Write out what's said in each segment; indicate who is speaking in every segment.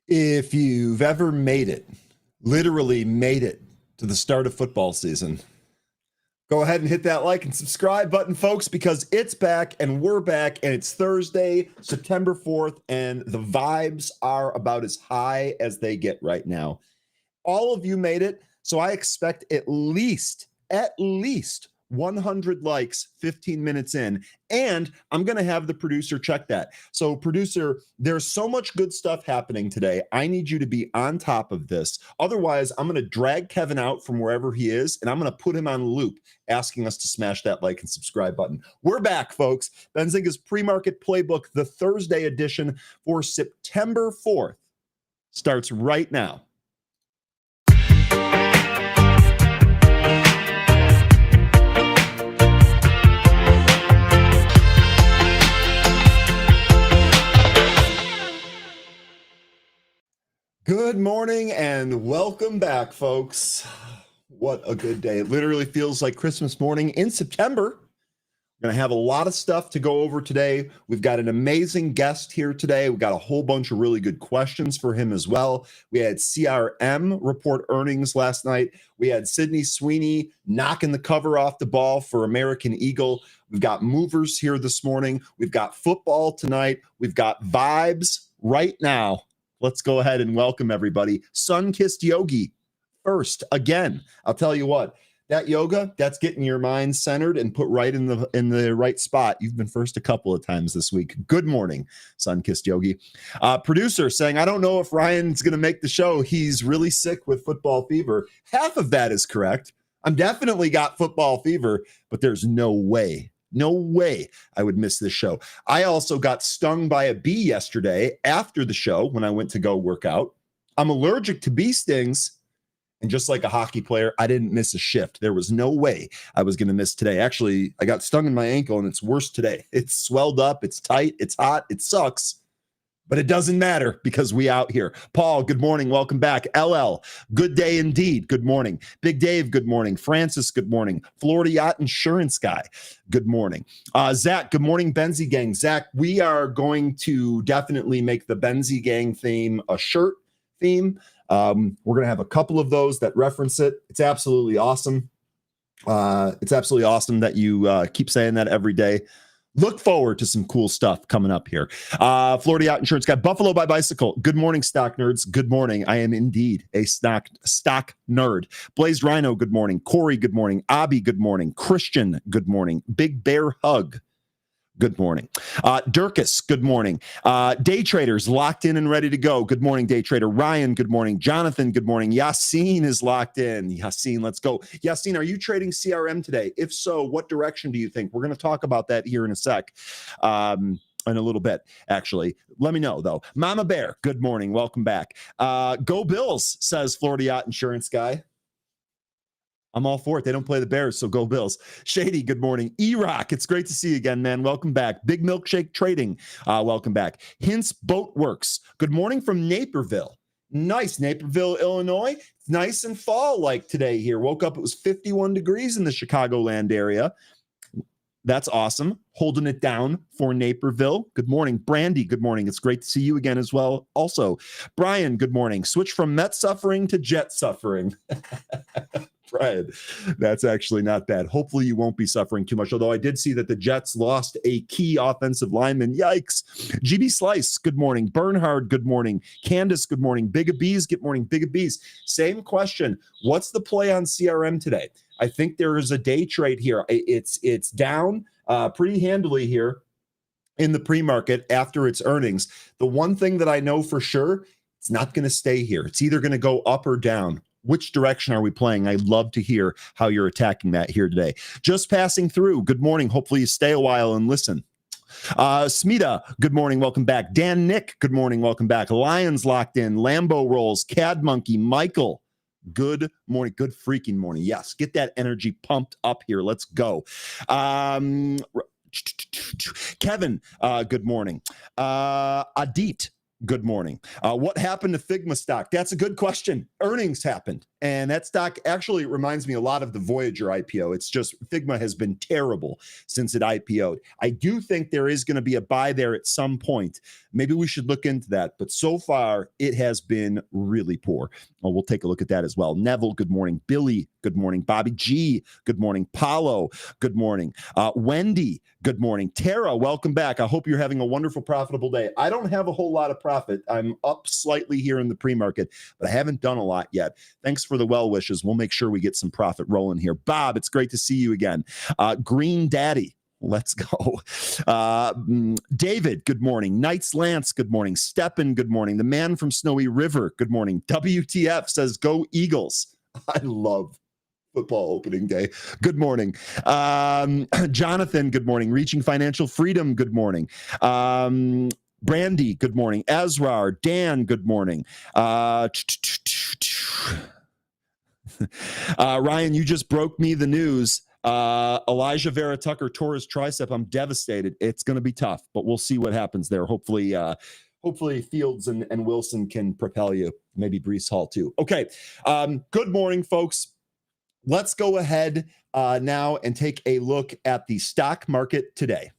Speaker 1: If you've ever made it, literally made it to the start of football season, go ahead and hit that like and subscribe button, folks, because it's back and we're back and it's Thursday, September 4th, and the vibes are about as high as they get right now. All of you made it, so I expect at least 100 likes 15 minutes in, and I'm going to have the producer check that. So producer, there's so much good stuff happening today. I need you to be on top of this. Otherwise, I'm going to drag Kevin out from wherever he is, and I'm going to put him on loop asking us to smash that like and subscribe button. We're back, folks. Benzinga's pre-market playbook, the Thursday edition for September 4th, starts right now. Good morning and welcome back, folks. What a good day. It literally feels like Christmas morning in September. We're going to have a lot of stuff to go over today. We've got an amazing guest here today. We've got a whole bunch of really good questions for him as well. We had CRM report earnings last night. We had Sydney Sweeney knocking the cover off the ball for American Eagle. We've got movers here this morning. We've got football tonight. We've got vibes right now. Let's go ahead and welcome everybody. Sun-kissed yogi first again. I'll tell you what, that yoga, that's getting your mind centered and put right in the right spot. You've been first a couple of times this week. Good morning, sun-kissed yogi. Producer saying, I don't know if Ryan's going to make the show. He's really sick with football fever. Half of that is correct. I'm definitely got football fever, but there's no way I would miss this show. I also got stung by a bee yesterday after the show when I went to go work out. I'm allergic to bee stings. And just like a hockey player, I didn't miss a shift. There was no way I was going to miss today. Actually, I got stung in my ankle and it's worse today. It's swelled up. It's tight. It's hot. It sucks. But it doesn't matter because we out here. Paul, good morning. Welcome back. LL, good day indeed. Good morning. Big Dave, good morning. Francis, good morning. Florida Yacht Insurance Guy, good morning. Zach, good morning. Benzi Gang. Zach, we are going to definitely make the Benzi Gang theme a shirt theme. We're going to have a couple of those that reference it. It's absolutely awesome. It's absolutely awesome that you keep saying that every day. Look forward to some cool stuff coming up here. Florida Yacht Insurance Guy, Buffalo by Bicycle. Good morning, stock nerds. Good morning. I am indeed a stock nerd. Blazed Rhino, good morning. Corey, good morning. Abby, good morning. Christian, good morning. Big Bear Hug, good morning. Durkis, good morning. Day traders locked in and ready to go. Good morning, day trader. Ryan, good morning. Jonathan, good morning. Yassine is locked in. Yassine, let's go. Yassine, are you trading CRM today? If so, what direction do you think? We're going to talk about that here in a sec. In a little bit, actually. Let me know, though. Mama Bear, good morning. Welcome back. Go Bills, says Florida Yacht Insurance Guy. I'm all for it. They don't play the Bears, so go Bills. Shady, good morning. E-Rock, it's great to see you again, man. Welcome back. Big Milkshake Trading, welcome back. Hints Boat Works, good morning from Naperville. Nice, Naperville, Illinois. It's nice and fall-like today here. Woke up, it was 51 degrees in the Chicagoland area. That's awesome. Holding it down for Naperville. Good morning. Brandy, good morning. It's great to see you again as well. Also, Brian, good morning. Switch from Met suffering to Jet suffering. Brian, that's actually not bad. Hopefully you won't be suffering too much, although I did see that the Jets lost a key offensive lineman. Yikes. GB Slice, good morning. Bernhard, good morning. Candace, good morning. Big Bees, good morning. Big Bees. Same question. What's the play on CRM today? I think there is a day trade here. It's down pretty handily here in the pre-market after its earnings. The one thing that I know for sure, it's not going to stay here. It's either going to go up or down. Which direction are we playing? I'd love to hear how you're attacking that here today. Just passing through. Good morning. Hopefully you stay a while and listen. Smita, good morning. Welcome back. Dan Nick, good morning. Welcome back. Lions locked in. Lambo Rolls. Cad Monkey. Michael, good morning. Good freaking morning. Yes. Get that energy pumped up here. Let's go. Kevin, good morning. Adit, good morning. What happened to Figma stock? That's a good question. Earnings happened, And that stock actually reminds me a lot of the Voyager IPO. It's just Figma has been terrible since it IPO'd. I do think there is going to be a buy there at some point. Maybe we should look into that. But so far, it has been really poor. Well, we'll take a look at that as well. Neville, good morning. Billy, good morning. Bobby G, good morning. Paulo, good morning. Wendy, good morning. Tara, welcome back. I hope you're having a wonderful, profitable day. I don't have a whole lot of profit. I'm up slightly here in the pre-market, but I haven't done a lot yet. Thanks for the well wishes. We'll make sure we get some profit rolling here. Bob, it's great to see you again. Green Daddy, let's go. David, good morning. Knights Lance, good morning. Steppen, good morning. The man from Snowy River, good morning. WTF says, go Eagles. I love football opening day. Good morning. Jonathan, good morning. Reaching Financial Freedom, good morning. Brandy, good morning. Asrar, Dan, good morning. Ryan, you just broke me the news. Elijah Vera Tucker tore his tricep. I'm devastated. It's going to be tough, but we'll see what happens there. Hopefully Fields and Wilson can propel you. Maybe Breece Hall too. Okay. Good morning, folks. Let's go ahead now and take a look at the stock market today.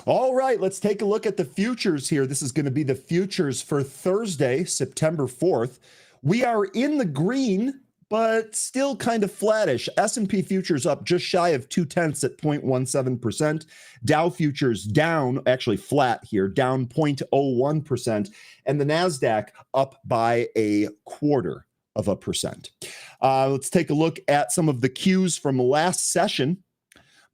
Speaker 1: All right, let's take a look at the futures here. This is going to be the futures for Thursday, September 4th. We are in the green, but still kind of flattish. S&P futures up just shy of 0.2 at 0.17%. Dow futures down, actually flat here, down 0.01%. And the NASDAQ up by 0.25%. Let's take a look at some of the cues from last session.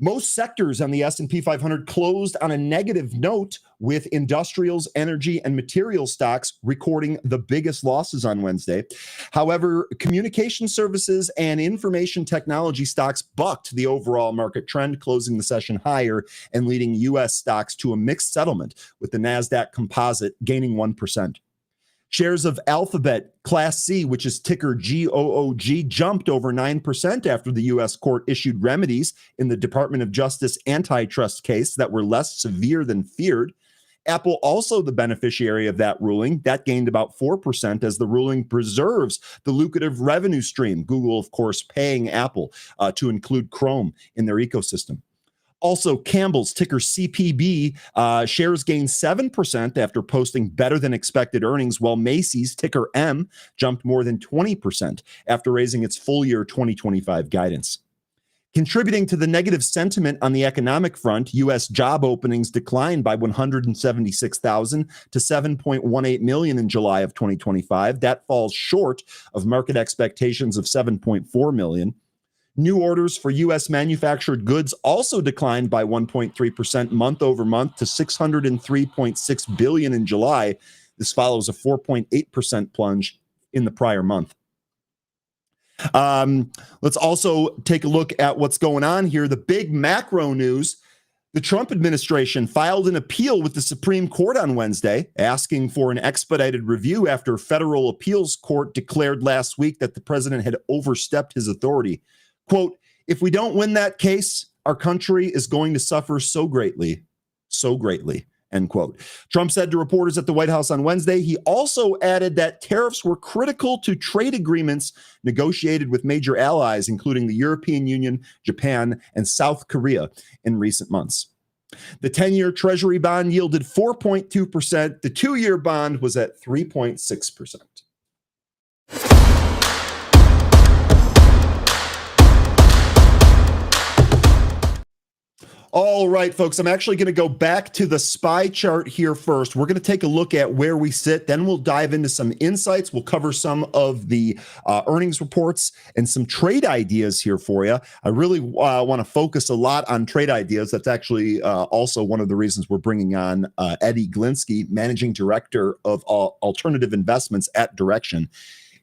Speaker 1: Most sectors on the S&P 500 closed on a negative note, with industrials, energy, and material stocks recording the biggest losses on Wednesday. However, communication services and information technology stocks bucked the overall market trend, closing the session higher and leading U.S. stocks to a mixed settlement, with the NASDAQ Composite gaining 1%. Shares of Alphabet Class C, which is ticker GOOG, jumped over 9% after the U.S. court issued remedies in the Department of Justice antitrust case that were less severe than feared. Apple, also the beneficiary of that ruling, that gained about 4% as the ruling preserves the lucrative revenue stream. Google, of course, paying Apple to include Chrome in their ecosystem. Also, Campbell's, ticker CPB, shares gained 7% after posting better than expected earnings, while Macy's, ticker M, jumped more than 20% after raising its full year 2025 guidance. Contributing to the negative sentiment on the economic front, U.S. job openings declined by 176,000 to 7.18 million in July of 2025. That falls short of market expectations of 7.4 million. New orders for U.S. manufactured goods also declined by 1.3% month over month to 603.6 billion in July. This follows a 4.8% plunge in the prior month. Let's also take a look at what's going on here. The big macro news: the Trump administration filed an appeal with the Supreme Court on Wednesday, asking for an expedited review after a federal appeals court declared last week that the president had overstepped his authority. Quote, if we don't win that case, our country is going to suffer so greatly, end quote. Trump said to reporters at the White House on Wednesday. He also added that tariffs were critical to trade agreements negotiated with major allies, including the European Union, Japan, and South Korea in recent months. The 10-year Treasury bond yielded 4.2%. The 2-year bond was at 3.6%. All right, folks, I'm actually going to go back to the SPY chart here first. We're going to take a look at where we sit. Then we'll dive into some insights. We'll cover some of the earnings reports and some trade ideas here for you. I really want to focus a lot on trade ideas. That's actually also one of the reasons we're bringing on Ed Egilinsky, Managing Director of Alternative Investments at Direxion.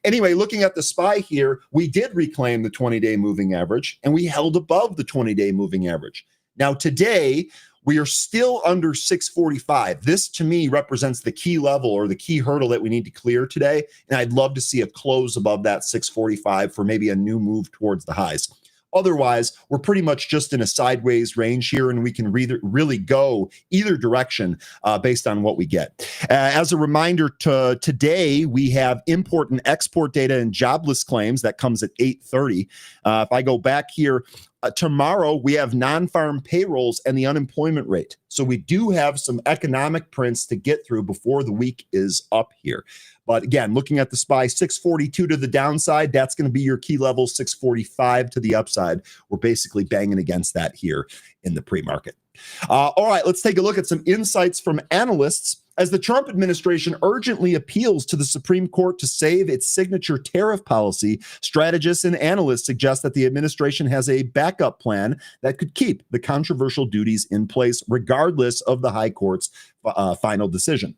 Speaker 1: Anyway, looking at the SPY here, we did reclaim the 20-day moving average, and we held above the 20-day moving average. Now, today, we are still under 645. This, to me, represents the key level or the key hurdle that we need to clear today. And I'd love to see a close above that 645 for maybe a new move towards the highs. Otherwise, we're pretty much just in a sideways range here, and we can really go either direction based on what we get. As a reminder, today we have import and export data and jobless claims that comes at 8:30. If I go back here, tomorrow we have non-farm payrolls and the unemployment rate. So we do have some economic prints to get through before the week is up here. But again, looking at the SPY, 642 to the downside, that's going to be your key level, 645 to the upside. We're basically banging against that here in the pre-market. All right, let's take a look at some insights from analysts. As the Trump administration urgently appeals to the Supreme Court to save its signature tariff policy, strategists and analysts suggest that the administration has a backup plan that could keep the controversial duties in place regardless of the High Court's final decision.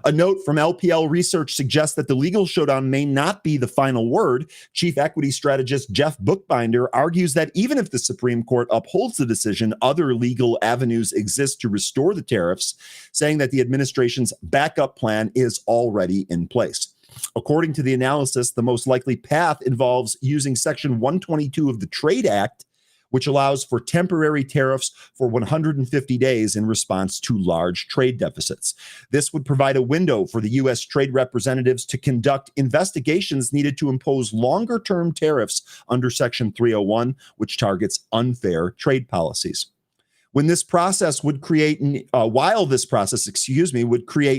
Speaker 1: A note from LPL Research suggests that the legal showdown may not be the final word. Chief equity strategist Jeff Bookbinder argues that even if the Supreme Court upholds the decision, other legal avenues exist to restore the tariffs, saying that the administration's backup plan is already in place. According to the analysis, the most likely path involves using Section 122 of the Trade Act, which allows for temporary tariffs for 150 days in response to large trade deficits. This would provide a window for the U.S. trade representatives to conduct investigations needed to impose longer-term tariffs under Section 301, which targets unfair trade policies. While this process would create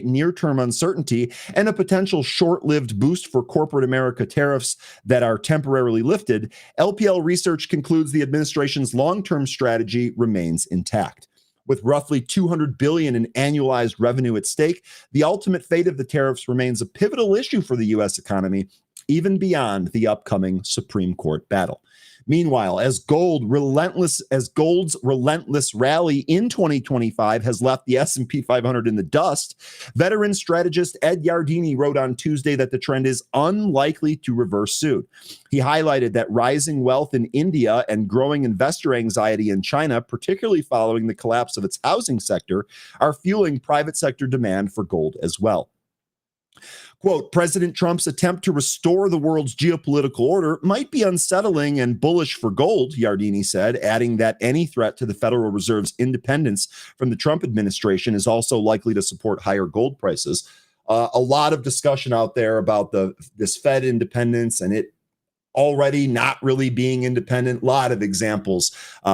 Speaker 1: near-term uncertainty and a potential short-lived boost for corporate America tariffs that are temporarily lifted, LPL Research concludes the administration's long-term strategy remains intact. With roughly $200 billion in annualized revenue at stake, the ultimate fate of the tariffs remains a pivotal issue for the U.S. economy, even beyond the upcoming Supreme Court battle. Meanwhile, as gold's relentless rally in 2025 has left the S&P 500 in the dust, veteran strategist Ed Yardeni wrote on Tuesday that the trend is unlikely to reverse soon. He highlighted that rising wealth in India and growing investor anxiety in China, particularly following the collapse of its housing sector, are fueling private sector demand for gold as well. Quote, President Trump's attempt to restore the world's geopolitical order might be unsettling and bullish for gold, Yardeni said, adding that any threat to the Federal Reserve's independence from the Trump administration is also likely to support higher gold prices. A lot of discussion out there about this Fed independence and it already not really being independent. A lot of examples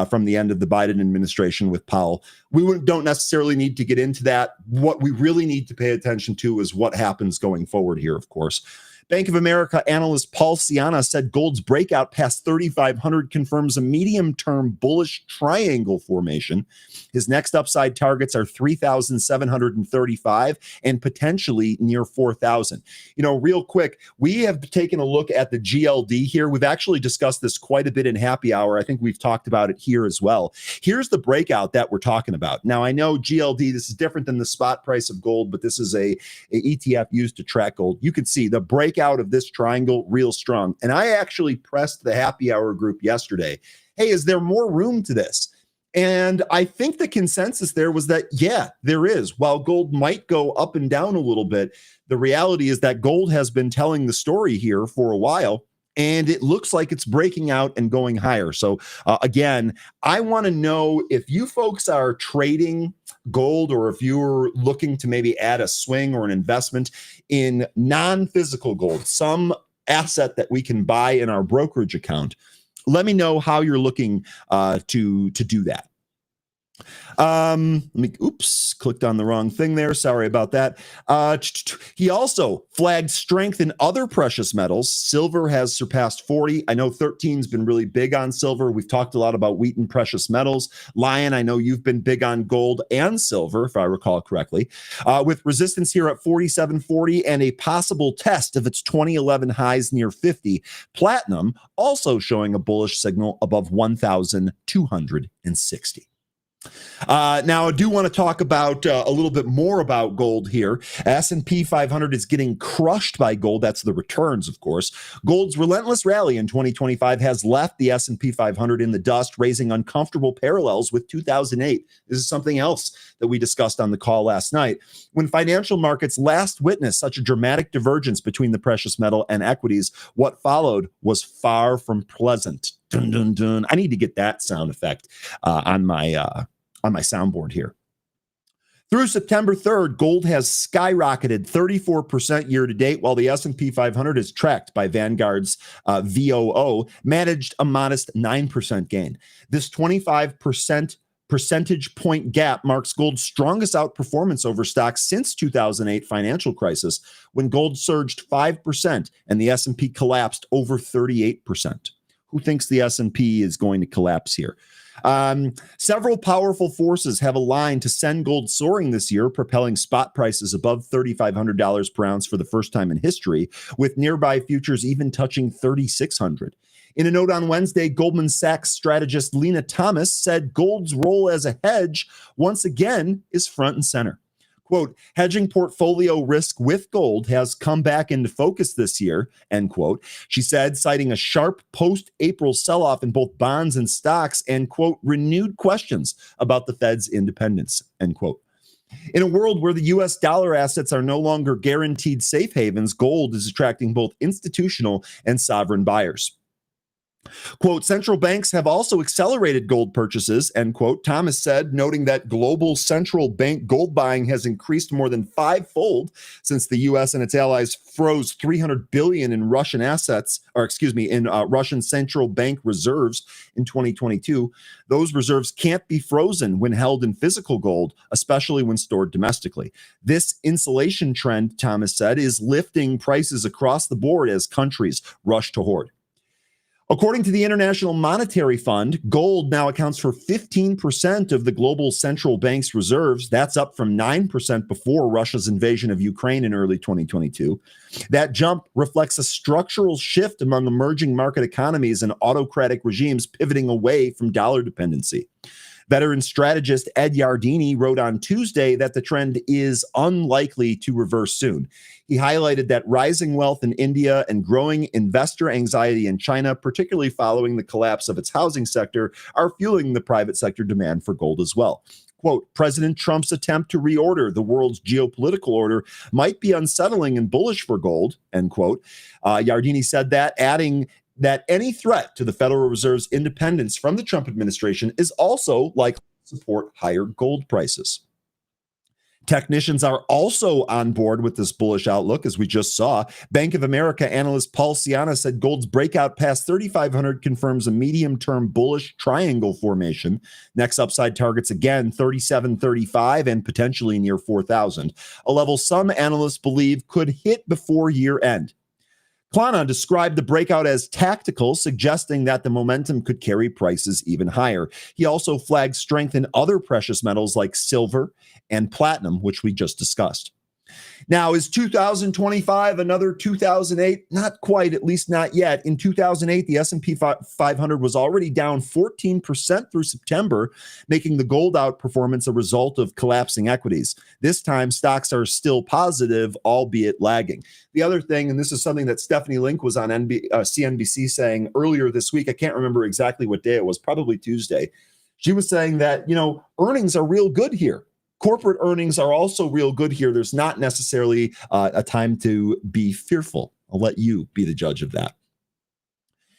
Speaker 1: from the end of the Biden administration with Powell. We don't necessarily need to get into that. What we really need to pay attention to is what happens going forward here, of course. Bank of America analyst Paul Ciana said gold's breakout past 3,500 confirms a medium-term bullish triangle formation. His next upside targets are 3,735 and potentially near 4,000. Real quick, we have taken a look at the GLD here. We've actually discussed this quite a bit in Happy Hour. I think we've talked about it here as well. Here's the breakout that we're talking about. Now, I know GLD, this is different than the spot price of gold, but this is a ETF used to track gold. You can see the breakout of this triangle real strong. And I actually pressed the Happy Hour group yesterday. Hey, is there more room to this? And I think the consensus there was that, yeah, there is. While gold might go up and down a little bit, the reality is that gold has been telling the story here for a while, and it looks like it's breaking out and going higher. So again, I want to know if you folks are trading gold or if you're looking to maybe add a swing or an investment in non-physical gold, some asset that we can buy in our brokerage account. Let me know how you're looking to do that. Clicked on the wrong thing there. Sorry about that. He also flagged strength in other precious metals. Silver has surpassed 40. I know 13's been really big on silver. We've talked a lot about wheat and precious metals. Lion, I know you've been big on gold and silver, if I recall correctly, with resistance here at 47.40 and a possible test of its 2011 highs near 50. Platinum also showing a bullish signal above 1,260. Now, I do want to talk about a little bit more about gold here. S&P 500 is getting crushed by gold. That's the returns, of course. Gold's relentless rally in 2025 has left the S&P 500 in the dust, raising uncomfortable parallels with 2008. This is something else that we discussed on the call last night. When financial markets last witnessed such a dramatic divergence between the precious metal and equities, what followed was far from pleasant. dun dun dun. I need to get that sound effect on my soundboard here. Through September 3rd, gold has skyrocketed 34% year to date, while the S&P 500 is tracked by Vanguard's VOO, managed a modest 9% gain. This 25% percentage point gap marks gold's strongest outperformance over stocks since 2008 financial crisis, when gold surged 5% and the S&P collapsed over 38%. Who thinks the S&P is going to collapse here? Several powerful forces have aligned to send gold soaring this year, propelling spot prices above $3,500 per ounce for the first time in history, with nearby futures even touching $3,600. In a note on Wednesday, Goldman Sachs strategist Lena Thomas said gold's role as a hedge once again is front and center. Quote, hedging portfolio risk with gold has come back into focus this year, end quote. She said, citing a sharp post-April sell-off in both bonds and stocks and, quote, renewed questions about the Fed's independence, end quote. In a world where the U.S. dollar assets are no longer guaranteed safe havens, gold is attracting both institutional and sovereign buyers. Quote, central banks have also accelerated gold purchases, end quote, Thomas said, noting that global central bank gold buying has increased more than fivefold since the U.S. and its allies froze $300 billion in Russian assets, in Russian central bank reserves in 2022. Those reserves can't be frozen when held in physical gold, especially when stored domestically. This insulation trend, Thomas said, is lifting prices across the board as countries rush to hoard. According to the International Monetary Fund, gold now accounts for 15% of the global central bank's reserves. That's up from 9% before Russia's invasion of Ukraine in early 2022. That jump reflects a structural shift among emerging market economies and autocratic regimes pivoting away from dollar dependency. Veteran strategist Ed Yardeni wrote on Tuesday that the trend is unlikely to reverse soon. He highlighted that rising wealth in India and growing investor anxiety in China, particularly following the collapse of its housing sector, are fueling the private sector demand for gold as well. Quote, President Trump's attempt to reorder the world's geopolitical order might be unsettling and bullish for gold, end quote. Yardeni said that, adding that any threat to the Federal Reserve's independence from the Trump administration is also likely to support higher gold prices. Technicians are also on board with this bullish outlook, as we just saw. Bank of America analyst Paul Ciana said gold's breakout past 3,500 confirms a medium-term bullish triangle formation. Next upside targets again 37.35 and potentially near 4,000, a level some analysts believe could hit before year end. Klana described the breakout as tactical, suggesting that the momentum could carry prices even higher. He also flagged strength in other precious metals like silver and platinum, which we just discussed. Now, is 2025 another 2008? Not quite, at least not yet. In 2008, the S&P 500 was already down 14% through September, making the gold outperformance a result of collapsing equities. This time, stocks are still positive, albeit lagging. The other thing, and this is something that Stephanie Link was on CNBC saying earlier this week, I can't remember exactly what day it was, probably Tuesday. She was saying that, earnings are real good here. Corporate earnings are also real good here. There's not necessarily a time to be fearful. I'll let you be the judge of that.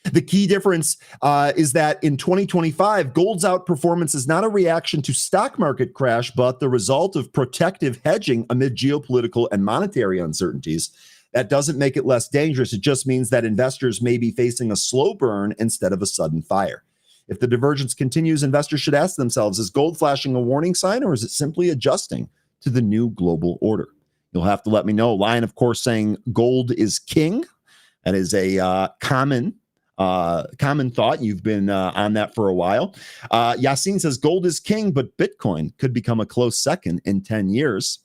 Speaker 1: The key difference is that in 2025, gold's outperformance is not a reaction to stock market crash, but the result of protective hedging amid geopolitical and monetary uncertainties. That doesn't make it less dangerous. It just means that investors may be facing a slow burn instead of a sudden fire. If the divergence continues, investors should ask themselves, is gold flashing a warning sign, or is it simply adjusting to the new global order? You'll have to let me know. Lion, of course, saying gold is king. That is a common thought. You've been on that for a while. Yassine says gold is king, but Bitcoin could become a close second in 10 years.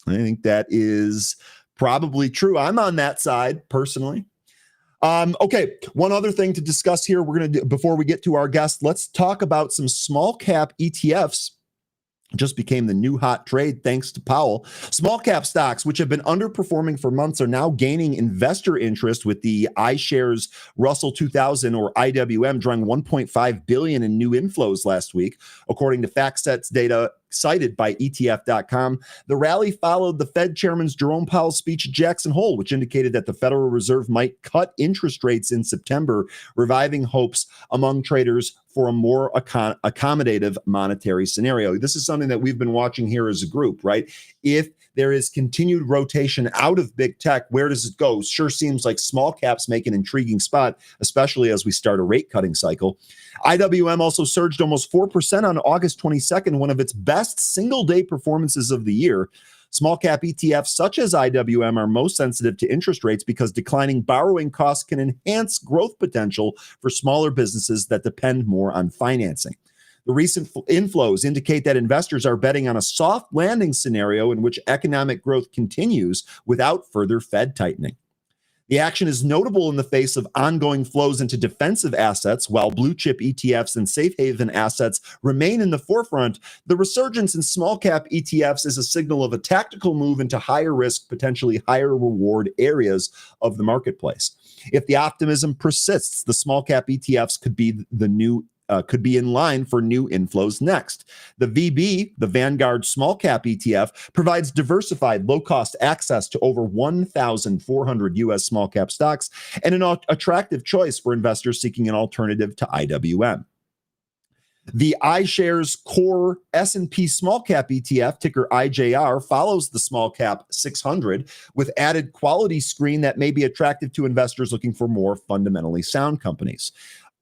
Speaker 1: I think that is probably true. I'm on that side personally. Okay, one other thing to discuss here. We're going to do, before we get to our guest, let's talk about some small cap ETFs. Just became the new hot trade thanks to Powell. Small cap stocks, which have been underperforming for months, are now gaining investor interest, with the iShares Russell 2000 or IWM drawing $1.5 billion in new inflows last week. According to FactSet's data, cited by ETF.com. The rally followed the Fed Chairman's Jerome Powell's speech at Jackson Hole, which indicated that the Federal Reserve might cut interest rates in September, reviving hopes among traders for a more accommodative monetary scenario. This is something that we've been watching here as a group, right? If there is continued rotation out of big tech, where does it go? Sure seems like small caps make an intriguing spot, especially as we start a rate cutting cycle. IWM also surged almost 4% on August 22nd, one of its best single day performances of the year. Small cap ETFs such as IWM are most sensitive to interest rates because declining borrowing costs can enhance growth potential for smaller businesses that depend more on financing. The recent inflows indicate that investors are betting on a soft landing scenario in which economic growth continues without further Fed tightening. The action is notable in the face of ongoing flows into defensive assets. While blue chip ETFs and safe haven assets remain in the forefront, the resurgence in small cap ETFs is a signal of a tactical move into higher risk, potentially higher reward areas of the marketplace. If the optimism persists, the small cap ETFs could be in line for new inflows next. The VB, the Vanguard Small Cap ETF, provides diversified, low-cost access to over 1,400 U.S. small cap stocks and an attractive choice for investors seeking an alternative to IWM. The iShares Core S&P Small Cap ETF, ticker IJR, follows the Small Cap 600 with added quality screen that may be attractive to investors looking for more fundamentally sound companies.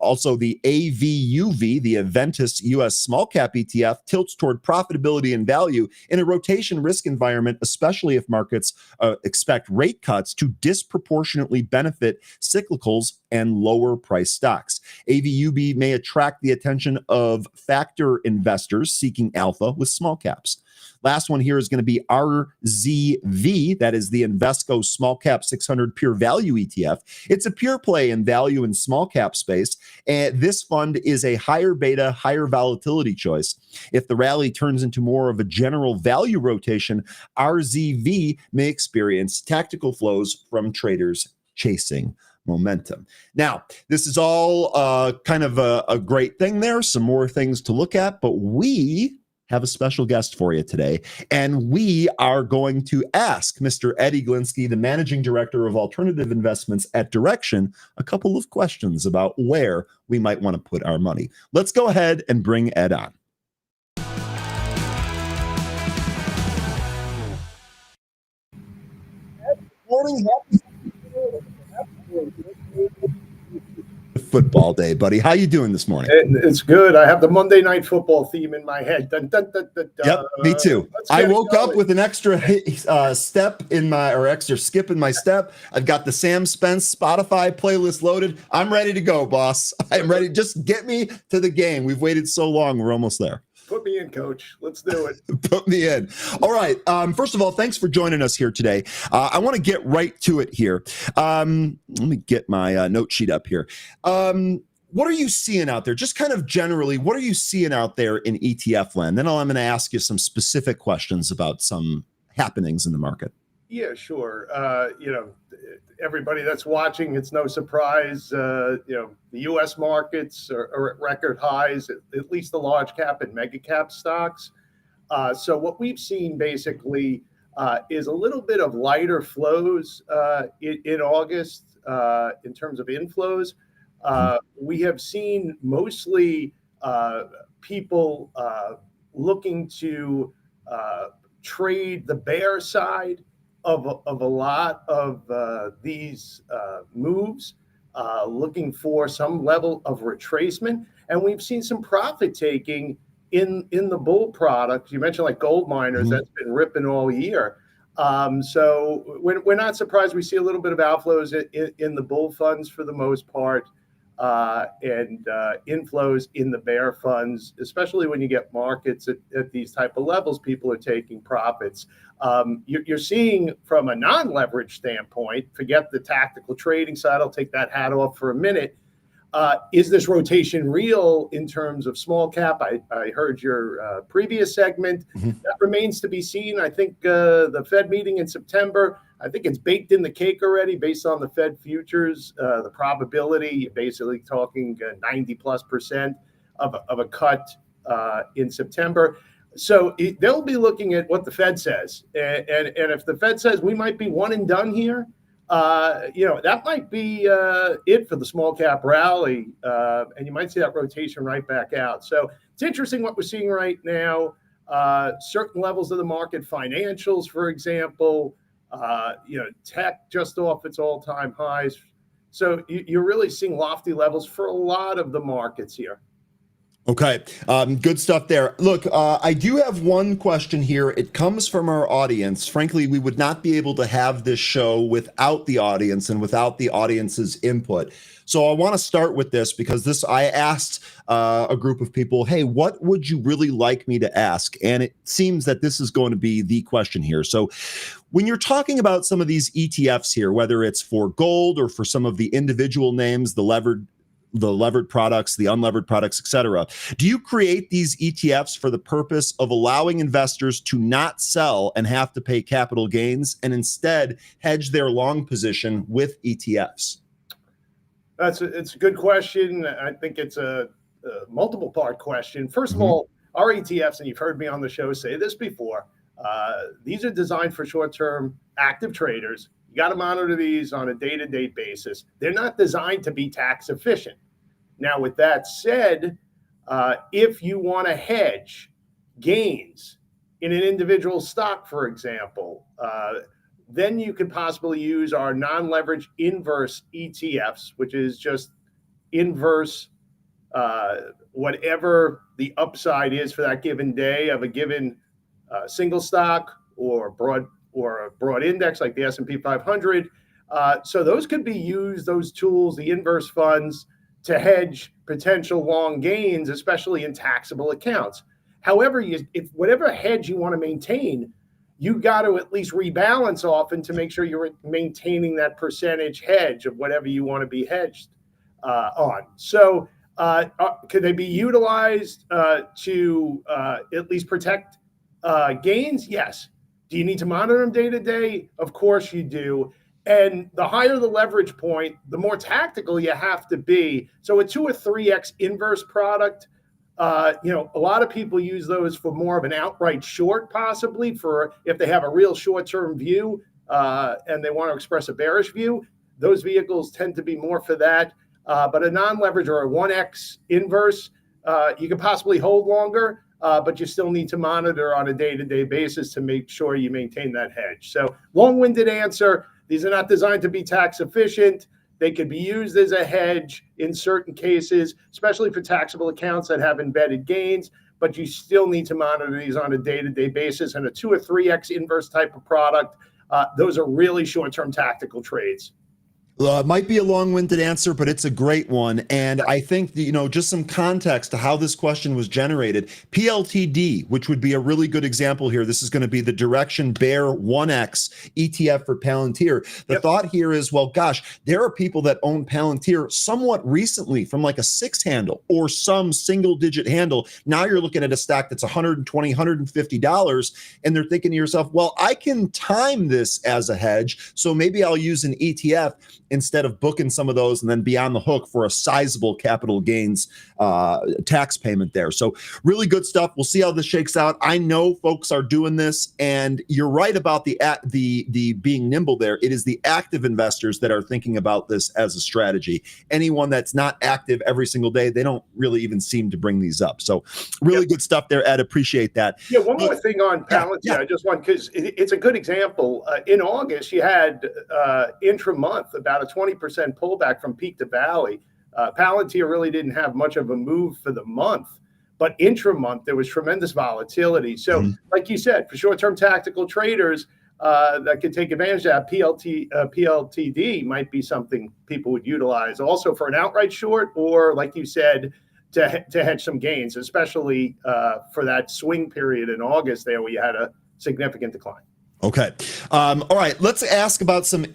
Speaker 1: Also, the AVUV, the Aventis U.S. Small Cap ETF, tilts toward profitability and value in a rotation risk environment, especially if markets expect rate cuts to disproportionately benefit cyclicals and lower price stocks. AVUV may attract the attention of factor investors seeking alpha with small caps. Last one here is going to be RZV. That is the Invesco Small Cap 600 Pure Value ETF. It's a pure play in value and small cap space. And this fund is a higher beta, higher volatility choice. If the rally turns into more of a general value rotation, RZV may experience tactical flows from traders chasing momentum. Now, this is all kind of a great thing there. Some more things to look at, but we have a special guest for you today, and we are going to ask Mr. Ed Egilinsky, the Managing Director of Alternative Investments at Direxion, a couple of questions about where we might want to put our money. Let's go ahead and bring Ed on. Good morning. Happy football day, buddy. How you doing this morning?
Speaker 2: It's good. I have the Monday Night Football theme in my head. Dun, dun, dun, dun, dun.
Speaker 1: Yep, me too. I woke up with an extra step in my, or extra skip in my step. I've got the Sam Spence Spotify playlist loaded. I'm ready to go, boss. I'm ready. Just get me to the game. We've waited so long. We're almost there.
Speaker 2: Put me in, coach. Let's do it.
Speaker 1: Put me in. All right. First of all, thanks for joining us here today. I want to get right to it here. Let me get my note sheet up here. What are you seeing out there? Just kind of generally, what are you seeing out there in ETF land? Then I'm going to ask you some specific questions about some happenings in the market.
Speaker 2: Yeah, sure. Everybody that's watching, it's no surprise. The U.S. markets are at record highs, at least the large cap and mega cap stocks. So what we've seen basically is a little bit of lighter flows in August in terms of inflows. We have seen mostly people looking to trade the bear side of a lot of these moves, looking for some level of retracement. And we've seen some profit taking in the bull products. You mentioned like gold miners, that's been ripping all year. So we're not surprised. We see a little bit of outflows in the bull funds for the most part, and inflows in the bear funds, especially when you get markets at these type of levels, people are taking profits. You're seeing from a non-leveraged standpoint, forget the tactical trading side, I'll take that hat off for a minute. Is this rotation real in terms of small cap? I heard your previous segment. That remains to be seen. I think the Fed meeting in September, I think it's baked in the cake already based on the Fed futures. The probability, you're basically talking 90+% of a cut in September. So they'll be looking at what the Fed says, and if the Fed says we might be one and done here, that might be it for the small cap rally, and you might see that rotation right back out. So it's interesting what we're seeing right now. Certain levels of the market, financials, for example, tech just off its all-time highs. So you're really seeing lofty levels for a lot of the markets here.
Speaker 1: Okay, good stuff there. Look, I do have one question here. It comes from our audience. Frankly, we would not be able to have this show without the audience and without the audience's input. So I want to start with this because I asked a group of people, hey, what would you really like me to ask? And it seems that this is going to be the question here. So when you're talking about some of these ETFs here, whether it's for gold or for some of the individual names, the levered products, the unlevered products, et cetera. Do you create these ETFs for the purpose of allowing investors to not sell and have to pay capital gains and instead hedge their long position with ETFs?
Speaker 2: It's a good question. I think it's a multiple part question. First of all, our ETFs, and you've heard me on the show say this before, these are designed for short-term active traders. You got to monitor these on a day-to-day basis. They're not designed to be tax efficient. Now, with that said, if you want to hedge gains in an individual stock, for example, then you could possibly use our non-leveraged inverse ETFs, which is just inverse whatever the upside is for that given day of a given single stock or a broad index like the S&P 500. So those could be used, those tools, the inverse funds, to hedge potential long gains, especially in taxable accounts. However, if whatever hedge you want to maintain, you got to at least rebalance often to make sure you're maintaining that percentage hedge of whatever you want to be hedged on. So could they be utilized to at least protect gains? Yes. Do you need to monitor them day to day? Of course you do. And the higher the leverage point, the more tactical you have to be. So a 2 or 3x inverse product, a lot of people use those for more of an outright short, possibly for if they have a real short-term view and they want to express a bearish view. Those vehicles tend to be more for that. But a non-leverage or a 1x inverse, you can possibly hold longer. But you still need to monitor on a day-to-day basis to make sure you maintain that hedge. So long-winded answer, these are not designed to be tax efficient. They could be used as a hedge in certain cases, especially for taxable accounts that have embedded gains, but you still need to monitor these on a day-to-day basis. And a 2 or 3x inverse type of product, those are really short-term tactical trades.
Speaker 1: It might be a long-winded answer, but it's a great one. And I think, just some context to how this question was generated. PLTD, which would be a really good example here. This is going to be the Direxion Bear 1X ETF for Palantir. The thought here is, well, gosh, there are people that own Palantir somewhat recently from like a 6 handle or some single-digit handle. Now you're looking at a stack that's $120, $150, and they're thinking to yourself, well, I can time this as a hedge, so maybe I'll use an ETF instead of booking some of those and then be on the hook for a sizable capital gains tax payment there. So really good stuff. We'll see how this shakes out. I know folks are doing this, and you're right about the being nimble there. It is the active investors that are thinking about this as a strategy. Anyone that's not active every single day, they don't really even seem to bring these up. So really good stuff there, Ed. Appreciate that.
Speaker 2: Yeah, one more thing on Palantir. I just want, because it's a good example. In August, you had intra-month about a 20% pullback from peak to valley. Palantir really didn't have much of a move for the month, but intra-month, there was tremendous volatility. So like you said, for short-term tactical traders that could take advantage of that, PLTD might be something people would utilize also for an outright short, or like you said, to hedge some gains, especially for that swing period in August there where you had a significant decline.
Speaker 1: Okay. All right. Let's ask about some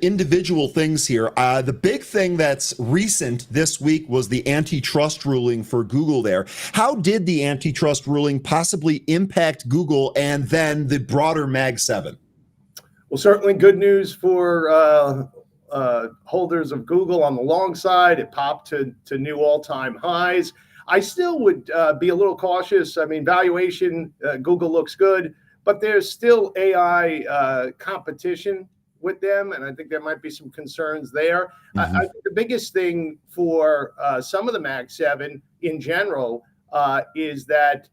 Speaker 1: individual things here. The big thing that's recent this week was the antitrust ruling for Google there. How did the antitrust ruling possibly impact Google and then the broader Mag 7?
Speaker 2: Well, certainly good news for holders of Google on the long side. It popped to new all-time highs. I still would be a little cautious. I mean, valuation, Google looks good, but there's still AI competition with them, and I think there might be some concerns there. I think the biggest thing for some of the Mag 7 in general is that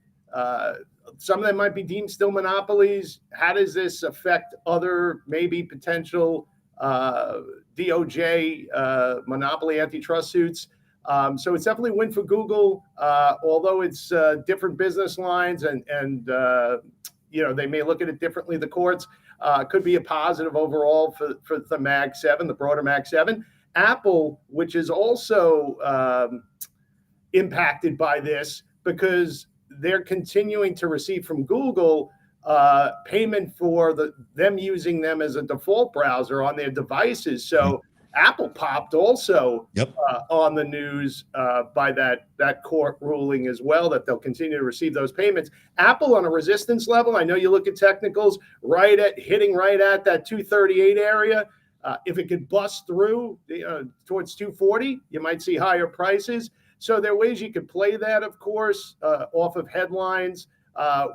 Speaker 2: some of them might be deemed still monopolies. How does this affect other maybe potential DOJ monopoly antitrust suits? So it's definitely a win for Google, although it's different business lines and they may look at it differently. The courts could be a positive overall for the Mag 7, the broader Mag 7. Apple, which is also impacted by this because they're continuing to receive from Google payment for them using them as a default browser on their devices. So Apple popped also on the news by that court ruling as well, that they'll continue to receive those payments. Apple on a resistance level, I know you look at technicals, hitting right at that 238 area. If it could bust through towards 240, you might see higher prices. So there are ways you could play that, of course, off of headlines.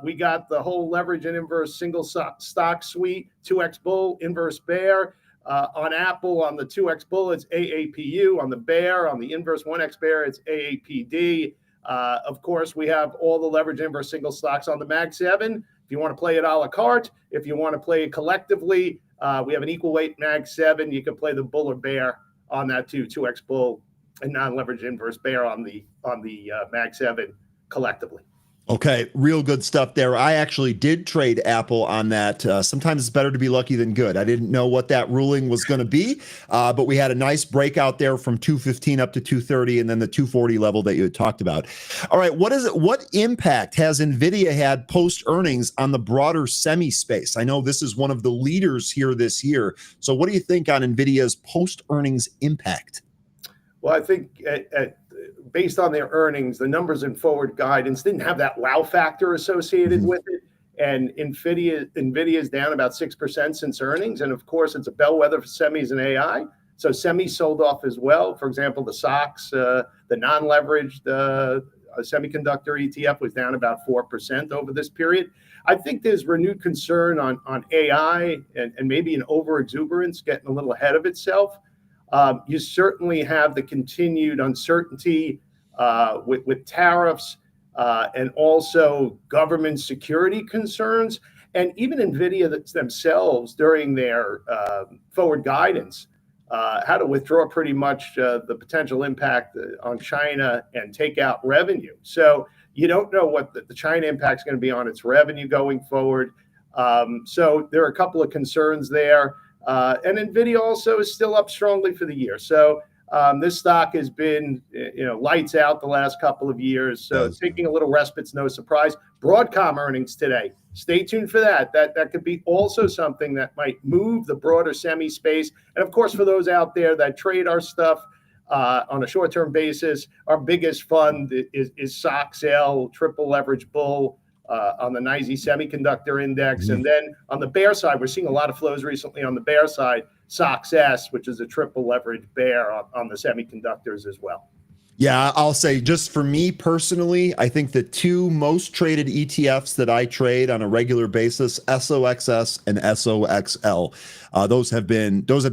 Speaker 2: We got the whole leverage and inverse single stock suite, 2x bull, inverse bear. On Apple, on the 2x bull, it's AAPU. On the bear, on the inverse 1x bear, it's AAPD. Of course, we have all the leverage inverse single stocks on the Mag 7. If you want to play it a la carte, if you want to play it collectively, we have an equal weight Mag 7. You can play the bull or bear on that too, 2x bull and non-leveraged inverse bear on the Mag 7 collectively.
Speaker 1: Okay, real good stuff there. I actually did trade Apple on that. Sometimes it's better to be lucky than good. I didn't know what that ruling was going to be, but we had a nice breakout there from 215 up to 230, and then the 240 level that you had talked about. All right, what impact has NVIDIA had post earnings on the broader semi space? I know this is one of the leaders here this year. So what do you think on NVIDIA's post earnings impact?
Speaker 2: Well, I think based on their earnings, the numbers in forward guidance didn't have that wow factor associated with it. And NVIDIA is down about 6% since earnings. And of course, it's a bellwether for semis and AI. So semis sold off as well. For example, the SOX, the non-leveraged semiconductor ETF was down about 4% over this period. I think there's renewed concern on AI and maybe an over-exuberance getting a little ahead of itself. You certainly have the continued uncertainty with tariffs and also government security concerns. And even NVIDIA themselves, during their forward guidance, had to withdraw pretty much the potential impact on China and take out revenue. So you don't know what the China impact is going to be on its revenue going forward. So there are a couple of concerns there. And NVIDIA also is still up strongly for the year. So this stock has been, lights out the last couple of years. So taking a little respite's no surprise. Broadcom earnings today. Stay tuned for that. That could be also something that might move the broader semi space. And of course, for those out there that trade our stuff on a short-term basis, our biggest fund is SOXL, triple leverage bull. On the NYSE Semiconductor Index. And then on the bear side, we're seeing a lot of flows recently on the bear side, SOXS, which is a triple leverage bear on the semiconductors as well.
Speaker 1: Yeah, I'll say just for me personally, I think the two most traded ETFs that I trade on a regular basis, SOXS and SOXL, those have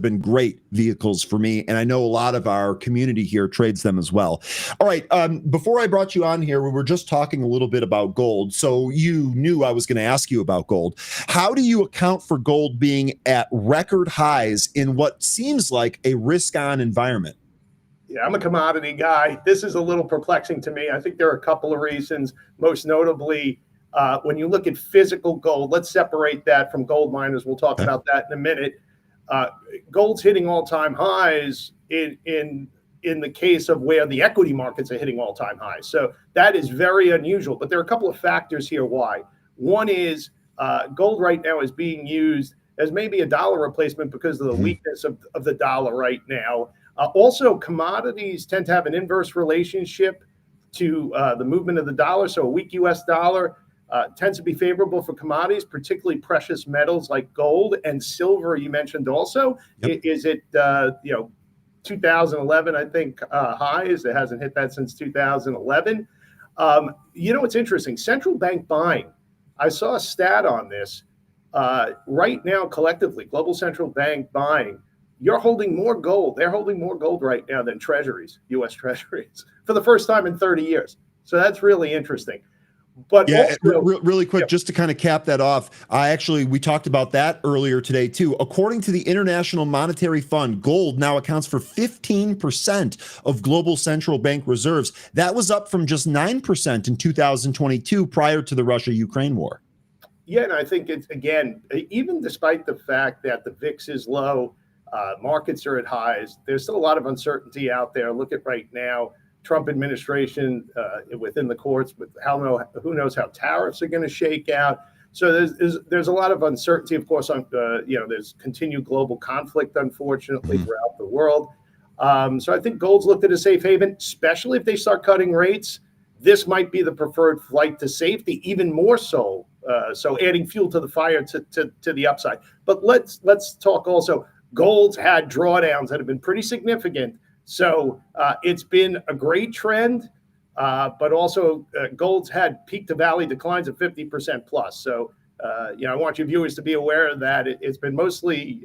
Speaker 1: been great vehicles for me, and I know a lot of our community here trades them as well. All right, before I brought you on here, we were just talking a little bit about gold, so you knew I was going to ask you about gold. How do you account for gold being at record highs in what seems like a risk-on environment?
Speaker 2: Yeah, I'm a commodity guy. This is a little perplexing to me. I think there are a couple of reasons. Most notably, when you look at physical gold, let's separate that from gold miners. We'll talk about that in a minute. Gold's hitting all-time highs in the case of where the equity markets are hitting all-time highs. So that is very unusual. But there are a couple of factors here why. One is gold right now is being used as maybe a dollar replacement because of the weakness of the dollar right now. Also, commodities tend to have an inverse relationship to the movement of the dollar. So a weak U.S. dollar tends to be favorable for commodities, particularly precious metals like gold and silver. You mentioned also. Is it 2011, I think, highs. It hasn't hit that since 2011. It's interesting. Central bank buying. I saw a stat on this. Right now, collectively, global central bank buying, you're holding more gold. They're holding more gold right now than treasuries, U.S. treasuries, for the first time in 30 years. So that's really interesting. But
Speaker 1: yeah,
Speaker 2: also,
Speaker 1: really quick, just to kind of cap that off, we talked about that earlier today too. According to the International Monetary Fund, gold now accounts for 15% of global central bank reserves. That was up from just 9% in 2022 prior to the Russia-Ukraine war.
Speaker 2: Yeah, and I think it's, again, even despite the fact that the VIX is low, markets are at highs, there's still a lot of uncertainty out there. Look at right now, Trump administration within the courts, with who knows how tariffs are going to shake out. So there's a lot of uncertainty, of course. There's continued global conflict, unfortunately, throughout the world. So I think gold's looked at a safe haven, especially if they start cutting rates. This might be the preferred flight to safety, even more so. So adding fuel to the fire to the upside. But let's talk also. Gold's had drawdowns that have been pretty significant. So it's been a great trend, but also gold's had peak to valley declines of 50% plus. So, I want your viewers to be aware that it's been mostly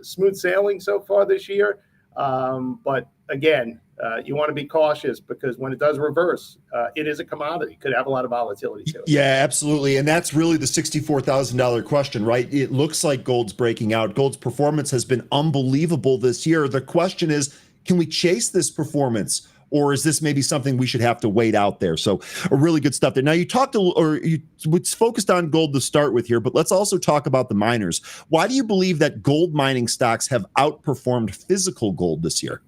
Speaker 2: smooth sailing so far this year. But again, you want to be cautious because when it does reverse, it is a commodity. Could have a lot of volatility to it.
Speaker 1: Yeah, absolutely. And that's really the $64,000 question, right? It looks like gold's breaking out. Gold's performance has been unbelievable this year. The question is, can we chase this performance, or is this maybe something we should have to wait out there? So really good stuff there. Now you focused on gold to start with here, but let's also talk about the miners. Why do you believe that gold mining stocks have outperformed physical gold this year?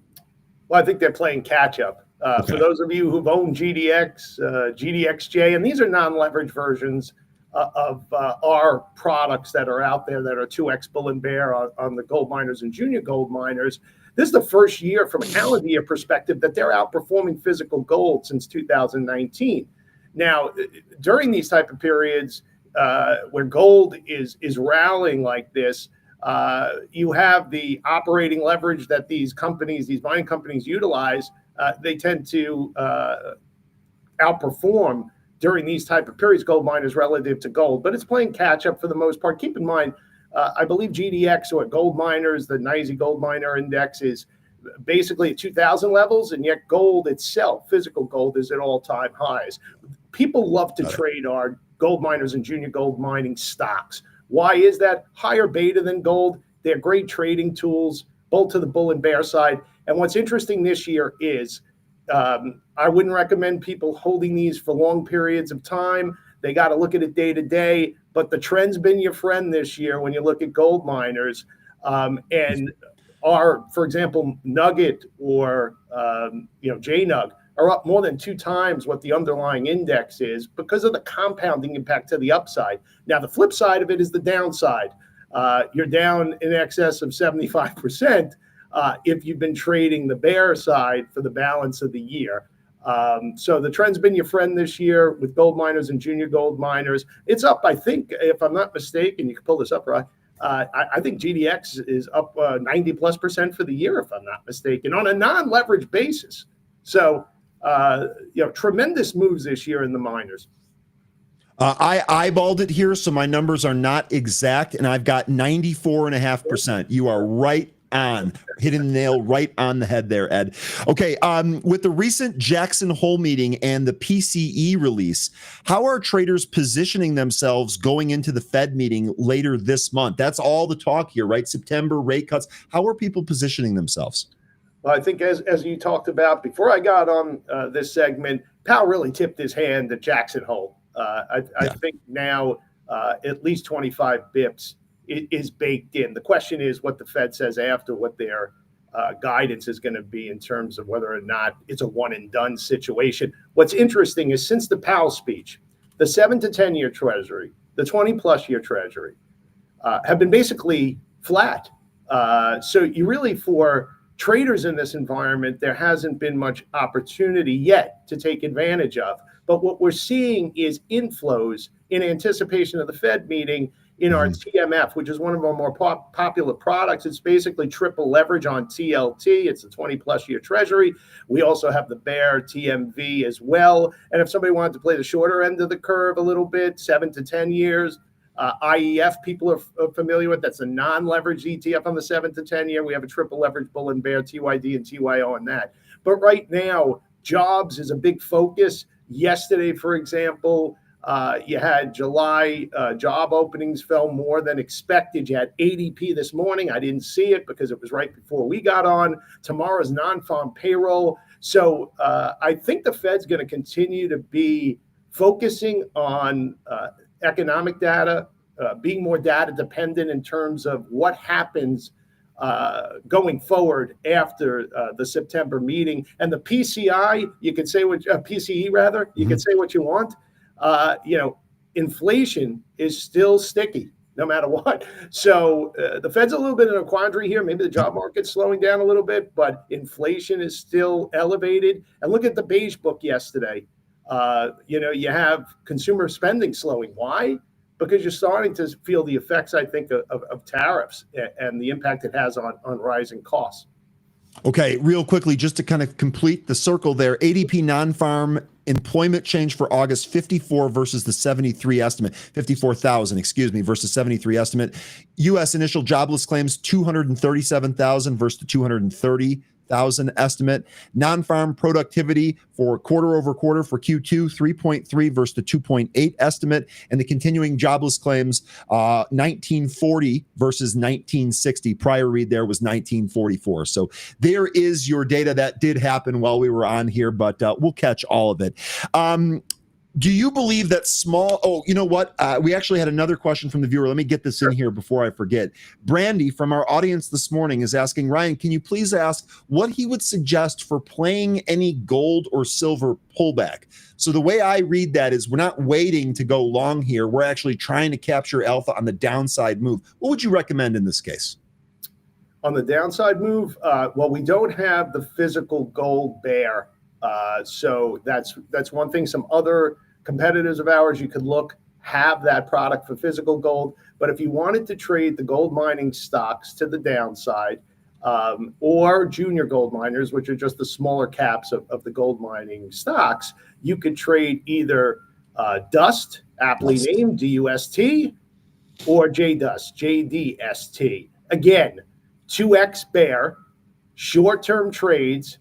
Speaker 2: Well, I think they're playing catch up. For those of you who've owned GDX, GDXJ, and these are non-leveraged versions of our products that are out there that are 2X bull and bear on the gold miners and junior gold miners. This is the first year from a calendar year perspective that they're outperforming physical gold since 2019. Now, during these type of periods where gold is rallying like this, you have the operating leverage that these mining companies utilize. They tend to outperform during these type of periods, gold miners relative to gold, but it's playing catch up for the most part. Keep in mind, I believe GDX or gold miners, the NYSE Gold Miner Index is basically at 2000 levels, and yet gold itself, physical gold, is at all-time highs. People love to trade our gold miners and junior gold mining stocks. Why is that? Higher beta than gold. They're great trading tools, both to the bull and bear side. And what's interesting this year is I wouldn't recommend people holding these for long periods of time. They got to look at it day to day. But the trend's been your friend this year when you look at gold miners. And for example, Nugget or JNUG are up more than 2 times what the underlying index is because of the compounding impact to the upside. Now, the flip side of it is the downside. You're down in excess of 75% if you've been trading the bear side for the balance of the year. So the trend's been your friend this year with gold miners and junior gold miners. It's up, I think, if I'm not mistaken, you can pull this up, right? I think GDX is up 90+% for the year, if I'm not mistaken, on a non-leveraged basis. So, tremendous moves this year in the miners.
Speaker 1: I eyeballed it here, so my numbers are not exact, and I've got 94.5%. You are right on, hitting the nail right on the head there, Ed. Okay, with the recent Jackson Hole meeting and the PCE release, how are traders positioning themselves going into the Fed meeting later this month? That's all the talk here, right? September rate cuts. How are people positioning themselves?
Speaker 2: Well, I think as you talked about before I got on this segment, Powell really tipped his hand at Jackson Hole. I think now at least 25 bips is baked in. The question is what the Fed says after, what their guidance is going to be in terms of whether or not it's a one and done situation. What's interesting is since the Powell speech, the 7 to 10 year Treasury, the 20+ year Treasury have been basically flat. So you really, for traders in this environment, there hasn't been much opportunity yet to take advantage of. But what we're seeing is inflows in anticipation of the Fed meeting in our TMF, which is one of our more popular products. It's basically triple leverage on TLT. It's a 20-plus year treasury. We also have the Bear TMV as well. And if somebody wanted to play the shorter end of the curve a little bit, 7 to 10 years, IEF people are familiar with. That's a non-leveraged ETF on the 7 to 10 year. We have a triple leverage bull and bear, TYD and TYO on that. But right now, jobs is a big focus. Yesterday, for example, you had July job openings fell more than expected. You had ADP this morning. I didn't see it because it was right before we got on. Tomorrow's non-farm payroll. So I think the Fed's going to continue to be focusing on economic data, being more data dependent in terms of what happens going forward after the September meeting. And the PCI, you could say what PCE rather, you could say what you want. Inflation is still sticky no matter what. So the Fed's a little bit in a quandary here. Maybe the job market's slowing down a little bit, but inflation is still elevated. And look at the beige book yesterday. You have consumer spending slowing. Why? Because you're starting to feel the effects, I think, of tariffs and the impact it has on rising costs.
Speaker 1: Okay, real quickly, just to kind of complete the circle there, ADP non-farm employment change for August, 54 versus the 73 estimate, 54,000, versus 73 estimate. U.S. initial jobless claims, 237,000 versus the 230,000 estimate. Non-farm productivity for quarter over quarter for Q2, 3.3 versus the 2.8 estimate. And the continuing jobless claims, 1940 versus 1960. Prior read there was 1944. So there is your data. That did happen while we were on here, but we'll catch all of it. Do you believe that you know what? We actually had another question from the viewer. Let me get this in here before I forget. Brandy from our audience this morning is asking, Ryan, can you please ask what he would suggest for playing any gold or silver pullback? So the way I read that is we're not waiting to go long here. We're actually trying to capture alpha on the downside move. What would you recommend in this case?
Speaker 2: On the downside move, well, we don't have the physical gold bear. So that's one thing. Some other competitors of ours you could look have that product for physical gold. But if you wanted to trade the gold mining stocks to the downside, or junior gold miners, which are just the smaller caps of the gold mining stocks, you could trade either Dust, aptly named DUST, or JDUST, JDST. Again, 2x bear, short-term trades.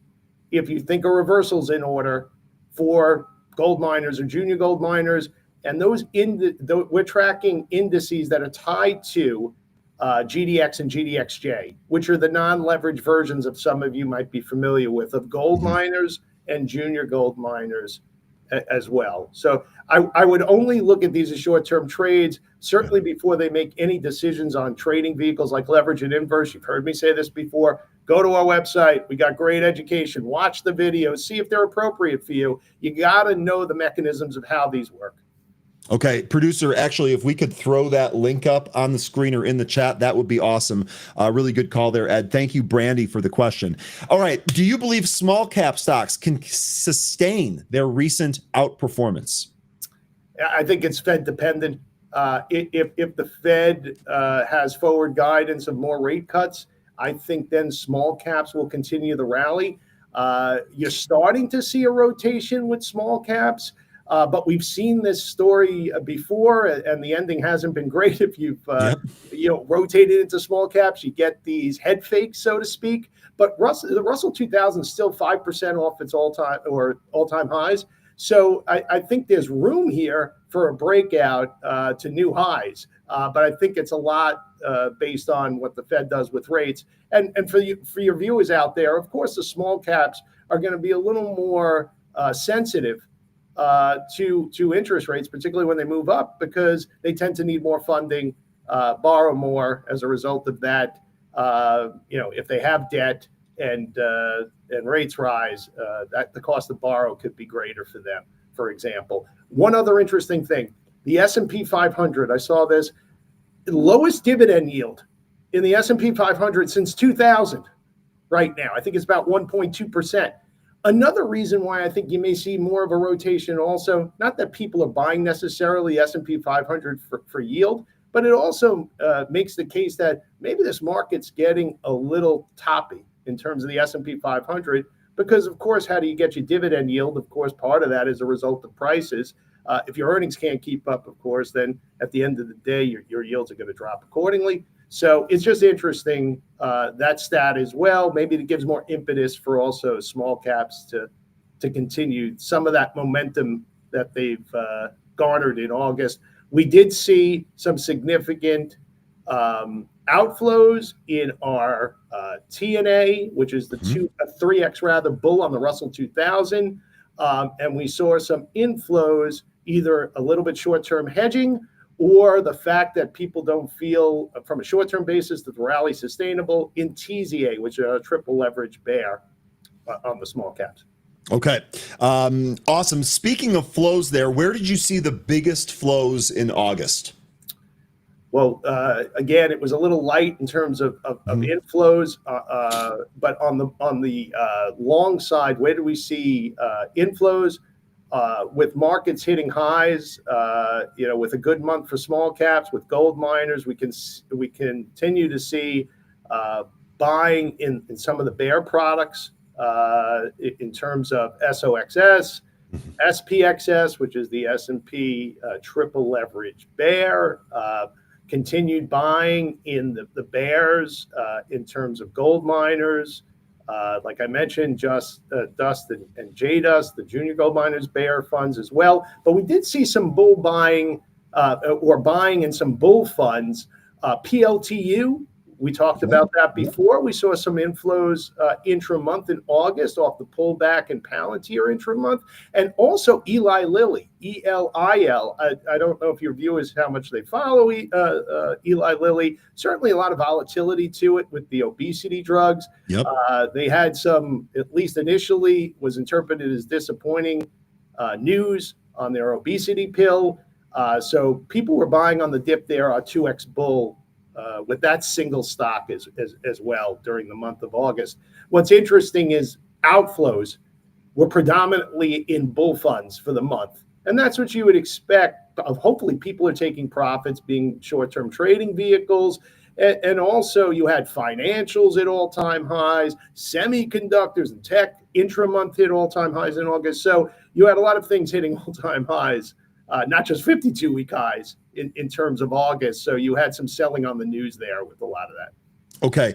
Speaker 2: If you think of reversals in order for gold miners or junior gold miners, and we're tracking indices that are tied to GDX and GDXJ, which are the non-leveraged versions of some of you might be familiar with of gold miners and junior gold miners as well. So I would only look at these as short-term trades, certainly before they make any decisions on trading vehicles like leverage and inverse. You've heard me say this before. Go to our website. We got great education. Watch the videos. See if they're appropriate for you. You got to know the mechanisms of how these work.
Speaker 1: Okay, producer, actually, if we could throw that link up on the screen or in the chat, that would be awesome. Really good call there, Ed. Thank you, Brandy, for the question. All right, do you believe small cap stocks can sustain their recent outperformance?
Speaker 2: I think it's Fed dependent. If the Fed has forward guidance of more rate cuts, I think then small caps will continue the rally. You're starting to see a rotation with small caps. But we've seen this story before, and the ending hasn't been great. If you've rotated into small caps, you get these head fakes, so to speak. But the Russell 2000 is still 5% off its all-time highs. So I think there's room here for a breakout to new highs. But I think it's a lot based on what the Fed does with rates. And for your viewers out there, of course, the small caps are going to be a little more sensitive to interest rates, particularly when they move up, because they tend to need more funding, borrow more as a result of that. If they have debt and rates rise, that the cost to borrow could be greater for them, for example. One other interesting thing, the S&P 500, I saw this, lowest dividend yield in the S&P 500 since 2000 right now. I think it's about 1.2%. Another reason why I think you may see more of a rotation also, not that people are buying necessarily S&P 500 for yield, but it also makes the case that maybe this market's getting a little toppy in terms of the S&P 500, because of course, how do you get your dividend yield? Of course, part of that is a result of prices. If your earnings can't keep up, of course, then at the end of the day, your yields are going to drop accordingly. So it's just interesting, that stat as well. Maybe it gives more impetus for also small caps to continue some of that momentum that they've garnered in August. We did see some significant outflows in our TNA, which is the 3x rather bull on the Russell 2000. And we saw some inflows, either a little bit short-term hedging or the fact that people don't feel from a short-term basis that the rally is sustainable in TZA, which is a triple leverage bear on the small caps.
Speaker 1: Okay. Awesome. Speaking of flows there, where did you see the biggest flows in August?
Speaker 2: Well, again, it was a little light in terms of inflows, but on the long side, where do we see inflows? With markets hitting highs, with a good month for small caps, with gold miners, we continue to see buying in some of the bear products in terms of SOXS, SPXS, which is the S&P triple leverage bear. Continued buying in the bears in terms of gold miners. Like I mentioned, Dust and J-Dust, the junior gold miners bear funds as well. But we did see some bull buying or buying in some bull funds. PLTU, we talked about that before. We saw some inflows intra-month in August off the pullback in Palantir intra-month. And also Eli Lilly, ELIL. I don't know if your viewers, how much they follow Eli Lilly. Certainly a lot of volatility to it with the obesity drugs.
Speaker 1: Yep.
Speaker 2: They had some, at least initially, was interpreted as disappointing news on their obesity pill. So people were buying on the dip there, our 2X bull, with that single stock as well during the month of August. What's interesting is outflows were predominantly in bull funds for the month. And that's what you would expect. Hopefully people are taking profits, being short-term trading vehicles. And also you had financials at all-time highs, semiconductors and tech intra-month hit all-time highs in August. So you had a lot of things hitting all-time highs, not just 52-week highs in terms of August. So you had some selling on the news there with a lot of that.
Speaker 1: Okay.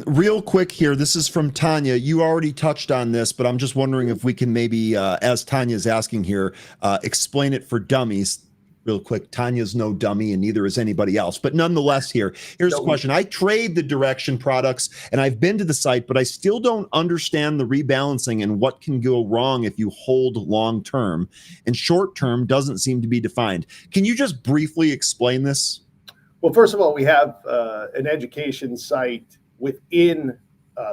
Speaker 1: Real quick here. This is from Tanya. You already touched on this, but I'm just wondering if we can maybe, as Tanya's asking here, explain it for dummies. Real quick, Tanya's no dummy and neither is anybody else. But nonetheless, here's the question. I trade the Direxion products and I've been to the site, but I still don't understand the rebalancing and what can go wrong if you hold long term, and short term doesn't seem to be defined. Can you just briefly explain this?
Speaker 2: Well, first of all, we have an education site within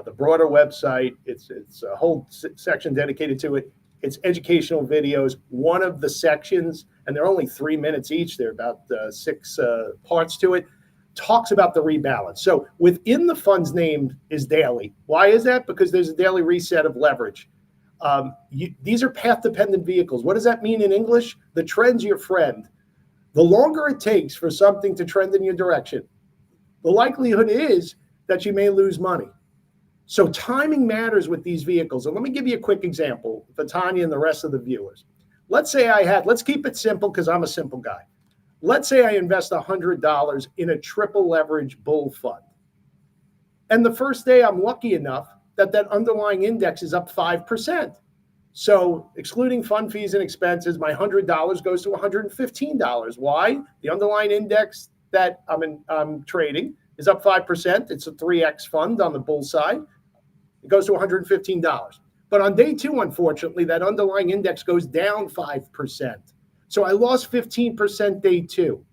Speaker 2: the broader website. It's a whole section dedicated to it. It's educational videos. One of the sections, and they're only 3 minutes each, there are about 6 parts to it, talks about the rebalance. So within the funds named is daily. Why is that? Because there's a daily reset of leverage. These are path-dependent vehicles. What does that mean in English? The trend's your friend. The longer it takes for something to trend in your direction, the likelihood is that you may lose money. So timing matters with these vehicles. And let me give you a quick example for Tanya and the rest of the viewers. Let's say let's keep it simple because I'm a simple guy. Let's say I invest $100 in a triple leverage bull fund. And the first day I'm lucky enough that underlying index is up 5%. So excluding fund fees and expenses, my $100 goes to $115. Why? The underlying index that I'm trading is up 5%. It's a 3X fund on the bull side. It goes to $115. But on day 2, unfortunately, that underlying index goes down 5%. So I lost 15% day 2.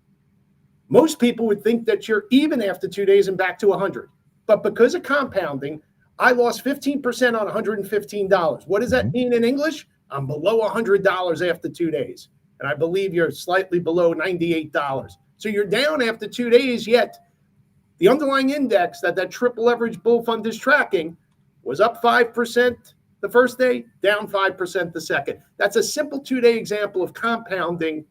Speaker 2: Most people would think that you're even after 2 days and back to 100. But because of compounding, I lost 15% on $115. What does that mean in English? I'm below $100 after 2 days. And I believe you're slightly below $98. So you're down after 2 days, yet the underlying index that triple leverage bull fund is tracking was up 5% the first day, down 5% the second. That's a simple 2-day example of compounding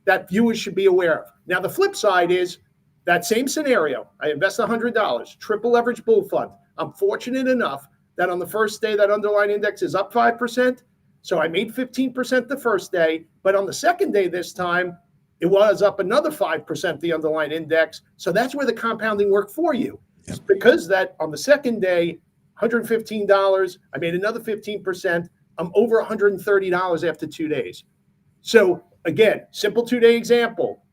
Speaker 2: that viewers should be aware of. Now, the flip side is that same scenario. I invest $100, triple leverage bull fund. I'm fortunate enough that on the first day, that underlying index is up 5%. So I made 15% the first day, but on the second day this time, it was up another 5%, the underlying index. So that's where the compounding worked for you. It's because that on the second day, $115, I made another 15%. I'm over $130 after 2 days. So again, simple 2-day example,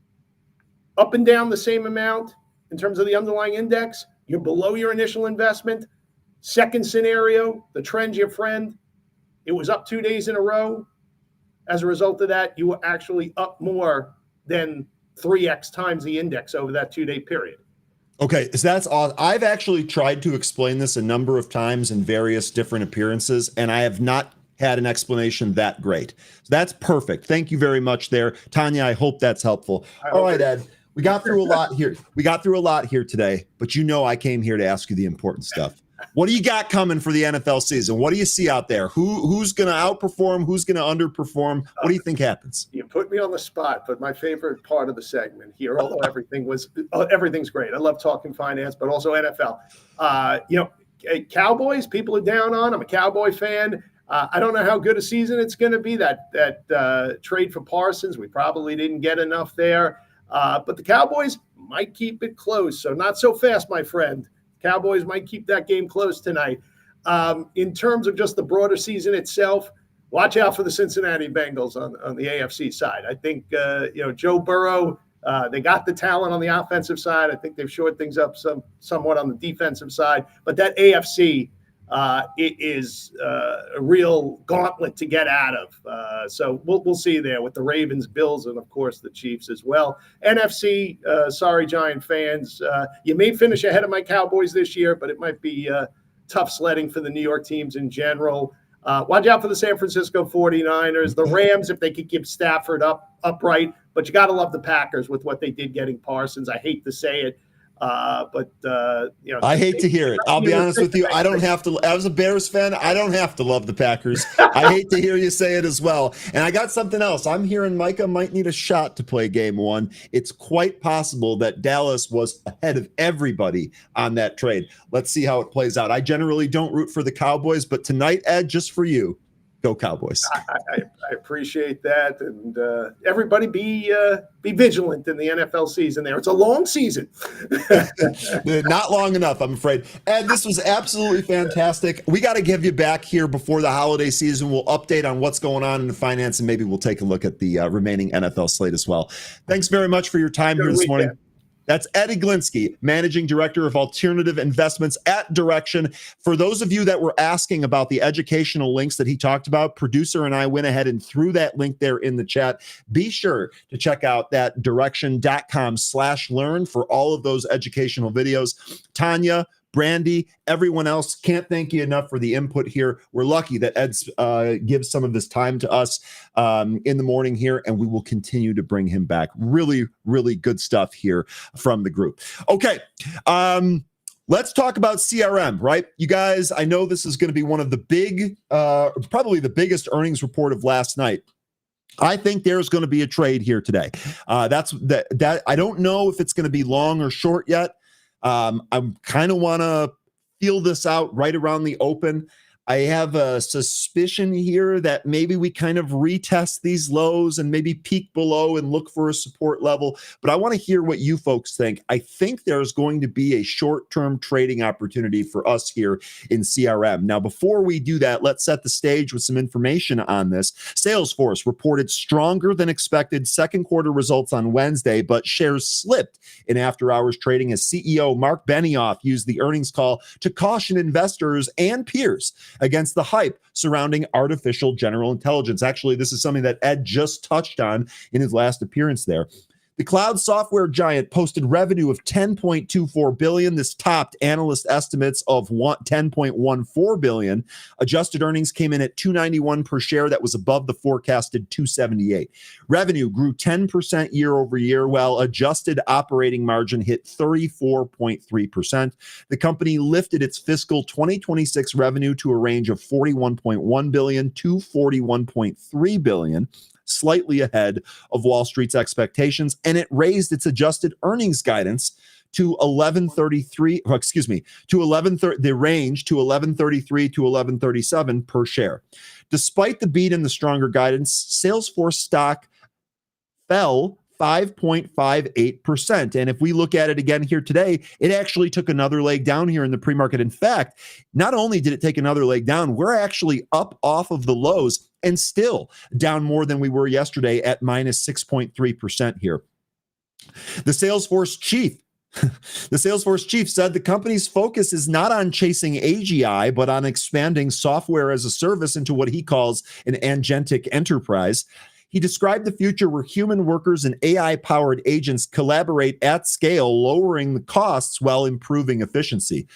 Speaker 2: up and down the same amount in terms of the underlying index, you're below your initial investment. Second scenario, the trend's your friend. It was up 2 days in a row. As a result of that, you were actually up more than 3x times the index over that 2-day period.
Speaker 1: Okay, so that's awesome. I've actually tried to explain this a number of times in various different appearances, and I have not had an explanation that great. So that's perfect. Thank you very much there. Tanya, I hope that's helpful. All right, Ed, we got through a lot here. We got through a lot here today, but you know I came here to ask you the important stuff. What do you got coming for the NFL season? What do you see out there? Who's going to outperform? Who's going to underperform? What do you think happens?
Speaker 2: You put me on the spot, but my favorite part of the segment here, although everything's great. I love talking finance, but also NFL. Cowboys, people are down on. I'm a Cowboy fan. I don't know how good a season it's going to be. That trade for Parsons, we probably didn't get enough there. But the Cowboys might keep it close. So not so fast, my friend. Cowboys might keep that game close tonight. In terms of just the broader season itself, watch out for the Cincinnati Bengals on the AFC side. I think, Joe Burrow, they got the talent on the offensive side. I think they've shored things up somewhat on the defensive side. But that AFC, it is a real gauntlet to get out of. So we'll see there with the Ravens, Bills, and, of course, the Chiefs as well. NFC, sorry, Giant fans. You may finish ahead of my Cowboys this year, but it might be tough sledding for the New York teams in general. Watch out for the San Francisco 49ers. The Rams, if they could keep Stafford upright. But you got to love the Packers with what they did getting Parsons. I hate to say it.
Speaker 1: I hate to hear it. I'll be honest with you. I don't have to, as a Bears fan, I don't have to love the Packers. I hate to hear you say it as well. And I got something else. I'm hearing Micah might need a shot to play game one. It's quite possible that Dallas was ahead of everybody on that trade. Let's see how it plays out. I generally don't root for the Cowboys, but tonight, Ed, just for you, go Cowboys.
Speaker 2: I appreciate that, and everybody be vigilant in the NFL season. There, it's a long season.
Speaker 1: Not long enough, I'm afraid. Ed, this was absolutely fantastic. We got to give you back here before the holiday season. We'll update on what's going on in the finance, and maybe we'll take a look at the remaining NFL slate as well. Thanks very much for your time here this morning. That's Ed Egilinsky, Managing Director of Alternative Investments at Direxion. For those of you that were asking about the educational links that he talked about, producer and I went ahead and threw that link there in the chat. Be sure to check out that direxion.com/learn for all of those educational videos. Tanya, Brandy, everyone else, can't thank you enough for the input here. We're lucky that Ed gives some of his time to us in the morning here, and we will continue to bring him back. Really, really good stuff here from the group. Okay, let's talk about CRM, right? You guys, I know this is going to be one of the big, probably the biggest earnings report of last night. I think there's going to be a trade here today. That I don't know if it's going to be long or short yet. I kind of want to feel this out right around the open. I have a suspicion here that maybe we kind of retest these lows and maybe peak below and look for a support level. But I want to hear what you folks think. I think there's going to be a short-term trading opportunity for us here in CRM. Now, before we do that, let's set the stage with some information on this. Salesforce reported stronger than expected second quarter results on Wednesday, but shares slipped in after-hours trading as CEO Mark Benioff used the earnings call to caution investors and peers against the hype surrounding artificial general intelligence. Actually, this is something that Ed just touched on in his last appearance there. The cloud software giant posted revenue of $10.24 billion. This topped analyst estimates of $10.14 billion. Adjusted earnings came in at $2.91 per share. That was above the forecasted $2.78. Revenue grew 10% year over year, while adjusted operating margin hit 34.3%. The company lifted its fiscal 2026 revenue to a range of $41.1 billion to $41.3 billion. slightly ahead of Wall Street's expectations, and it raised its adjusted earnings guidance to 1133, the range to 1133 to 1137 per share. Despite the beat and the stronger guidance, Salesforce stock fell 5.58%. And if we look at it again here today, it actually took another leg down here in the pre-market. In fact, not only did it take another leg down, we're actually up off of the lows and still down more than we were yesterday at minus 6.3% here. The Salesforce chief said the company's focus is not on chasing AGI, but on expanding software as a service into what he calls an agentic enterprise. He described the future where human workers and AI-powered agents collaborate at scale, lowering the costs while improving efficiency.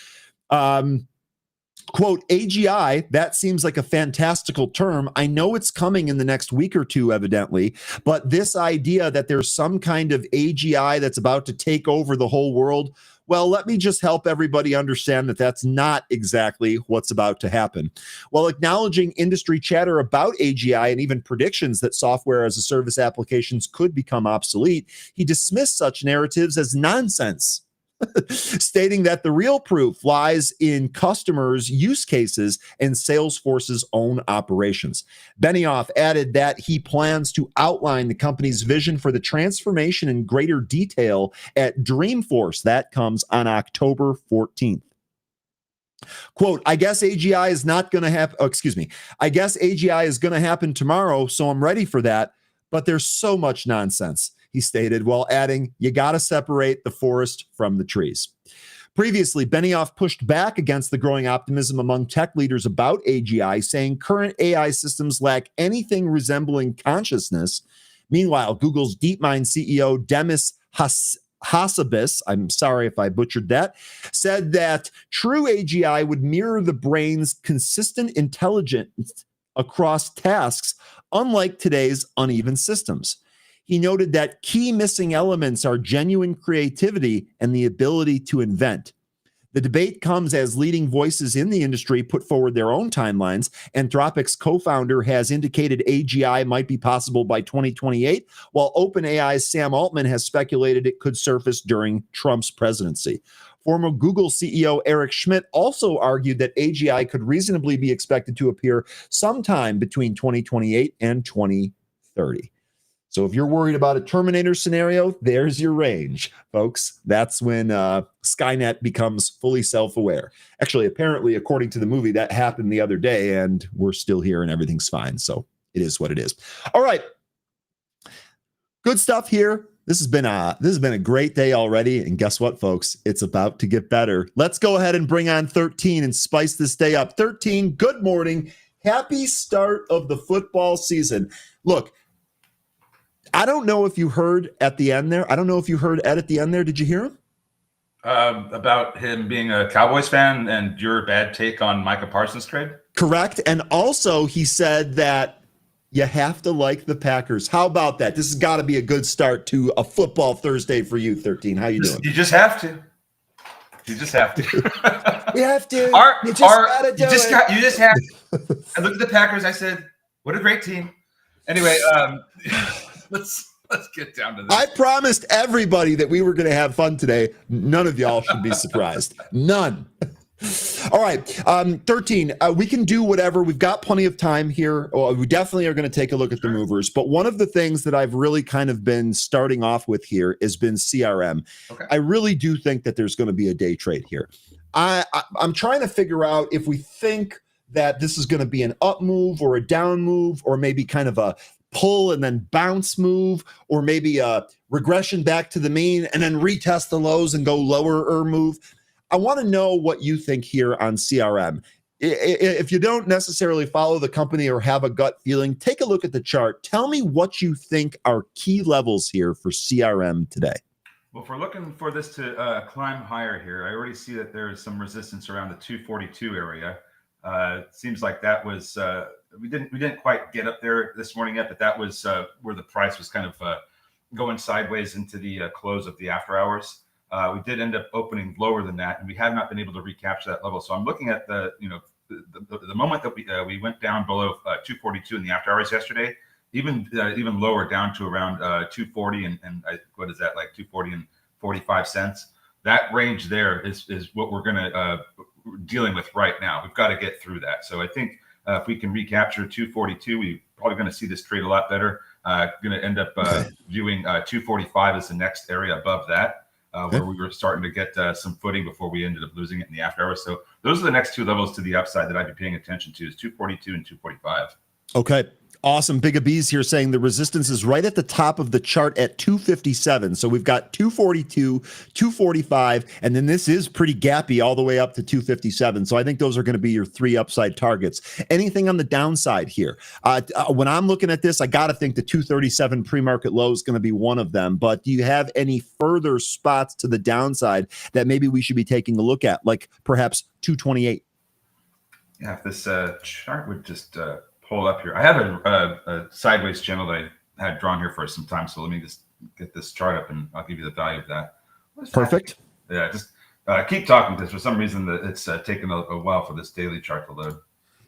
Speaker 1: Quote, AGI, that seems like a fantastical term. I know it's coming in the next week or two, evidently, but this idea that there's some kind of AGI that's about to take over the whole world, well, let me just help everybody understand that that's not exactly what's about to happen. While acknowledging industry chatter about AGI and even predictions that software as a service applications could become obsolete, he dismissed such narratives as nonsense, stating that the real proof lies in customers' use cases and Salesforce's own operations. Benioff added that he plans to outline the company's vision for the transformation in greater detail at Dreamforce. That comes on October 14th. Quote, I guess AGI is not going to happen. I guess AGI is going to happen tomorrow, so I'm ready for that. But there's so much nonsense, he stated, while adding, you got to separate the forest from the trees. Previously, Benioff pushed back against the growing optimism among tech leaders about AGI, saying current AI systems lack anything resembling consciousness. Meanwhile, Google's DeepMind CEO, Demis Hassabis, I'm sorry if I butchered that, said that true AGI would mirror the brain's consistent intelligence across tasks, unlike today's uneven systems. He noted that key missing elements are genuine creativity and the ability to invent. The debate comes as leading voices in the industry put forward their own timelines. Anthropic's co-founder has indicated AGI might be possible by 2028, while OpenAI's Sam Altman has speculated it could surface during Trump's presidency. Former Google CEO Eric Schmidt also argued that AGI could reasonably be expected to appear sometime between 2028 and 2030. So if you're worried about a Terminator scenario, there's your range, folks. That's when Skynet becomes fully self-aware. Actually, apparently, according to the movie, that happened the other day, and we're still here and everything's fine. So it is what it is. All right. Good stuff here. This has been a great day already. And guess what, folks? It's about to get better. Let's go ahead and bring on 13 and spice this day up. 13, good morning. Happy start of the football season. Look, I don't know if you heard at the end there. I don't know if you heard Ed at the end there. Did you hear him?
Speaker 3: About him being a Cowboys fan and your bad take on Micah Parsons trade?
Speaker 1: Correct. And also he said that you have to like the Packers. How about that? This has got to be a good start to a football Thursday for you, 13. How you doing?
Speaker 3: You just have to. You just have to.
Speaker 1: We have to.
Speaker 3: You just have to. I looked at the Packers. I said, what a great team. Anyway, let's get down to this.
Speaker 1: I promised everybody that we were going to have fun today. None of y'all should be surprised. None. All right, 13. We can do whatever. We've got plenty of time here. We definitely are going to take a look at the movers. But one of the things that I've really kind of been starting off with here has been CRM. Okay. I really do think that there's going to be a day trade here. I'm trying to figure out if we think that this is going to be an up move or a down move, or maybe kind of a pull and then bounce move, or maybe a regression back to the mean and then retest the lows and go lower or move. I want to know what you think here on CRM. If you don't necessarily follow the company or have a gut feeling, take a look at the chart. Tell me what you think are key levels here for CRM today.
Speaker 3: Well, if we're looking for this to climb higher here, I already see that there is some resistance around the 242 area. Seems like that was we didn't quite get up there this morning yet, but that was where the price was kind of going sideways into the close of the after hours. We did end up opening lower than that, and we have not been able to recapture that level. So I'm looking at the moment that we went down below 242 in the after hours yesterday. even lower down to around 240 and what is that, like 240 and 45 cents. That range there is what we're going to dealing with right now. We've got to get through that. So I think if we can recapture 242, we're probably going to see this trade a lot better. Going to end up viewing 245 as the next area above that, where we were starting to get some footing before we ended up losing it in the after hours. So those are the next two levels to the upside that I'd be paying attention to, is 242 and 245.
Speaker 1: Okay. Awesome. Big Ab's here saying the resistance is right at the top of the chart at 257. So we've got 242, 245, and then this is pretty gappy all the way up to 257. So I think those are going to be your three upside targets. Anything on the downside here? When I'm looking at this, I got to think the 237 pre-market low is going to be one of them. But do you have any further spots to the downside that maybe we should be taking a look at, like perhaps 228?
Speaker 3: Yeah, if this chart would just pull up here. I have a sideways channel that I had drawn here for some time. So let me just get this chart up and I'll give you the value of that.
Speaker 1: Perfect.
Speaker 3: Yeah, just keep talking, because for some reason it's taken a while for this daily chart to load.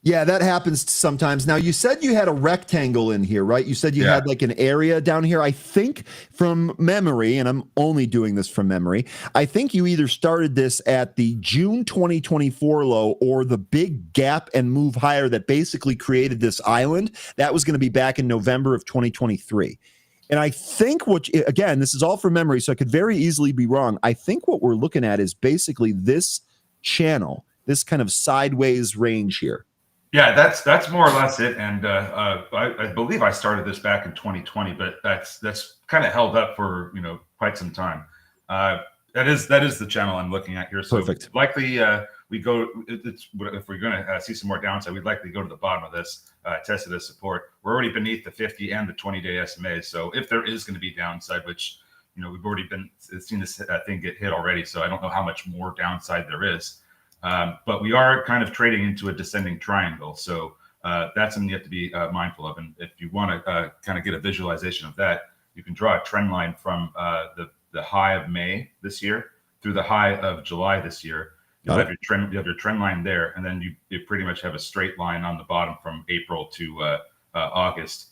Speaker 1: Yeah, that happens sometimes. Now, you said you had a rectangle in here, right? You said you had like an area down here. I think from memory, and I'm only doing this from memory, I think you either started this at the June 2024 low or the big gap and move higher that basically created this island. That was going to be back in November of 2023. And I think again, this is all from memory, so I could very easily be wrong. I think what we're looking at is basically this channel, this kind of sideways range here.
Speaker 3: Yeah, that's more or less it. And I believe I started this back in 2020, but that's kind of held up for quite some time. That is the channel I'm looking at here. So
Speaker 1: perfect.
Speaker 3: Likely we go. If we're going to see some more downside, we'd likely go to the bottom of this, test it as support. We're already beneath the 50 and the 20-day SMA. So if there is going to be downside, which we've already seen this thing get hit already. So I don't know how much more downside there is. But we are kind of trading into a descending triangle. So that's something you have to be mindful of. And if you want to kind of get a visualization of that, you can draw a trend line from the high of May this year through the high of July this year. You have your trend line there, and then you pretty much have a straight line on the bottom from April to August.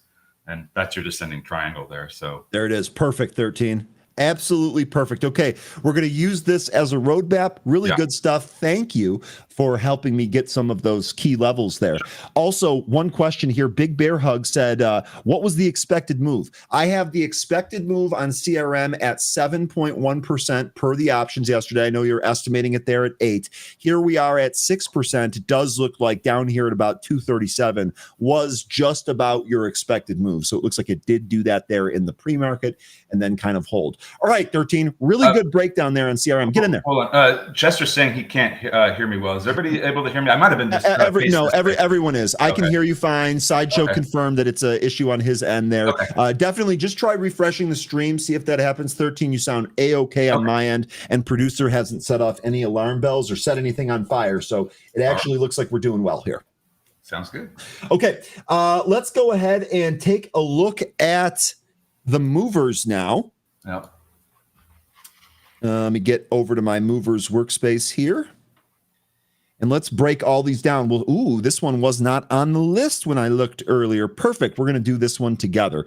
Speaker 3: And that's your descending triangle there. So
Speaker 1: there it is. Perfect, 13. Absolutely perfect. Okay, we're going to use this as a roadmap. Really good stuff. Thank you for helping me get some of those key levels there. Also, one question here. Big Bear Hug said, what was the expected move? I have the expected move on CRM at 7.1% per the options yesterday. I know you're estimating it there at 8. Here we are at 6%. It does look like down here at about 237 was just about your expected move. So it looks like it did do that there in the pre-market and then kind of hold. All right, 13. Really good breakdown there on CRM. Get in there.
Speaker 3: Hold on. Chester's saying he can't hear me well. Is everybody able to hear me? I might have been just
Speaker 1: everyone is. I can hear you fine. Sideshow confirmed that it's an issue on his end there. Definitely just try refreshing the stream. See if that happens. 13, you sound A-okay on my end. And producer hasn't set off any alarm bells or set anything on fire. So it actually looks like we're doing well here.
Speaker 3: Sounds good.
Speaker 1: Okay, let's go ahead and take a look at the movers now.
Speaker 3: Yep.
Speaker 1: Let me get over to my movers workspace here. And let's break all these down. Well, ooh, this one was not on the list when I looked earlier. Perfect. We're going to do this one together.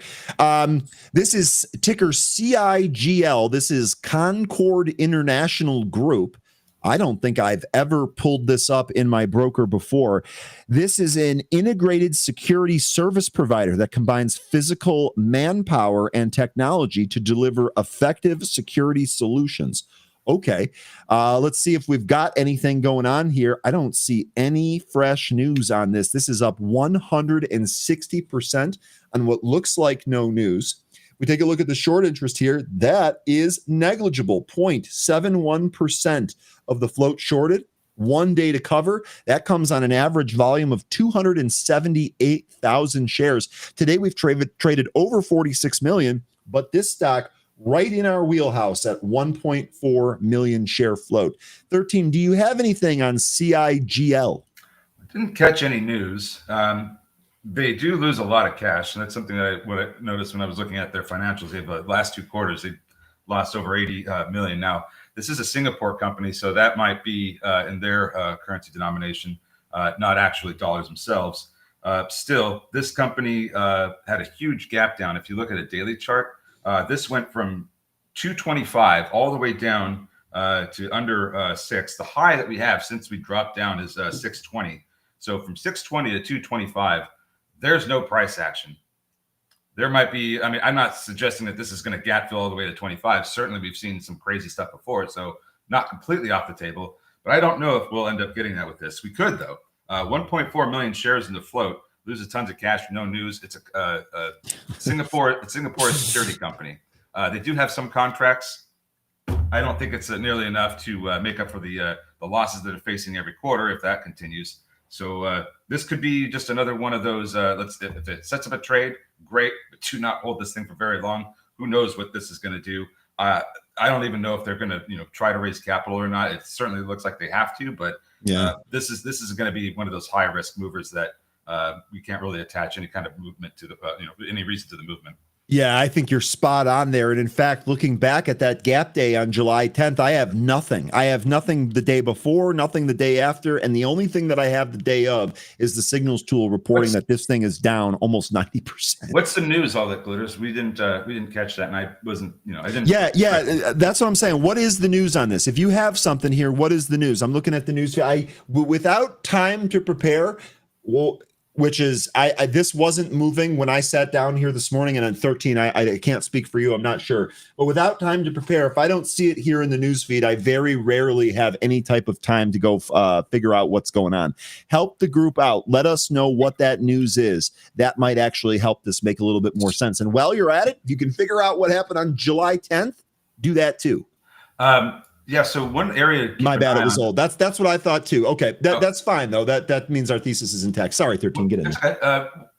Speaker 1: This is ticker CIGL. This is Concord International Group. I don't think I've ever pulled this up in my broker before. This is an integrated security service provider that combines physical manpower and technology to deliver effective security solutions. Okay, let's see if we've got anything going on here. I don't see any fresh news on this. This is up 160% on what looks like no news. We take a look at the short interest here. That is negligible, 0.71% of the float shorted. 1 day to cover. That comes on an average volume of 278,000 shares. Today we've traded over 46 million, but this stock right in our wheelhouse at 1.4 million share float. 13, do you have anything on CIGL?
Speaker 3: I didn't catch any news. They do lose a lot of cash, and that's something that I noticed when I was looking at their financials. The last 2 quarters, they lost over 80 million. Now, this is a Singapore company, so that might be in their currency denomination, not actually dollars themselves. Still, this company had a huge gap down. If you look at a daily chart, this went from 225 all the way down to under 6. The high that we have since we dropped down is 620. So from 620 to 225, there's no price action. There might be, I mean, I'm not suggesting that this is going to gap fill all the way to 25. Certainly, we've seen some crazy stuff before, so not completely off the table. But I don't know if we'll end up getting that with this. We could, though. 1.4 million shares in the float, loses tons of cash, no news. It's a Singapore security company. They do have some contracts. I don't think it's nearly enough to make up for the losses that are facing every quarter if that continues. So this could be just another one of those. If it sets up a trade, great, but do not hold this thing for very long. Who knows what this is going to do? I don't even know if they're going to try to raise capital or not. It certainly looks like they have to, but this is going to be one of those high risk movers that we can't really attach any kind of movement to the any reason to the movement.
Speaker 1: Yeah, I think you're spot on there. And in fact, looking back at that gap day on July 10th, I have nothing. I have nothing the day before, nothing the day after. And the only thing that I have the day of is the signals tool reporting that this thing is down almost 90%.
Speaker 3: What's the news, all that glitters? We didn't catch that. And I wasn't, I didn't.
Speaker 1: Yeah. That's what I'm saying. What is the news on this? If you have something here, what is the news? I'm looking at the news. Without time to prepare, which is this wasn't moving when I sat down here this morning, and on 13, I can't speak for you. I'm not sure. But without time to prepare, if I don't see it here in the news feed, I very rarely have any type of time to go figure out what's going on. Help the group out. Let us know what that news is. That might actually help this make a little bit more sense. And while you're at it, if you can figure out what happened on July 10th, do that too.
Speaker 3: Yeah, so one area.
Speaker 1: My bad, it was old. That's what I thought too. Okay, that's fine though. That means our thesis is intact. Sorry, 13, get in.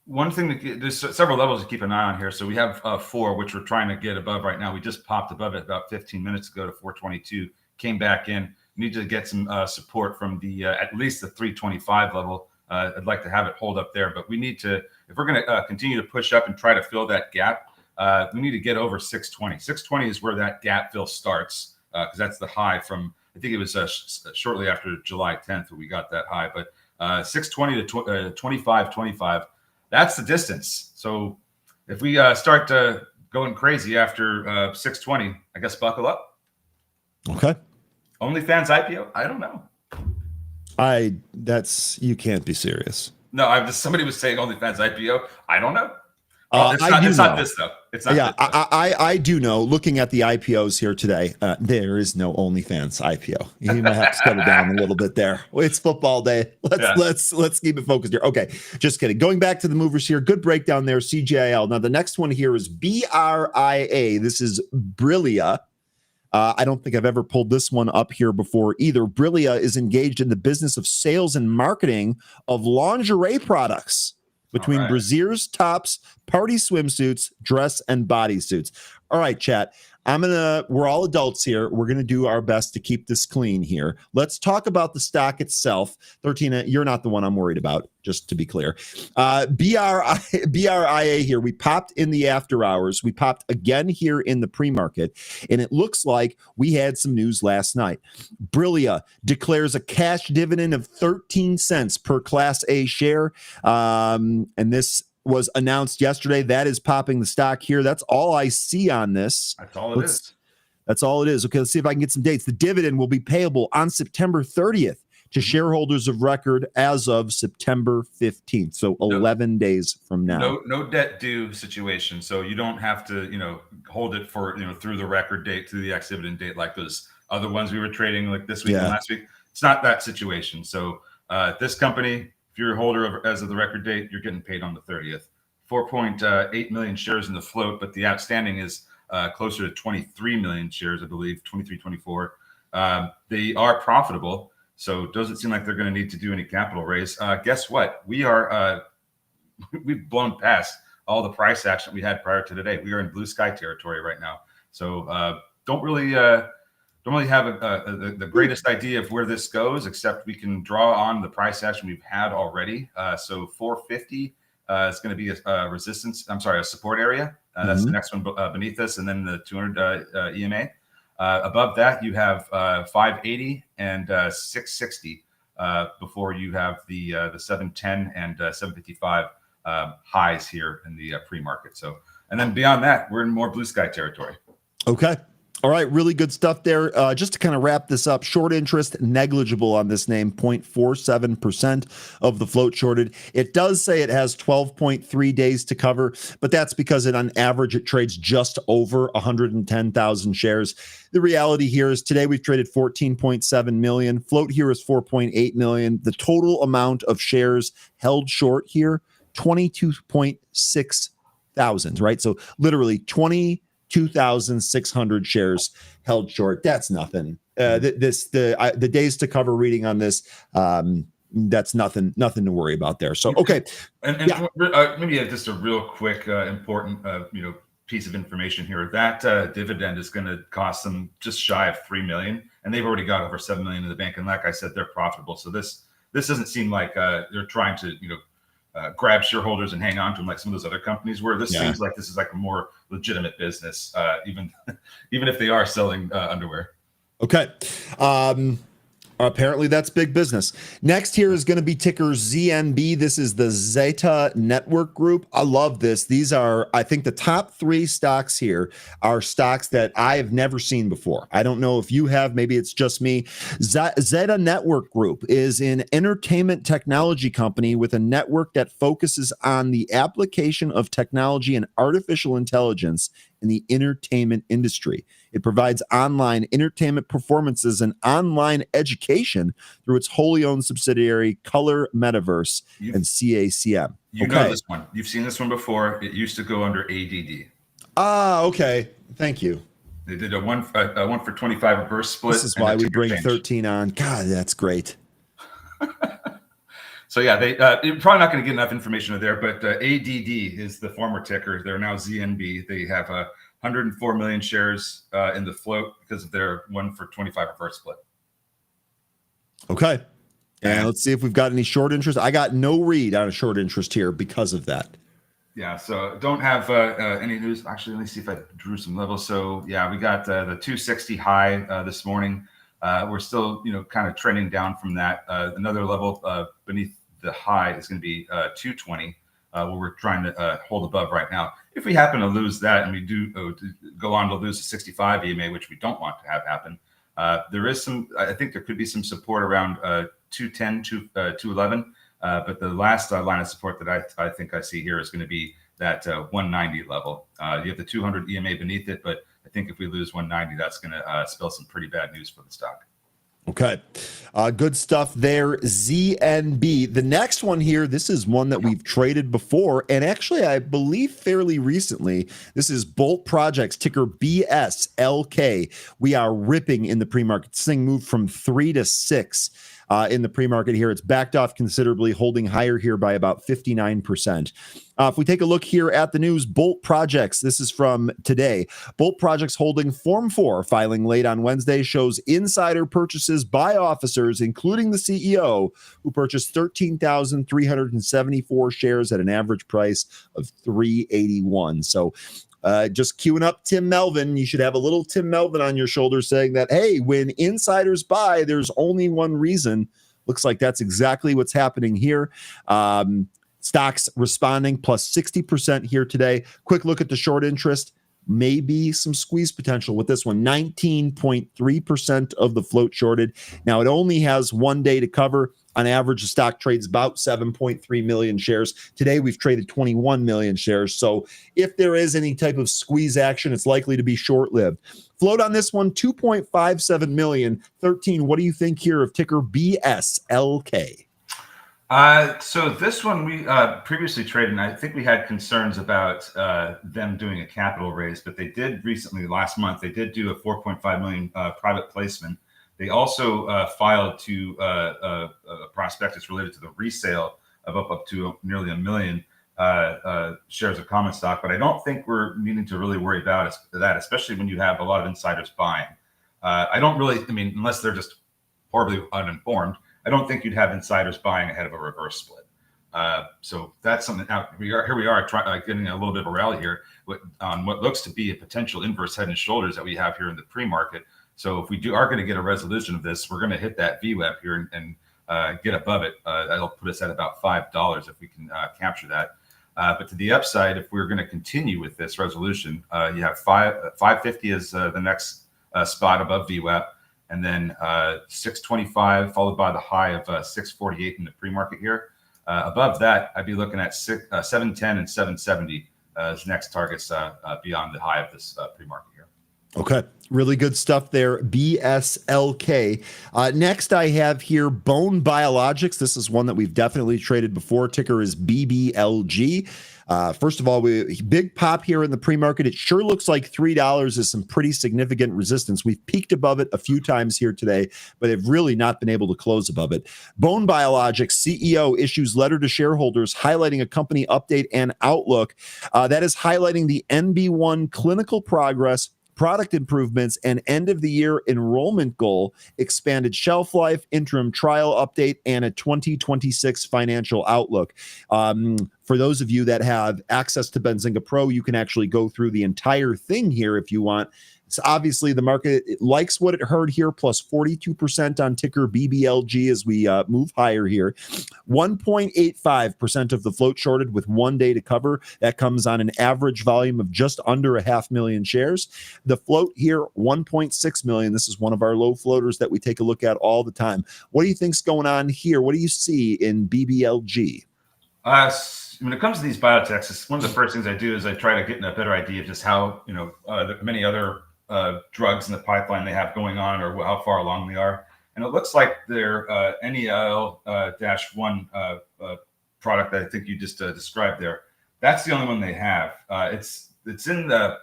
Speaker 3: One thing there's several levels to keep an eye on here. So we have 4, which we're trying to get above right now. We just popped above it about 15 minutes ago to 422. Came back in. Need to get some support from the at least the 325 level. I'd like to have it hold up there, but we need to, if we're going to continue to push up and try to fill that gap, we need to get over 620. 620 is where that gap fill starts. Because that's the high from, I think it was shortly after July 10th when we got that high. But 620 to 25.25, that's the distance. So if we start going crazy after 620, I guess buckle up.
Speaker 1: Okay.
Speaker 3: OnlyFans IPO? I don't know.
Speaker 1: You can't be serious.
Speaker 3: No, somebody was saying OnlyFans IPO. I don't know. It's not this though. It's not.
Speaker 1: Yeah, I do know. Looking at the IPOs here today, there is no OnlyFans IPO. You might have to cut it down a little bit there. It's football day. Let's keep it focused here. Okay, just kidding. Going back to the movers here. Good breakdown there. CGIL. Now the next one here is BRIA. This is Brilia. I don't think I've ever pulled this one up here before either. Brilia is engaged in the business of sales and marketing of lingerie products. Between brassieres, tops, party swimsuits, dress, and bodysuits. All right, chat. We're all adults here. We're going to do our best to keep this clean here. Let's talk about the stock itself. 13, you're not the one I'm worried about, just to be clear. BRIA here. We popped in the after hours. We popped again here in the pre-market. And it looks like we had some news last night. Brilia declares a cash dividend of 13 cents per Class A share. And this was announced yesterday. That is popping the stock here. That's all I see on this.
Speaker 3: That's all it is.
Speaker 1: That's all it is. Okay, let's see if I can get some dates. The dividend will be payable on September 30th to shareholders of record as of September 15th. So 11 days from now.
Speaker 3: No debt due situation. So you don't have to, hold it for, through the record date, through the ex-dividend date, like those other ones we were trading like this week and last week. It's not that situation. So this company, if you're a holder as of the record date, you're getting paid on the 30th. 4.8 million shares in the float, but the outstanding is closer to 23 million shares, I believe, 23, 24. They are profitable, so it doesn't seem like they're going to need to do any capital raise. Guess what? We've blown past all the price action we had prior to today. We are in blue sky territory right now. So don't really have the greatest idea of where this goes, except we can draw on the price action we've had already. So 450 is going to be a support area. That's the next one beneath us, and then the 200 EMA. Above that, you have 580 and 660. before you have the 710 and 755 highs here in the pre-market. So, and then beyond that, we're in more blue sky territory.
Speaker 1: Okay. All right. Really good stuff there. Just to kind of wrap this up, short interest negligible on this name, 0.47% of the float shorted. It does say it has 12.3 days to cover, but that's because on average, it trades just over 110,000 shares. The reality here is today we've traded 14.7 million. Float here is 4.8 million. The total amount of shares held short here, 22.6 thousand, right? So literally 22,600 shares held short. That's nothing. The days to cover reading on this, that's nothing to worry about there. So, okay.
Speaker 3: And maybe just a real quick, important, piece of information here. That dividend is going to cost them just shy of 3 million, and they've already got over 7 million in the bank. And like I said, they're profitable. So this doesn't seem like they're trying to, grab shareholders and hang on to them like some of those other companies where this seems like this is like a more legitimate business, even if they are selling underwear. Okay.
Speaker 1: Apparently that's big business. Next here is going to be ticker ZNB. This is the Zeta Network Group. I love this. These are, I think the top 3 stocks here are stocks that I have never seen before. I don't know if you have, maybe it's just me. Zeta Network Group is an entertainment technology company with a network that focuses on the application of technology and artificial intelligence in the entertainment industry. It provides online entertainment performances and online education through its wholly owned subsidiary, Color Metaverse and CACM.
Speaker 3: You know this one. You've seen this one before. It used to go under ADD.
Speaker 1: Ah, okay. Thank you.
Speaker 3: They did a one for 25 reverse split.
Speaker 1: This is why we bring 13 on. God, that's great.
Speaker 3: So yeah, you're probably not going to get enough information there, but ADD is the former ticker. They're now ZNB. They have 104 million shares in the float because of their 1 for 25 reverse split.
Speaker 1: Okay. And let's see if we've got any short interest. I got no read on a short interest here because of that.
Speaker 3: Yeah, so don't have any news. Actually, let me see if I drew some levels. So yeah, we got the 260 high this morning. We're still, kind of trending down from that. Another level beneath the high is going to be 220, where we're trying to hold above right now. If we happen to lose that and we do go on to lose the 65 EMA, which we don't want to have happen, there is I think there could be some support around 210 to 211. But the last line of support that I think I see here is going to be that 190 level. You have the 200 EMA beneath it, but I think if we lose 190, that's going to spell some pretty bad news for the stock.
Speaker 1: Okay. Good stuff there. ZNB. The next one here, this is one that we've traded before. And actually, I believe fairly recently, this is Bolt Projects, ticker BSLK. We are ripping in the pre-market. This thing moved from 3 to 6 in the pre-market here. It's backed off considerably, holding higher here by about 59%. If we take a look here at the news, Bolt Projects, this is from today. Bolt Projects holding Form 4, filing late on Wednesday, shows insider purchases by officers, including the CEO, who purchased 13,374 shares at an average price of $381. So just queuing up Tim Melvin. You should have a little Tim Melvin on your shoulder saying that, hey, when insiders buy, there's only one reason. Looks like that's exactly what's happening here. Stocks responding plus 60% here today. Quick look at the short interest. Maybe some squeeze potential with this one. 19.3% of the float shorted. Now, it only has 1 day to cover. On average, the stock trades about 7.3 million shares. Today, we've traded 21 million shares. So if there is any type of squeeze action, it's likely to be short-lived. Float on this one, 2.57 million. 13, what do you think here of ticker BSLK?
Speaker 3: So this one we previously traded, and I think we had concerns about them doing a capital raise, but they did recently, last month, they did do a 4.5 million private placement. They also filed to a prospectus related to the resale of up to nearly 1 million shares of common stock, but I don't think we're needing to really worry about that, especially when you have a lot of insiders buying. Unless they're just horribly uninformed, I don't think you'd have insiders buying ahead of a reverse split. So that's something. Now we are getting a little bit of a rally here on what looks to be a potential inverse head and shoulders that we have here in the pre-market. So if we are going to get a resolution of this, we're going to hit that VWAP here and get above it, that'll put us at about $5 if we can capture that. But to the upside, if we're going to continue with this resolution, you have 550 is the next spot above VWAP, and then 625 followed by the high of 648 in the pre-market here. Above that, I'd be looking at 710 and 770 as next targets beyond the high of this pre-market here.
Speaker 1: Okay. Really good stuff there. BSLK. Next, I have here Bone Biologics. This is one that we've definitely traded before. Ticker is BBLG. First of all, big pop here in the pre-market. It sure looks like $3 is some pretty significant resistance. We've peaked above it a few times here today, but have really not been able to close above it. Bone Biologics CEO issues letter to shareholders highlighting a company update and outlook. That is highlighting the NB1 clinical progress, product improvements, and end of the year enrollment goal, expanded shelf life, interim trial update, and a 2026 financial outlook. For those of you that have access to Benzinga Pro, you can actually go through the entire thing here if you want. So obviously the market likes what it heard here, plus 42% on ticker BBLG as we move higher here. 1.85% of the float shorted with 1 day to cover. That comes on an average volume of just under 500,000 shares. The float here, 1.6 million. This is one of our low floaters that we take a look at all the time. What do you think's going on here? What do you see in BBLG?
Speaker 3: When it comes to these biotechs, it's one of the first things I do is I try to get a better idea of just how, the many other drugs in the pipeline they have going on or how far along they are. And it looks like their NEL-1 product that I think you just described there, that's the only one they have. It's in the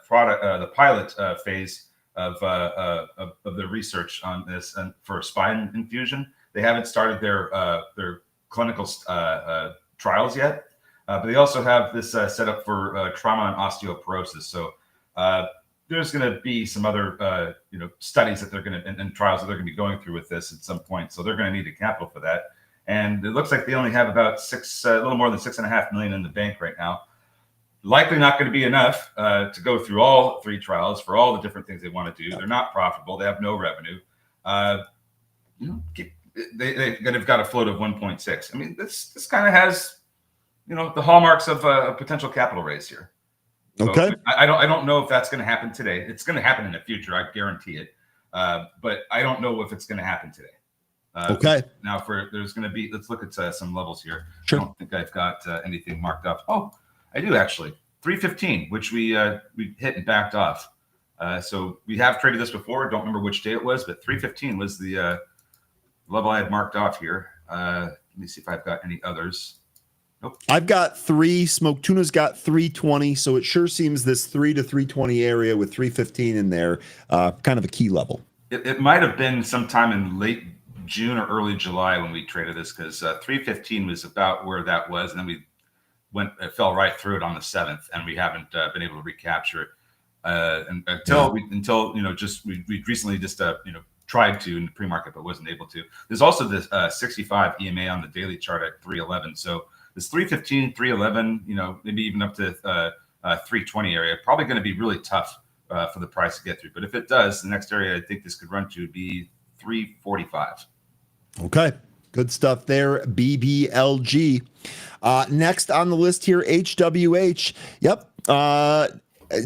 Speaker 3: pilot phase of the research on this and for spine infusion. They haven't started their clinical trials yet, but they also have this set up for trauma and osteoporosis. So there's going to be some other, studies that they're going to and trials that they're going to be going through with this at some point. So they're going to need the capital for that. And it looks like they only have about a little more than 6.5 million in the bank right now. Likely not going to be enough to go through all 3 trials for all the different things they want to do. They're not profitable. They have no revenue. They've got a float of 1.6. I mean, this kind of has, the hallmarks of a potential capital raise here. So
Speaker 1: Okay.
Speaker 3: I don't know if that's going to happen today. It's going to happen in the future. I guarantee it. But I don't know if it's going to happen today.
Speaker 1: Okay.
Speaker 3: Now there's going to be, let's look at some levels here.
Speaker 1: Sure.
Speaker 3: I don't think I've got anything marked up. Oh, I do actually. 315, which we hit and backed off. So we have traded this before. Don't remember which day it was, but 315 was the level I had marked off here. Let me see if I've got any others. Nope.
Speaker 1: I've got 3. Smoke Tuna's got 320. So it sure seems this 3 to 320 area with 315 in there, kind of a key level.
Speaker 3: It might have been sometime in late June or early July when we traded this, because 315 was about where that was, and then it fell right through it on the 7th, and we haven't been able to recapture it until we recently just tried to in the pre-market but wasn't able to. There's also this 65 EMA on the daily chart at 311. So this 315, 311, maybe even up to 320 area, probably going to be really tough for the price to get through. But if it does, the next area I think this could run to would be 345.
Speaker 1: Okay. Good stuff there. BBLG. Next on the list here, HWH. Yep.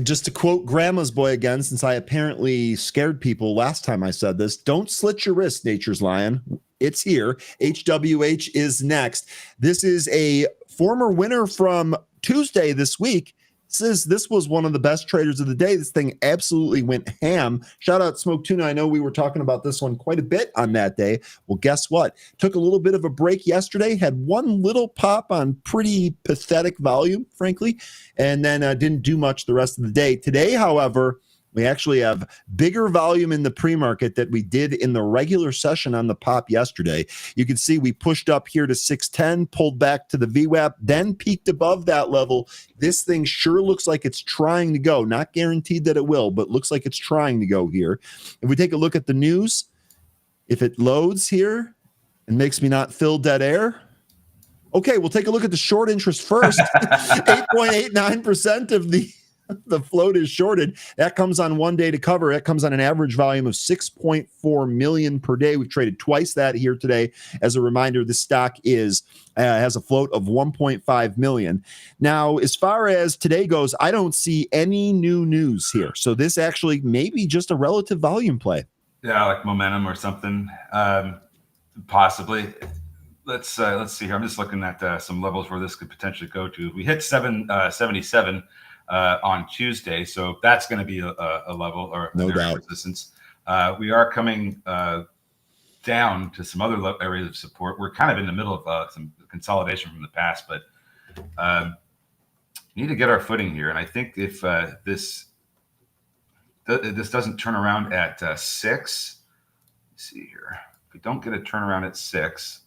Speaker 1: Just to quote Grandma's Boy again, since I apparently scared people last time I said this, don't slit your wrist, Nature's Lion. It's here. HWH is next. This is a former winner from Tuesday this week. Says this was one of the best traders of the day. This thing absolutely went ham. Shout out Smoke Tuna. I know we were talking about this one quite a bit on that day. Well, guess what? Took a little bit of a break yesterday, had one little pop on pretty pathetic volume, frankly, and then didn't do much the rest of the day. Today, however, we actually have bigger volume in the pre-market that we did in the regular session on the pop yesterday. You can see we pushed up here to 610, pulled back to the VWAP, then peaked above that level. This thing sure looks like it's trying to go. Not guaranteed that it will, but looks like it's trying to go here. If we take a look at the news, if it loads here and makes me not fill dead air. Okay, we'll take a look at the short interest first. 8.89% of the the float is shorted. That comes on 1 day to cover. That comes on an average volume of 6.4 million per day. We've traded twice that here today. As a reminder, this stock has a float of 1.5 million. Now, as far as today goes, I don't see any new news here. So this actually may be just a relative volume play.
Speaker 3: Yeah, like momentum or something, possibly. Let's see here. I'm just looking at some levels where this could potentially go to. We hit 777 on Tuesday, so that's going to be a level or
Speaker 1: no doubt
Speaker 3: resistance. We are coming down to some other areas of support. We're kind of in the middle of some consolidation from the past, but need to get our footing here. And I think if this doesn't turn around at 6, let's see here. If we don't get a turnaround at 6,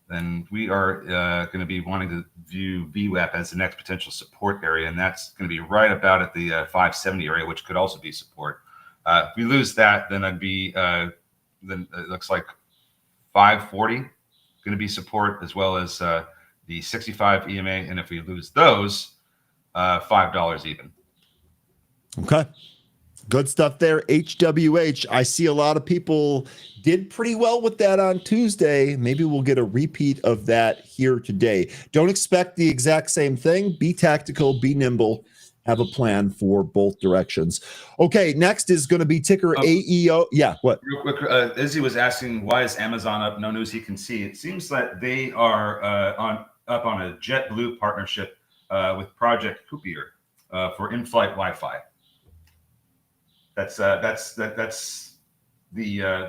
Speaker 3: then we are going to be wanting to view VWAP as the next potential support area, and that's going to be right about at the 570 area, which could also be support. If we lose that, then I'd be then it looks like 540 going to be support, as well as the 65 EMA, and if we lose those, $5 even.
Speaker 1: Okay. Good stuff there. HWH. I see a lot of people did pretty well with that on Tuesday. Maybe we'll get a repeat of that here today. Don't expect the exact same thing. Be tactical, be nimble, have a plan for both directions. Okay, next is going to be ticker AEO. Yeah, what?
Speaker 3: Real quick, Izzy was asking, why is Amazon up? No news he can see. It seems that they are up on a JetBlue partnership with Project Coupier for in-flight Wi-Fi. That's the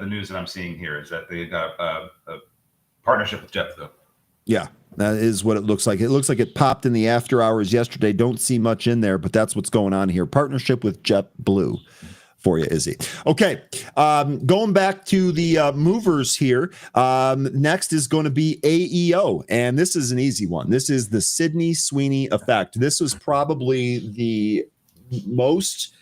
Speaker 3: news that I'm seeing here, is that they got a partnership with JetBlue.
Speaker 1: Yeah, that is what it looks like. It looks like it popped in the after hours yesterday. Don't see much in there, but that's what's going on here. Partnership with JetBlue for you, Izzy. Okay, going back to the movers here. Next is going to be AEO, and this is an easy one. This is the Sydney Sweeney effect. This was probably the most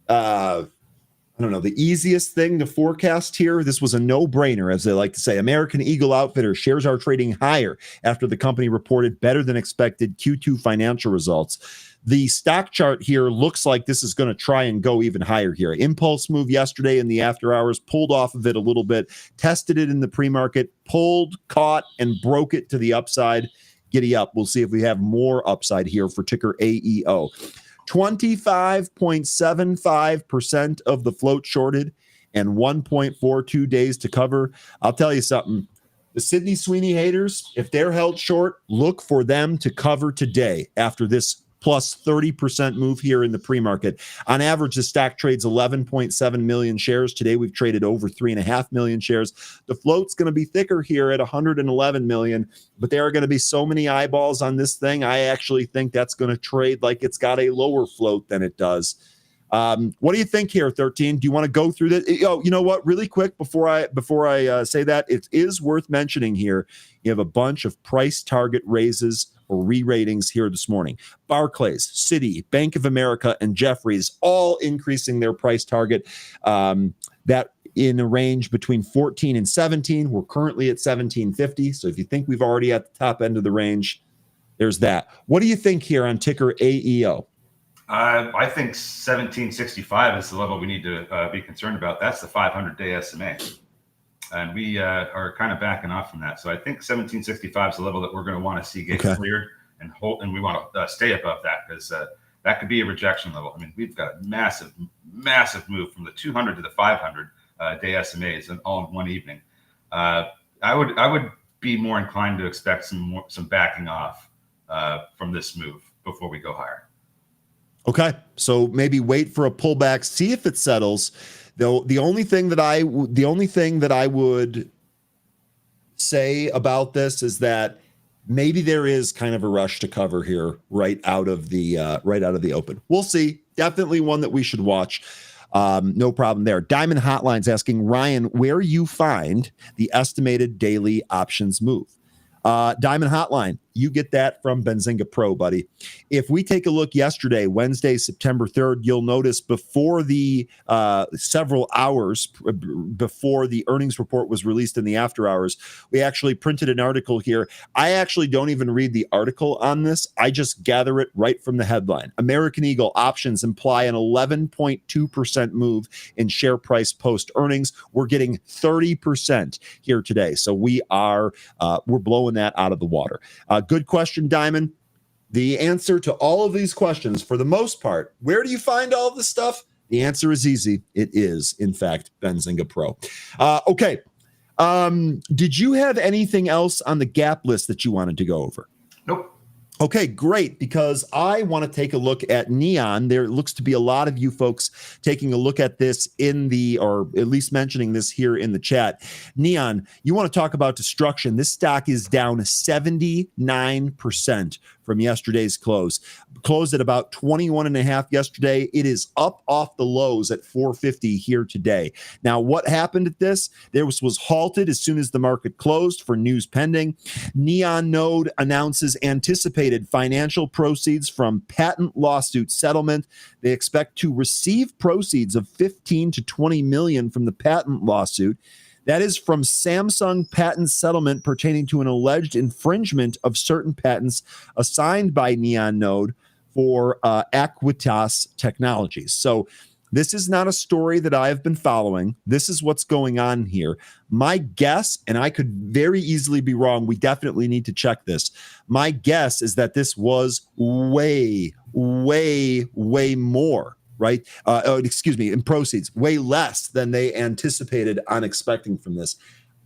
Speaker 1: the easiest thing to forecast here. This was a no-brainer, as they like to say. American Eagle Outfitters shares are trading higher after the company reported better than expected Q2 financial results. The stock chart here looks like this is going to try and go even higher here. Impulse move yesterday in the after hours, pulled off of it a little bit, tested it in the pre-market, pulled, caught, and broke it to the upside. Giddy up. We'll see if we have more upside here for ticker AEO. 25.75% of the float shorted and 1.42 days to cover. I'll tell you something. The Sydney Sweeney haters, if they're held short, look for them to cover today after this plus 30% move here in the pre-market. On average, the stock trades 11.7 million shares. Today, we've traded over 3.5 million shares. The float's going to be thicker here at 111 million, but there are going to be so many eyeballs on this thing. I actually think that's going to trade like it's got a lower float than it does. What do you think here, 13? Do you want to go through that? Oh, you know what? Really quick, before I say that, it is worth mentioning here. You have a bunch of price target raises or re-ratings here this morning. Barclays, Citi, Bank of America, and Jefferies all increasing their price target. That in a range between 14 and 17. We're currently at 1750. So if you think we've already at the top end of the range, there's that. What do you think here on ticker AEO?
Speaker 3: I think 1765 is the level we need to be concerned about. That's the 500-day SMA. And we are kind of backing off from that. So I think 1765 is the level that we're going to want to see get cleared and hold, and we want to stay above that, because that could be a rejection level. I mean, we've got a massive move from the 200 to the 500 day SMAs and all in one evening. I would be more inclined to expect some backing off from this move before we go higher.
Speaker 1: Okay, so maybe wait for a pullback, see if it settles. Though the only thing that I would say about this is that maybe there is kind of a rush to cover here right out of the open. We'll see. Definitely one that we should watch. No problem there. Diamond Hotline's asking Ryan where you find the estimated daily options move. Diamond Hotline, you get that from Benzinga Pro, buddy. If we take a look yesterday, Wednesday, September 3rd, you'll notice before the several hours before the earnings report was released in the after hours, we actually printed an article here. I actually don't even read the article on this. I just gather it right from the headline. American Eagle options imply an 11.2% move in share price post earnings. We're getting 30% here today. So we're blowing that out of the water. Good question, Diamond. The answer to all of these questions, for the most part, where do you find all of this stuff? The answer is easy. It is, in fact, Benzinga Pro. Okay. Did you have anything else on the gap list that you wanted to go over?
Speaker 3: Nope.
Speaker 1: Okay, great, because I want to take a look at Neon. There looks to be a lot of you folks taking a look at this or at least mentioning this here in the chat. Neon, you want to talk about destruction. This stock is down 79% from yesterday's close. Closed at about 21.5 yesterday. It is up off the lows at 450 here today. Now, what happened at this? There was halted as soon as the market closed for news pending. Neon Node announces anticipated financial proceeds from patent lawsuit settlement. They expect to receive proceeds of 15 to 20 million from the patent lawsuit. That is from Samsung patent settlement pertaining to an alleged infringement of certain patents assigned by Neon Node for Aquitas Technologies. So this is not a story that I have been following. This is what's going on here. My guess, and I could very easily be wrong, we definitely need to check this. My guess is that this was way, way, way more. Right? In proceeds, way less than they anticipated on expecting from this.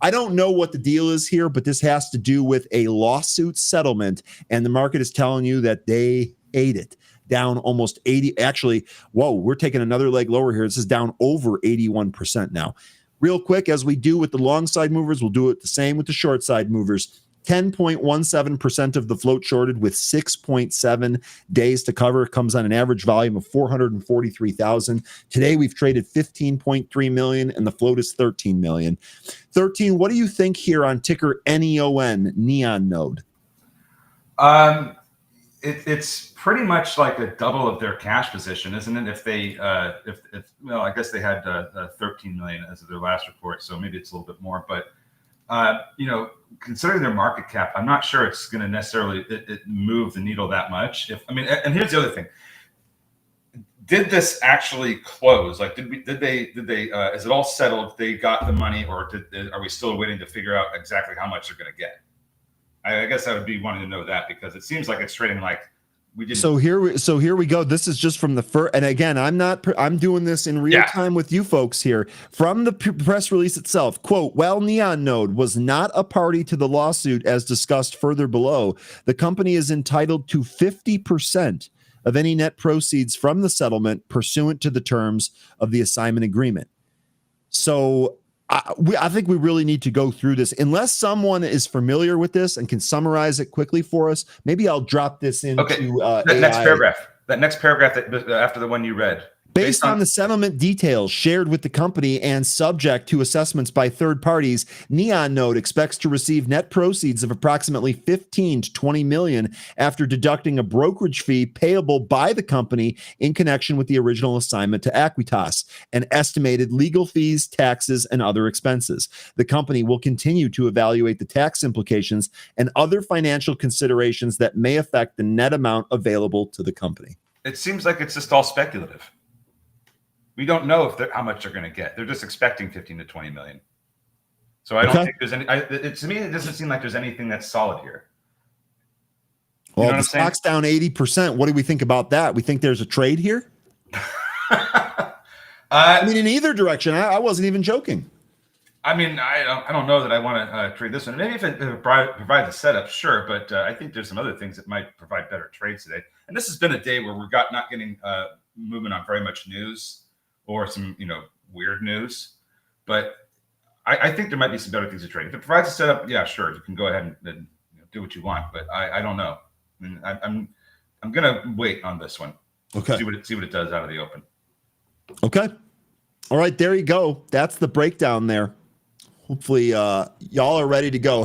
Speaker 1: I don't know what the deal is here, but this has to do with a lawsuit settlement, and the market is telling you that they ate it. Down almost 80. Actually, whoa, we're taking another leg lower here. This is down over 81% now. Real quick, as we do with the long side movers, we'll do it the same with the short side movers. 10.17% of the float shorted with 6.7 days to cover. It comes on an average volume of 443,000. Today we've traded 15.3 million and the float is 13 million. 13, what do you think here on ticker NEON, Neon Node?
Speaker 3: It's pretty much like a double of their cash position, isn't it? If they, well, I guess they had 13 million as of their last report, so maybe it's a little bit more, but considering their market cap, I'm not sure it's going to necessarily move the needle that much. And here's the other thing: did this actually close? Like, did they? Is it all settled? They got the money, or are we still waiting to figure out exactly how much they're going to get? I guess I would be wanting to know that, because it seems like it's trading like we didn't. So here we go. This is just from the first, and again, I'm doing this in real time with you folks here from the press release itself. Quote: while Neon Node was not a party to the lawsuit as discussed further below, the company is entitled to 50% of any net proceeds from the settlement pursuant to the terms of the assignment agreement. So I think we really need to go through this. Unless someone is familiar with this and can summarize it quickly for us, maybe I'll drop this into that next paragraph. That next paragraph after the one you read.
Speaker 1: Based on the settlement details shared with the company and subject to assessments by third parties, Neon Node expects to receive net proceeds of approximately 15 to 20 million after deducting a brokerage fee payable by the company in connection with the original assignment to Aquitas and estimated legal fees, taxes, and other expenses. The company will continue to evaluate the tax implications and other financial considerations that may affect the net amount available to the company.
Speaker 3: It seems like it's just all speculative. We don't know how much they're going to get. They're just expecting 15 to 20 million. So I don't think there's any. To me, it doesn't seem like there's anything that's solid here.
Speaker 1: Well, the stock's down 80%. What do we think about that? We think there's a trade here? In either direction. I wasn't even joking.
Speaker 3: I don't know that I want to trade this one. Maybe if it provides a setup, sure. But I think there's some other things that might provide better trades today. And this has been a day where we're not getting movement on very much news. Or some, weird news, but I think there might be some better things to trade. If it provides a setup, yeah, sure, you can go ahead and do what you want. But I don't know. I'm gonna wait on this one.
Speaker 1: Okay.
Speaker 3: See what it does out of the open.
Speaker 1: Okay. All right, there you go. That's the breakdown there. Hopefully, y'all are ready to go.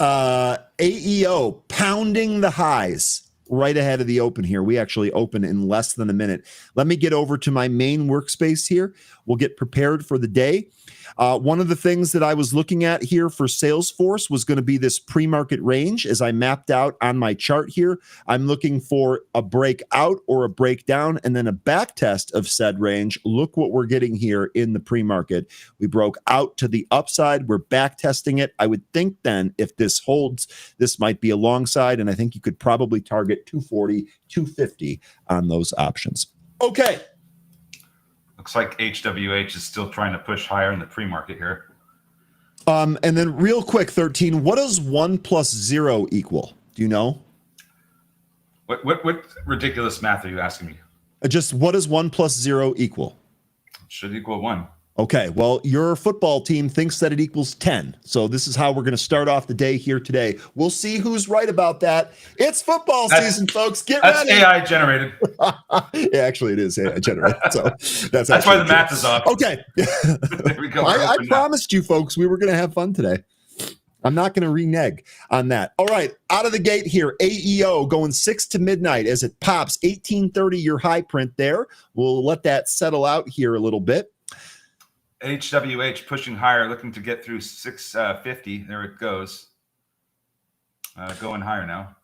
Speaker 1: AEO pounding the highs right ahead of the open here. We actually open in less than a minute. Let me get over to my main workspace here. We'll get prepared for the day. One of the things that I was looking at here for Salesforce was going to be this pre-market range. As I mapped out on my chart here, I'm looking for a breakout or a breakdown and then a back test of said range. Look what we're getting here in the pre-market. We broke out to the upside. We're back testing it. I would think then if this holds, this might be a long side, and I think you could probably target 240, 250 on those options. Okay.
Speaker 3: Looks like HWH is still trying to push higher in the pre-market here.
Speaker 1: And then real quick, 13, what does 1 + 0 equal? Do you know?
Speaker 3: What ridiculous math are you asking me?
Speaker 1: Just what does 1 + 0 equal?
Speaker 3: It should equal 1.
Speaker 1: Okay, well, your football team thinks that it equals 10. So this is how we're going to start off the day here today. We'll see who's right about that. It's football season, folks. Get ready.
Speaker 3: That's AI generated.
Speaker 1: Yeah, actually, it is AI generated. So that's
Speaker 3: why the math is off.
Speaker 1: Okay.
Speaker 3: There we go.
Speaker 1: I promised you folks we were going to have fun today. I'm not going to renege on that. All right, out of the gate here, AEO going 6 to midnight as it pops. 1830, your high print there. We'll let that settle out here a little bit.
Speaker 3: HWH pushing higher, looking to get through 650. There it goes. Going higher now.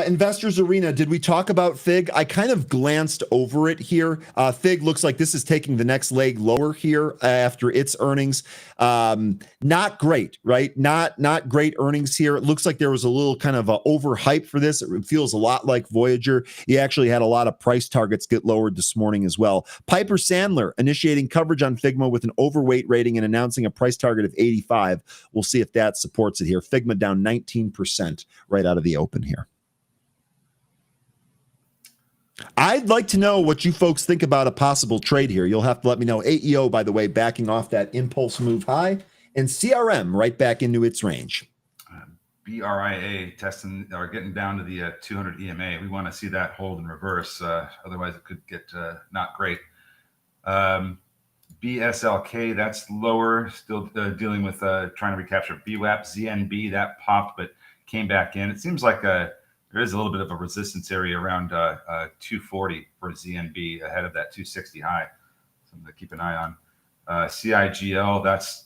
Speaker 1: Investors Arena, did we talk about FIG? I kind of glanced over it here. FIG looks like this is taking the next leg lower here after its earnings. Not great, right? Not great earnings here. It looks like there was a little kind of overhype for this. It feels a lot like Voyager. He actually had a lot of price targets get lowered this morning as well. Piper Sandler initiating coverage on Figma with an overweight rating and announcing a price target of 85. We'll see if that supports it here. Figma down 19% right out of the open here. I'd like to know what you folks think about a possible trade here. You'll have to let me know. AEO, by the way, backing off that impulse move high, and CRM right back into its range.
Speaker 3: BRIA testing or getting down to the 200 EMA. We want to see that hold in reverse. Otherwise, it could get not great. BSLK, that's lower, still dealing with trying to recapture BWAP. ZNB, that popped but came back in. It seems like there is a little bit of a resistance area around 240 for ZNB ahead of that 260 high. Something to keep an eye on. CIGL, that's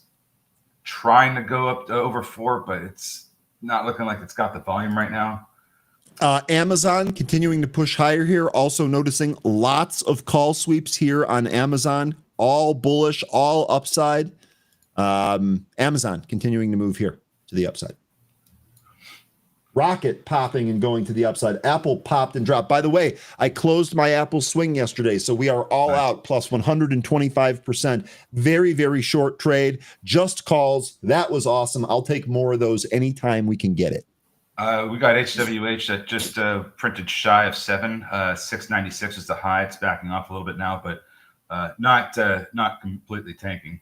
Speaker 3: trying to go up to over 4, but it's not looking like it's got the volume right now.
Speaker 1: Amazon continuing to push higher here. Also noticing lots of call sweeps here on Amazon. All bullish, all upside. Amazon continuing to move here to the upside. Rocket popping and going to the upside. Apple popped and dropped. By the way, I closed my Apple swing yesterday, so we are all out plus 125%. Very, very short trade. Just calls. That was awesome. I'll take more of those anytime we can get it.
Speaker 3: We got HWH that just printed shy of 7. 696 is the high. It's backing off a little bit now, but not completely tanking.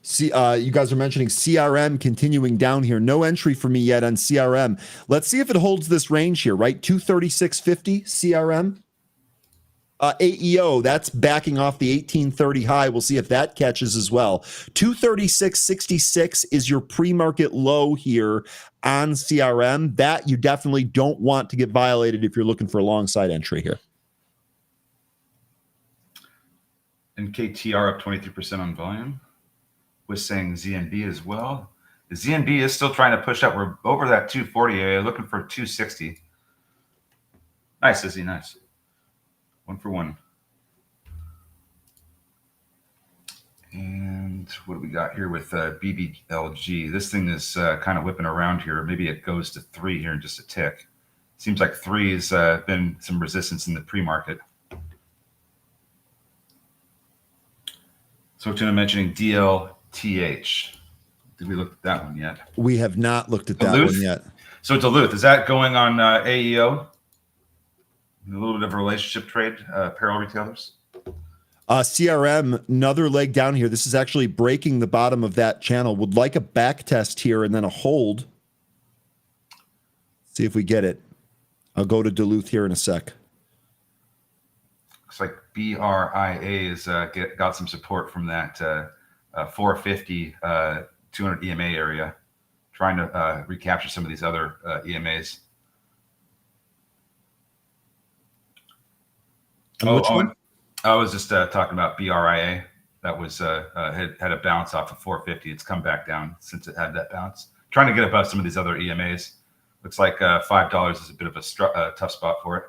Speaker 1: See, you guys are mentioning CRM continuing down here. No entry for me yet on CRM. Let's see if it holds this range here, right? 236.50 CRM. AEO, that's backing off the 1830 high. We'll see if that catches as well. 236.66 is your pre-market low here on CRM. That you definitely don't want to get violated if you're looking for a long side entry here.
Speaker 3: And KTR up 23% on volume. Was saying ZNB as well. The ZNB is still trying to push up. We're over that 240 area, looking for 260. Nice, Izzy, nice. 1 for 1. And what do we got here with BBLG? This thing is kind of whipping around here. Maybe it goes to 3 here in just a tick. Seems like 3 has been some resistance in the pre-market. So we're mentioning DLTH. Did we look at that one yet?
Speaker 1: We have not looked at that one yet.
Speaker 3: So Duluth, is that going on AEO? A little bit of a relationship trade, apparel retailers?
Speaker 1: CRM, another leg down here. This is actually breaking the bottom of that channel. Would like a back test here and then a hold. See if we get it. I'll go to Duluth here in a sec.
Speaker 3: Looks like BRIA has got some support from that 450, 200 EMA area, trying to recapture some of these other EMAs.
Speaker 1: Which one?
Speaker 3: I was just talking about BRIA. That was had a bounce off of 450. It's come back down since it had that bounce. Trying to get above some of these other EMAs. Looks like $5 is a bit of a tough spot for it.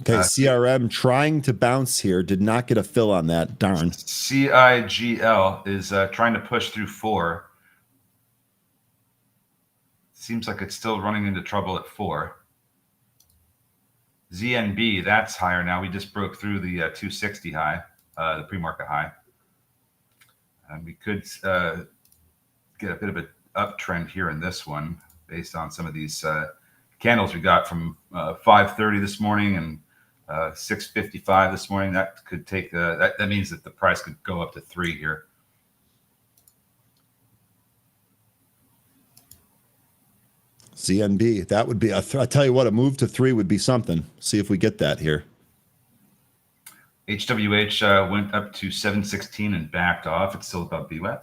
Speaker 1: Okay, CRM trying to bounce here. Did not get a fill on that. Darn.
Speaker 3: CIGL is trying to push through 4. Seems like it's still running into trouble at 4. ZNB, that's higher now. We just broke through the 260 high, the pre-market high. And we could get a bit of an uptrend here in this one based on some of these candles we got from 5:30 this morning and 6:55 this morning. That could take that means that the price could go up to 3 here.
Speaker 1: ZNB, that would be I tell you what, a move to 3 would be something. See if we get that here.
Speaker 3: HWH went up to 716 and backed off. It's still above VWAP.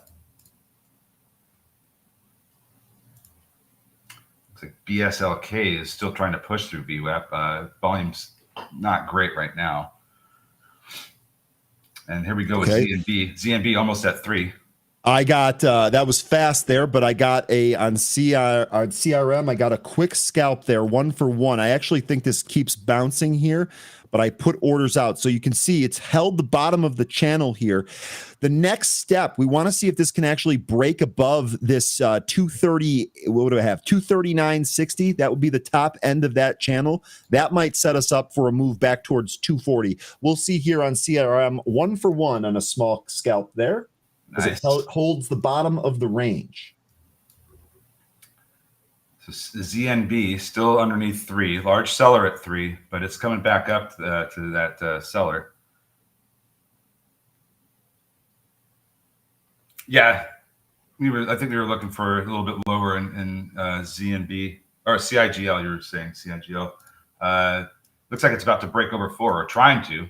Speaker 3: Looks like BSLK is still trying to push through VWAP. Volume's not great right now. And here we go with ZNB. ZNB almost at 3.
Speaker 1: I got that was fast there, but I got on CRM. I got a quick scalp there, 1 for 1. I actually think this keeps bouncing here, but I put orders out. So you can see it's held the bottom of the channel here. The next step, we want to see if this can actually break above this 230. What do I have? 239.60. That would be the top end of that channel. That might set us up for a move back towards 240. We'll see here on CRM, 1 for 1 on a small scalp there. As
Speaker 3: Nice.
Speaker 1: it holds the bottom of the range.
Speaker 3: So ZNB still underneath 3, large seller at 3, but it's coming back up to that seller. Yeah, I think we were looking for a little bit lower in ZNB or CIGL. You were saying CIGL. Looks like it's about to break over 4, or trying to.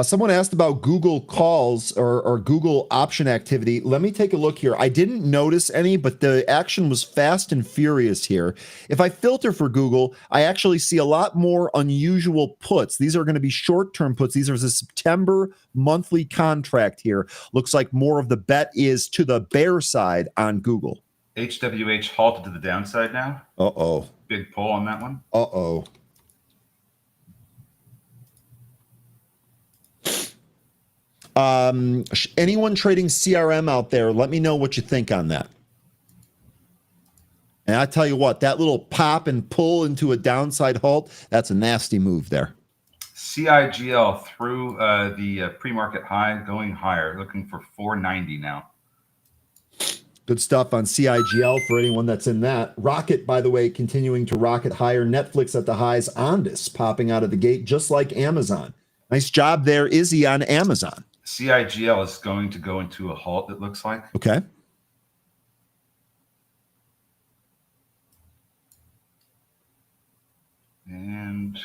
Speaker 1: Someone asked about Google calls or Google option activity. Let me take a look here. I didn't notice any, but the action was fast and furious here. If I filter for Google, I actually see a lot more unusual puts. These are going to be short-term puts. These are the September monthly contract here. Looks like more of the bet is to the bear side on Google.
Speaker 3: HWH halted to the downside now.
Speaker 1: Uh-oh.
Speaker 3: Big pull on that one.
Speaker 1: Uh-oh. Anyone trading CRM out there, let me know what you think on that. And I tell you what, that little pop and pull into a downside halt, that's a nasty move there.
Speaker 3: CIGL through the pre-market high, going higher, looking for 490 now.
Speaker 1: Good stuff on CIGL for anyone that's in that. Rocket, by the way, continuing to rocket higher. Netflix at the highs. Ondas popping out of the gate, just like Amazon. Nice job there, Izzy, on Amazon.
Speaker 3: CIGL is going to go into a halt, it looks like.
Speaker 1: Okay.
Speaker 3: And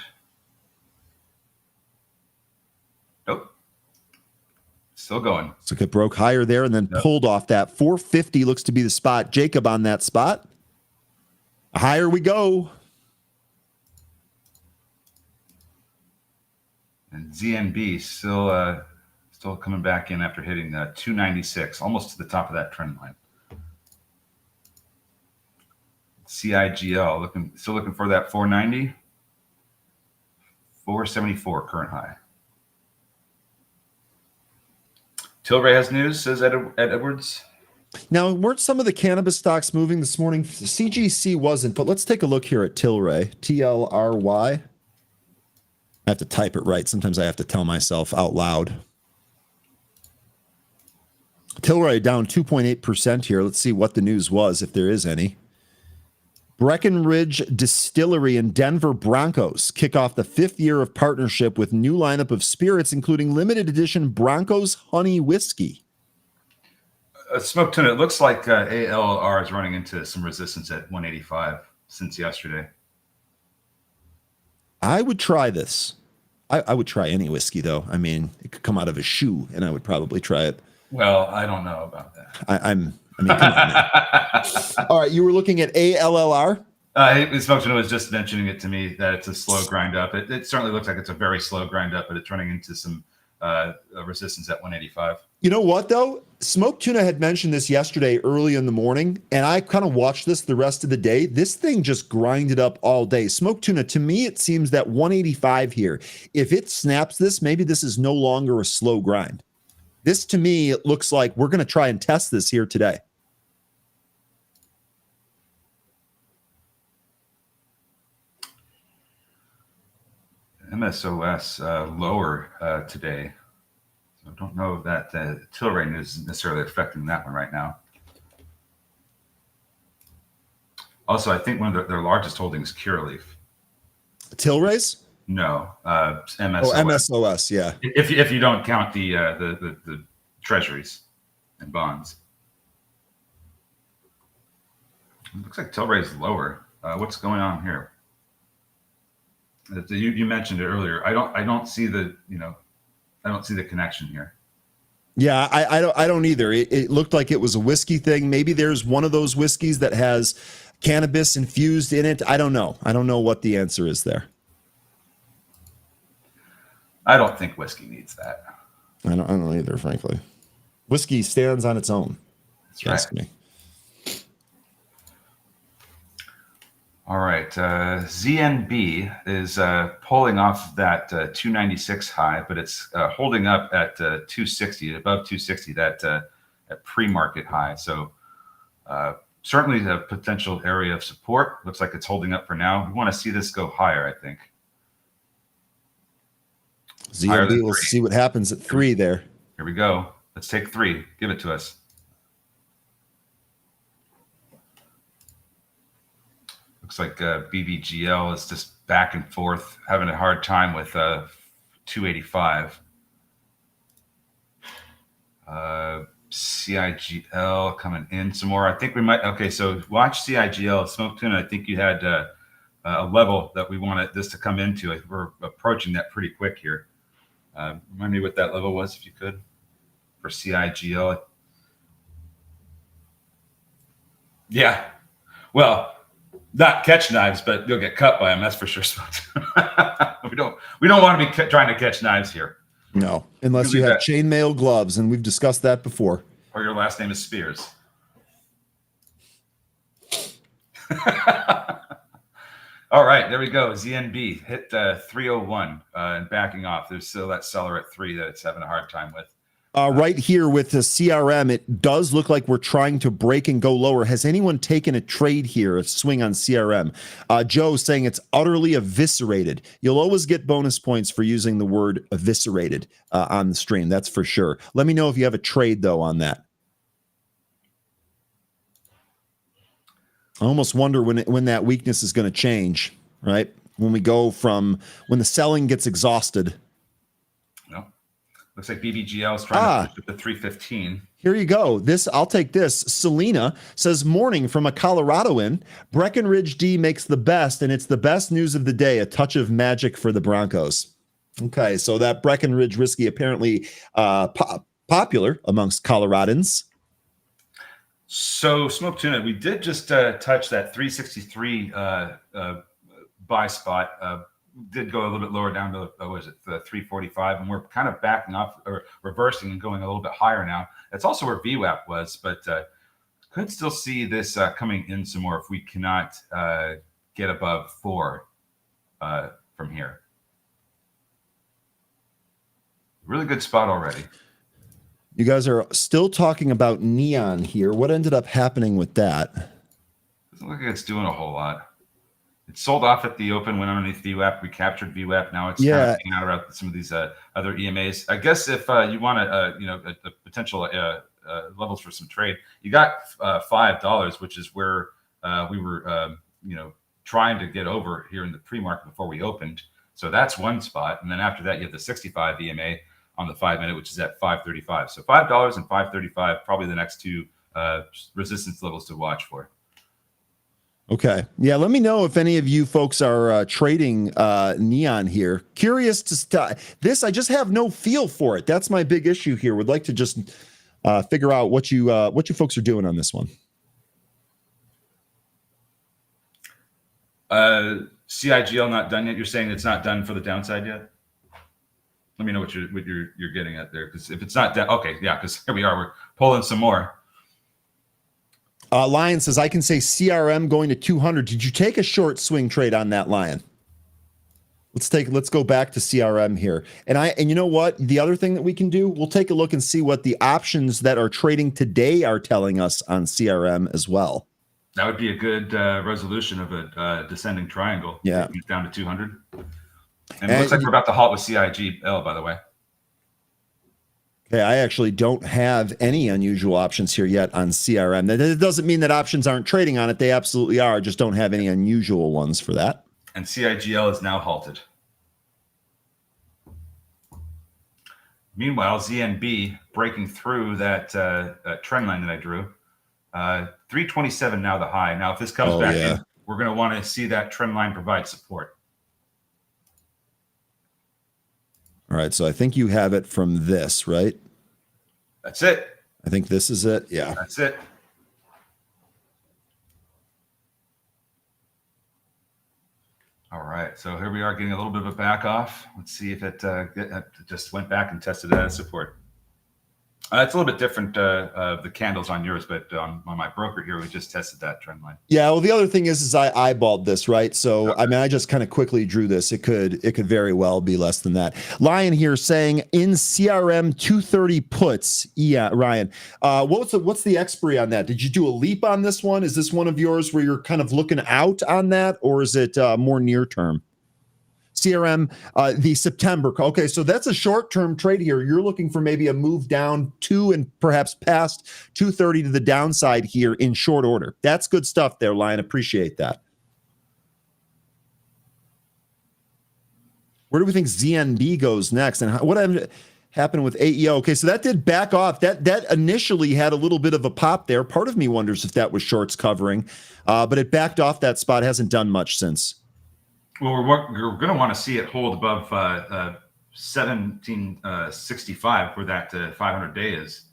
Speaker 3: nope. Still going.
Speaker 1: So it broke higher there and then pulled off that. 450 looks to be the spot. Jacob on that spot. Higher we go.
Speaker 3: And ZNB still coming back in after hitting 296, almost to the top of that trend line. CIGL still looking for that 490. 474 current high. Tilray has news, says Ed Edwards.
Speaker 1: Now, weren't some of the cannabis stocks moving this morning? CGC wasn't, but let's take a look here at Tilray. TLRY. I have to type it right. Sometimes I have to tell myself out loud. Tilray down 2.8% here. Let's see what the news was, if there is any. Breckenridge Distillery and Denver Broncos kick off the 5th year of partnership with new lineup of spirits, including limited edition Broncos Honey Whiskey.
Speaker 3: Smoke tune. It looks like ALR is running into some resistance at 185 since yesterday.
Speaker 1: I would try this. I would try any whiskey though. I mean, it could come out of a shoe, and I would probably try it.
Speaker 3: Well, I don't know about that.
Speaker 1: I mean, come on, man. All right, you were looking at ALLR.
Speaker 3: This function was just mentioning it to me that it's a slow grind up. It certainly looks like it's a very slow grind up, but it's running into some resistance at 185.
Speaker 1: You know what, though? Smoke Tuna had mentioned this yesterday early in the morning, and I kind of watched this the rest of the day. This thing just grinded up all day. Smoke Tuna, to me, it seems that 185 here, if it snaps this, maybe this is no longer a slow grind. This, to me, it looks like we're going to try and test this here today.
Speaker 3: MSOS lower today. So I don't know that Tilray is necessarily affecting that one right now. Also, I think one of their largest holdings, Curaleaf.
Speaker 1: Tilray's?
Speaker 3: No, MSOS.
Speaker 1: Oh, MSOS, yeah.
Speaker 3: If you don't count the treasuries and bonds. It looks like Tilray's lower. What's going on here? You mentioned it earlier. I don't see the connection here.
Speaker 1: Yeah, I don't either. It looked like it was a whiskey thing. Maybe there's one of those whiskeys that has cannabis infused in it. I don't know. I don't know what the answer is there.
Speaker 3: I don't think whiskey needs that.
Speaker 1: I don't either, frankly. Whiskey stands on its own.
Speaker 3: That's right.
Speaker 1: Ask me.
Speaker 3: All right, ZNB is pulling off that 296 high, but it's holding up at 260, above 260, that at pre-market high. So certainly a potential area of support. Looks like it's holding up for now. We want to see this go higher, I think.
Speaker 1: ZNB, we'll see what happens at 3 there.
Speaker 3: Here we go. Let's take 3. Give it to us. Looks like BBGL is just back and forth, having a hard time with 285. CIGL coming in some more. I think we might. Okay, so watch CIGL. Smoke Tuna, I think you had a level that we wanted this to come into. We're approaching that pretty quick here. Remind me what that level was, if you could, for CIGL. Yeah. Well, not catch knives, but you'll get cut by them. That's for sure. we don't want to be trying to catch knives here.
Speaker 1: No, unless you have chainmail gloves, and we've discussed that before.
Speaker 3: Or your last name is Spears. All right, there we go. ZNB hit 301 and backing off. There's still that seller at 3 that it's having a hard time with.
Speaker 1: Right here with the CRM, it does look like we're trying to break and go lower. Has anyone taken a trade here, a swing on CRM? Joe saying it's utterly eviscerated. You'll always get bonus points for using the word eviscerated on the stream. That's for sure. Let me know if you have a trade, though, on that. I almost wonder when that weakness is going to change, right? When we go from when the selling gets exhausted.
Speaker 3: Looks like BBGL is trying to push up to 315.
Speaker 1: Here you go. I'll take this. Selena says, morning from a Coloradoan. Breckenridge D makes the best, and it's the best news of the day. A touch of magic for the Broncos. Okay, so that Breckenridge whiskey apparently popular amongst Coloradans.
Speaker 3: So, Smoke Tuna, we did just touch that 363 buy spot. Did go a little bit lower down to the 345, and we're kind of backing off or reversing and going a little bit higher now. That's also where VWAP was, but could still see this coming in some more if we cannot get above 4 from here. Really good spot already.
Speaker 1: You guys are still talking about Neon here. What ended up happening with that?
Speaker 3: Doesn't look like it's doing a whole lot. It sold off at the open, went underneath VWAP. We captured VWAP. Now it's kind of hanging out around some of these other EMAs. I guess if you want a potential levels for some trade, you got $5, which is where we were trying to get over here in the pre-market before we opened. So that's one spot, and then after that you have the 65 EMA on the 5-minute, which is at 535. So $5 and 535, probably the next two resistance levels to watch for.
Speaker 1: Okay. Yeah. Let me know if any of you folks are trading Neon here. Curious to this. I just have no feel for it. That's my big issue here. Would like to just figure out what you folks are doing on this one.
Speaker 3: CIGL not done yet. You're saying it's not done for the downside yet? Let me know what you're getting at there. Because if it's not done, okay, yeah. Because here we are. We're pulling some more.
Speaker 1: Lion says, I can say CRM going to 200. Did you take a short swing trade on that, Lion? Let's go back to CRM here. And you know what? The other thing that we can do, we'll take a look and see what the options that are trading today are telling us on CRM as well.
Speaker 3: That would be a good resolution of a descending triangle.
Speaker 1: Yeah.
Speaker 3: Down to 200. And it looks like we're about to halt with CIGL, by the way.
Speaker 1: Okay, I actually don't have any unusual options here yet on CRM. That doesn't mean that options aren't trading on it. They absolutely are. I just don't have any unusual ones for that.
Speaker 3: And CIGL is now halted. Meanwhile, ZNB breaking through that trend line that I drew. 327 now the high. Now, if this comes back in, we're going to want to see that trend line provide support.
Speaker 1: All right, so I think you have it from this, right?
Speaker 3: That's it.
Speaker 1: I think this is it. Yeah.
Speaker 3: That's it. All right, so here we are getting a little bit of a back off. Let's see if it just went back and tested that as support. It's a little bit different, the candles on yours, but on my broker here, we just tested that trend line. Yeah,
Speaker 1: well, the other thing is I eyeballed this, right? So, okay. I mean, I just kind of quickly drew this. It could very well be less than that. Lion here saying in CRM 230 puts. Yeah, Ryan. What's the expiry on that? Did you do a leap on this one? Is this one of yours where you're kind of looking out on that, or is it more near term? CRM, the September. Okay, so that's a short-term trade here. You're looking for maybe a move down to and perhaps past 230 to the downside here in short order. That's good stuff there, Lion. Appreciate that. Where do we think ZNB goes next? And what happened with AEO? Okay, so that did back off. That initially had a little bit of a pop there. Part of me wonders if that was shorts covering, but it backed off that spot. Hasn't done much since.
Speaker 3: Well, we're going to want to see it hold above 1765 where that 500-day is,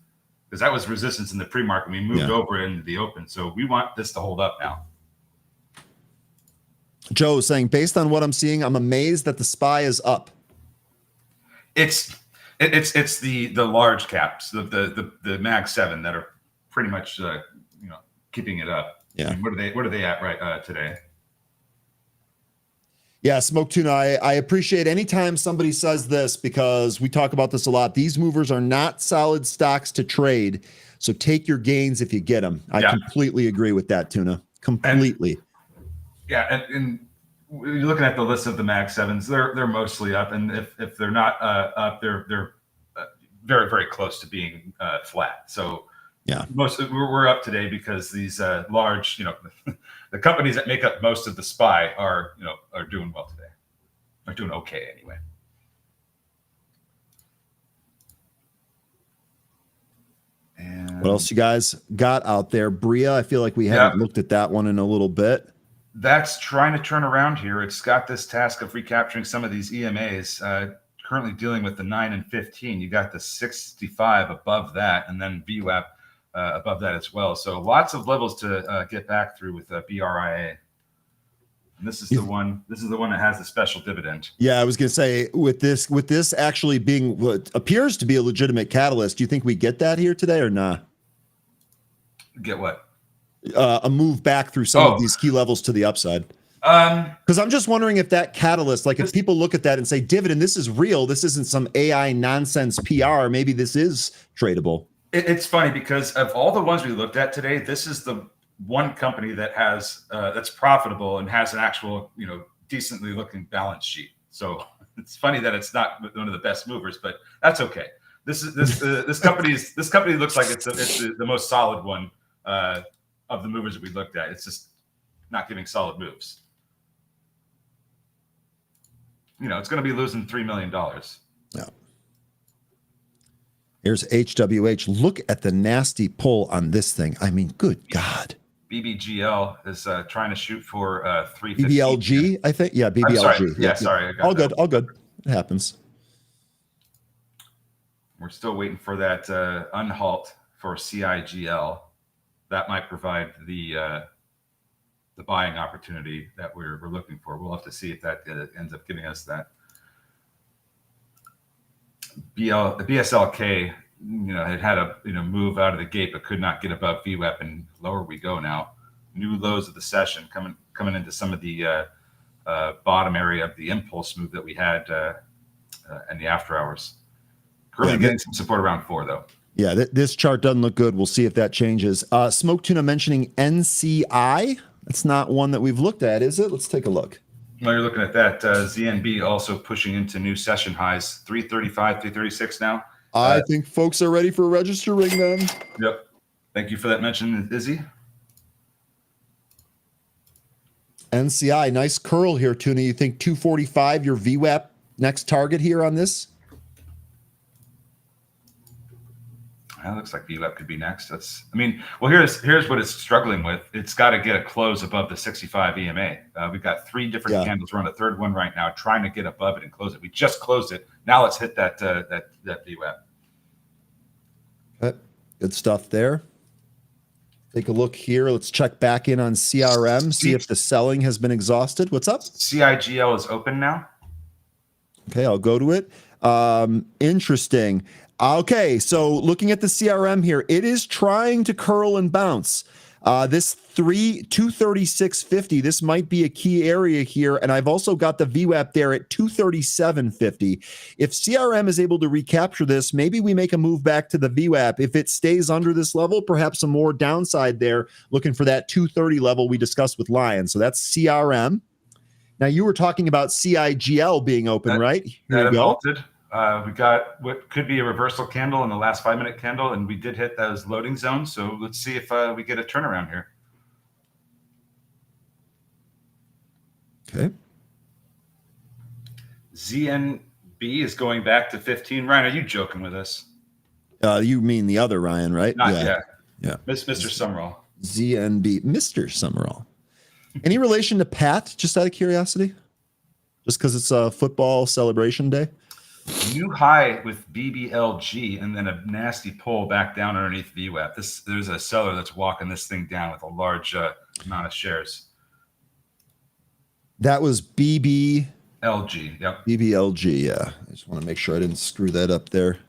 Speaker 3: because that was resistance in the pre-market. We moved over into the open, so we want this to hold up now.
Speaker 1: Joe is saying, based on what I'm seeing, I'm amazed that the SPY is up.
Speaker 3: It's the large caps, the Mag 7 that are pretty much keeping it up.
Speaker 1: Yeah.
Speaker 3: I mean, what are they at right today?
Speaker 1: Yeah, Smoke Tuna, I appreciate anytime somebody says this, because we talk about this a lot. These movers are not solid stocks to trade, so take your gains if you get them. I completely agree with that, Tuna. Completely.
Speaker 3: And you're looking at the list of the Mag 7s. They're mostly up, and if they're not up, they're very, very close to being flat. So
Speaker 1: yeah,
Speaker 3: we're up today because these large, the companies that make up most of the SPY are doing well today. Are doing okay anyway. And
Speaker 1: what else you guys got out there? Bria, I feel like we haven't looked at that one in a little bit.
Speaker 3: That's trying to turn around here. It's got this task of recapturing some of these EMAs. Currently dealing with the 9 and 15. You got the 65 above that, and then VWAP above that as well. So lots of levels to get back through with BRIA. And this is the one. This is the one that has the special dividend. Yeah,
Speaker 1: I was going to say with this actually being what appears to be a legitimate catalyst. Do you think we get that here today or not?
Speaker 3: Get what?
Speaker 1: A move back through some of these key levels to the upside. Because I'm just wondering if that catalyst, like if people look at that and say dividend, this is real. This isn't some AI nonsense PR. Maybe this is tradable.
Speaker 3: It's funny because of all the ones we looked at today, this is the one company that has that's profitable and has an actual, decently looking balance sheet. So it's funny that it's not one of the best movers, but that's okay. This company looks like it's the most solid one of the movers that we looked at. It's just not giving solid moves. It's going to be losing $3 million.
Speaker 1: Yeah. Here's HWH. Look at the nasty pull on this thing. I mean, good God.
Speaker 3: BBGL is trying to shoot for 350.
Speaker 1: BBLG, I think. Yeah, BBLG.
Speaker 3: I'm sorry.
Speaker 1: Yeah,
Speaker 3: Sorry. I got
Speaker 1: all
Speaker 3: that.
Speaker 1: good. All good. It happens.
Speaker 3: We're still waiting for that unhalt for CIGL. That might provide the buying opportunity that we're looking for. We'll have to see if that ends up giving us that. The BSLK, it had a move out of the gate, but could not get above VWAP, and lower we go now. New lows of the session coming into some of the bottom area of the impulse move that we had in the after hours. Currently getting some support around 4 though.
Speaker 1: Yeah, this chart doesn't look good. We'll see if that changes. Smoke Tuna mentioning NCI. That's not one that we've looked at, is it? Let's take a look.
Speaker 3: While you're looking at that, ZNB also pushing into new session highs, 335, 336 now.
Speaker 1: I think folks are ready for registering them.
Speaker 3: Yep. Thank you for that mention, Izzy.
Speaker 1: NCI, nice curl here, Tuna. You think 245, your VWAP next target here on this?
Speaker 3: That looks like VWAP could be next. Here's what it's struggling with. It's got to get a close above the 65 EMA. We've got 3 different candles. We're on the 3rd one right now, trying to get above it and close it. We just closed it. Now let's hit that VWAP.
Speaker 1: Okay. Good stuff there. Take a look here. Let's check back in on CRM, see if the selling has been exhausted. What's up?
Speaker 3: CIGL is open now.
Speaker 1: Okay, I'll go to it. Interesting. Okay, so looking at the CRM here, it is trying to curl and bounce. This 236.50, this might be a key area here, and I've also got the VWAP there at 237.50. If CRM is able to recapture this, maybe we make a move back to the VWAP. If it stays under this level, perhaps some more downside there, looking for that 230 level we discussed with Lion. So that's CRM. Now, you were talking about CIGL being open, right? Here we go.
Speaker 3: Halted. We got what could be a reversal candle in the last 5-minute candle, and we did hit those loading zones. So let's see if we get a turnaround here.
Speaker 1: Okay.
Speaker 3: ZNB is going back to 15. Ryan, are you joking with us?
Speaker 1: You mean the other Ryan, right?
Speaker 3: Yeah.
Speaker 1: Yeah.
Speaker 3: Mr. Summerall.
Speaker 1: ZNB, Mr. Summerall. Any relation to Pat, just out of curiosity? Just because it's a football celebration day?
Speaker 3: New high with BBLG and then a nasty pull back down underneath VWAP. There's a seller that's walking this thing down with a large amount of shares.
Speaker 1: That was BBLG.
Speaker 3: Yep.
Speaker 1: BBLG, yeah. I just want to make sure I didn't screw that up there.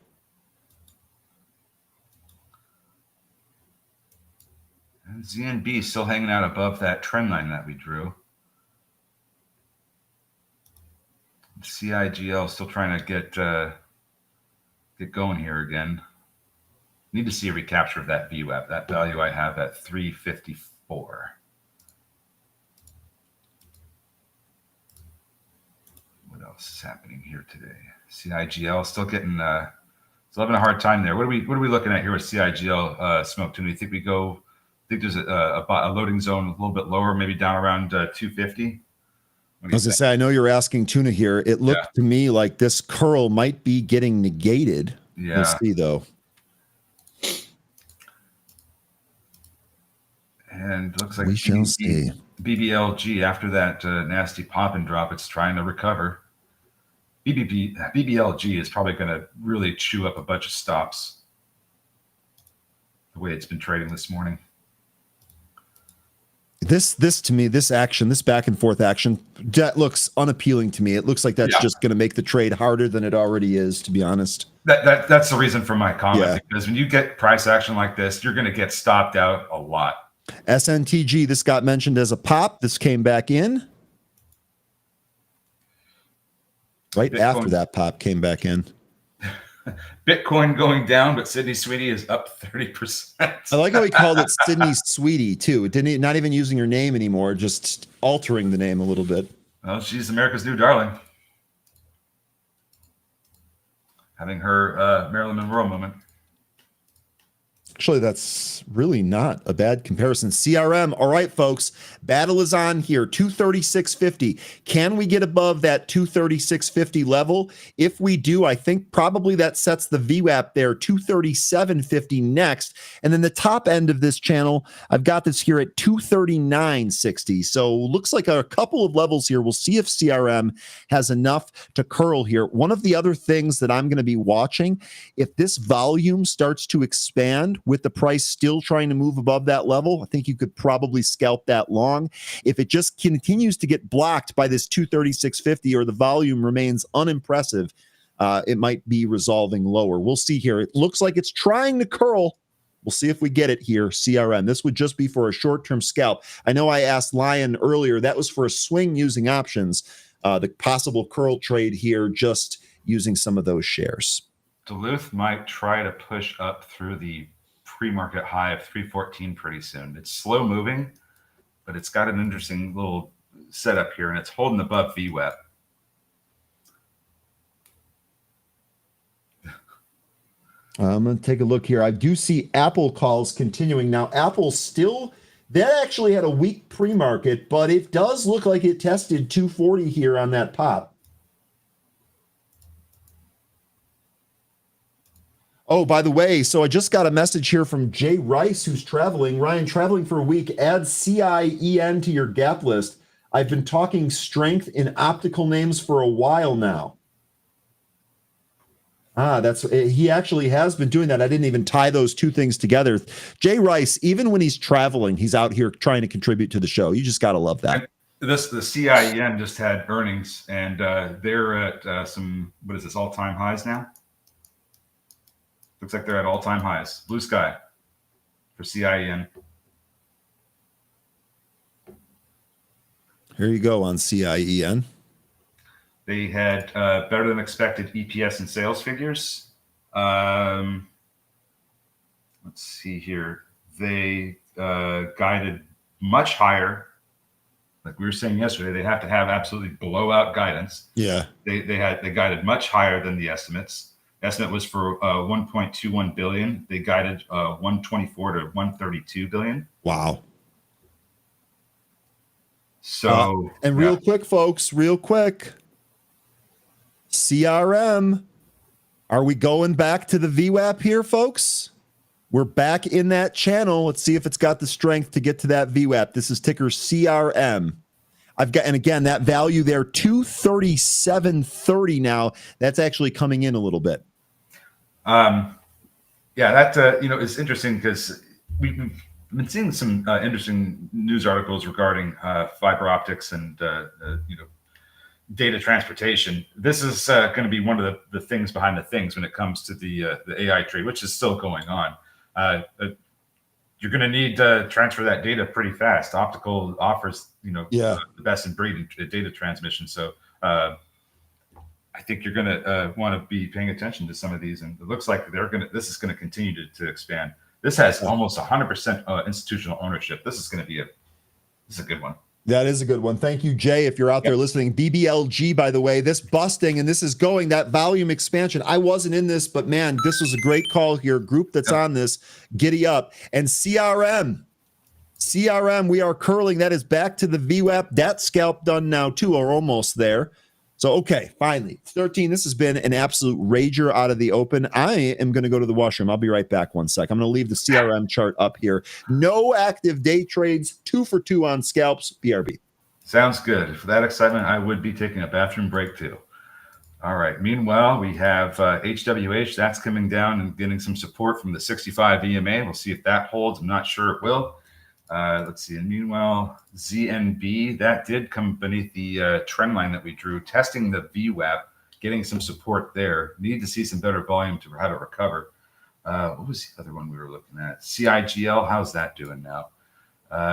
Speaker 3: And ZNB is still hanging out above that trend line that we drew. CIGL still trying to get going here again. Need to see a recapture of that VWAP. That value I have at 354. What else is happening here today? CIGL still getting still having a hard time there. What are we looking at here with CIGL smoke tuna? Do you think we go? Think there's a loading zone a little bit lower, maybe down around 250?
Speaker 1: As I say, I know you're asking Tuna here. It looked to me like this curl might be getting negated.
Speaker 3: Yeah.
Speaker 1: We'll see, though.
Speaker 3: And it looks like
Speaker 1: we shall see.
Speaker 3: BBLG, after that nasty pop and drop, it's trying to recover. BBLG is probably going to really chew up a bunch of stops the way it's been trading this morning.
Speaker 1: This to me, this action, this back and forth action, that looks unappealing to me. It looks like that's just going to make the trade harder than it already is, to be honest.
Speaker 3: That's the reason for my comment, because when you get price action like this, you're going to get stopped out a lot.
Speaker 1: SNTG, this got mentioned as a pop. This came back in. Right Bitcoin. After that pop came back in.
Speaker 3: Bitcoin going down, but Sydney Sweetie is up 30%.
Speaker 1: I like how he called it Sydney Sweetie too. It didn't, not even using her name anymore, just altering the name a little bit.
Speaker 3: Well, she's America's new darling. Having her Marilyn Monroe moment.
Speaker 1: Actually, that's really not a bad comparison. CRM. All right, folks, battle is on here. 236.50. Can we get above that 236.50 level? If we do, I think probably that sets the VWAP there. 237.50 next. And then the top end of this channel, I've got this here at 239.60. So looks like a couple of levels here. We'll see if CRM has enough to curl here. One of the other things that I'm going to be watching, if this volume starts to expand with the price still trying to move above that level, I think you could probably scalp that long. If it just continues to get blocked by this 236.50 or the volume remains unimpressive, it might be resolving lower. We'll see here. It looks like it's trying to curl. We'll see if we get it here, CRM. This would just be for a short-term scalp. I know I asked Lion earlier, that was for a swing using options. The possible curl trade here, just using some of those shares.
Speaker 3: Duluth might try to push up through the pre-market high of 314 pretty soon. It's slow moving, but it's got an interesting little setup here, and it's holding above VWAP.
Speaker 1: I'm going to take a look here. I do see Apple calls continuing. Now, Apple still, that actually had a weak pre-market, but it does look like it tested 240 here on that pop. Oh, by the way, so I just got a message here from Jay Rice, who's traveling. Ryan, traveling for a week, add CIEN to your gap list. I've been talking strength in optical names for a while now. He actually has been doing that. I didn't even tie those two things together. Jay Rice, even when he's traveling, he's out here trying to contribute to the show. You just got to love that.
Speaker 3: The CIEN just had earnings, and they're at some, what is this, all-time highs now? Looks like they're at all-time highs. Blue sky for CIEN.
Speaker 1: Here you go on CIEN.
Speaker 3: They had better than expected EPS and sales figures. Let's see here. They guided much higher. Like we were saying yesterday, they have to have absolutely blowout guidance.
Speaker 1: Yeah.
Speaker 3: They guided much higher than the estimates. Estimate was for 1.21 billion. They guided 124 to 132 billion.
Speaker 1: Wow.
Speaker 3: So
Speaker 1: and real quick, folks, real quick. CRM. Are we going back to the VWAP here, folks? We're back in that channel. Let's see if it's got the strength to get to that VWAP. This is ticker CRM. I've got, and again, that value there, 237.30 now. That's actually coming in a little bit.
Speaker 3: Yeah, that is interesting because we've been seeing some interesting news articles regarding fiber optics and data transportation. This is going to be one of the things behind the things when it comes to the AI trade, which is still going on. You're going to need to transfer that data pretty fast. Optical offers, the best in breed in data transmission. So I think you're going to want to be paying attention to some of these, and it looks like this is going to continue to expand. This has almost 100% institutional ownership. This is going to be a good one.
Speaker 1: That is a good one. Thank you, Jay. If you're out there listening, BBLG, by the way, this busting and this is going, that volume expansion. I wasn't in this, but man, this was a great call here. Group that's on this, giddy up. And CRM, we are curling. That is back to the VWAP. That scalp done now too, or almost there. So, okay, finally, 13. This has been an absolute rager out of the open. I am going to go to the washroom. I'll be right back one sec. I'm going to leave the CRM chart up here. No active day trades, 2 for 2 on scalps, BRB.
Speaker 3: Sounds good. For that excitement, I would be taking a bathroom break too. All right. Meanwhile, we have HWH. That's coming down and getting some support from the 65 EMA. We'll see if that holds. I'm not sure it will. Let's see. And meanwhile, ZNB, that did come beneath the trend line that we drew, testing the VWAP, getting some support there. Need to see some better volume to have it recover. What was the other one we were looking at? CIGL, how's that doing now?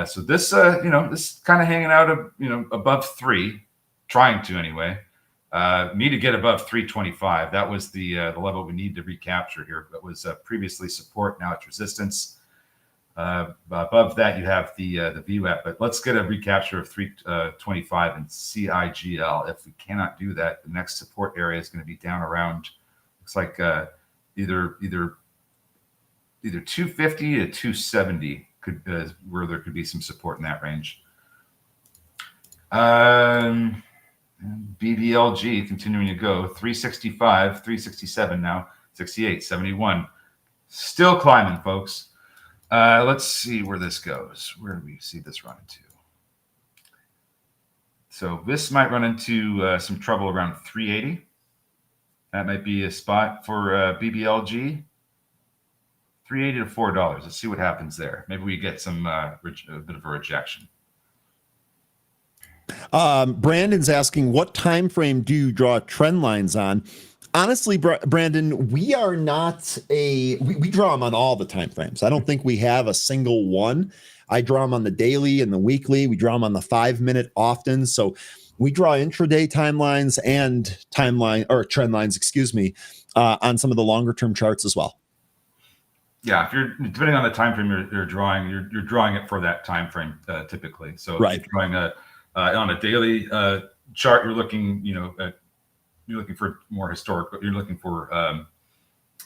Speaker 3: So this, this kind of hanging out of, above 3, trying to anyway. Need to get above 325. That was the level we need to recapture here. That was previously support. Now it's resistance. Above that, you have the VWAP, but let's get a recapture of 325 and CIGL. If we cannot do that, the next support area is going to be down around, looks like either either 250 to 270 could where there could be some support in that range. BBLG continuing to go 365, 367 now, 68, 71. Still climbing, folks. Let's see where this goes. Where do we see this run into? So this might run into some trouble around 380. That might be a spot for BBLG. 380 to $4. Let's see what happens there. Maybe we get some a bit of a rejection.
Speaker 1: Brandon's asking, what time frame do you draw trend lines on? Honestly, Brandon, we are not we draw them on all the time frames. I don't think we have a single one. I draw them on the daily and the weekly. We draw them on the 5-minute often. So we draw intraday timelines and trend lines, on some of the longer term charts as well.
Speaker 3: Yeah, if you're depending on the time frame you're drawing, you're drawing it for that time frame typically. So
Speaker 1: right.
Speaker 3: If you're drawing on a daily chart, you're looking, you're looking for more historic, but you're looking for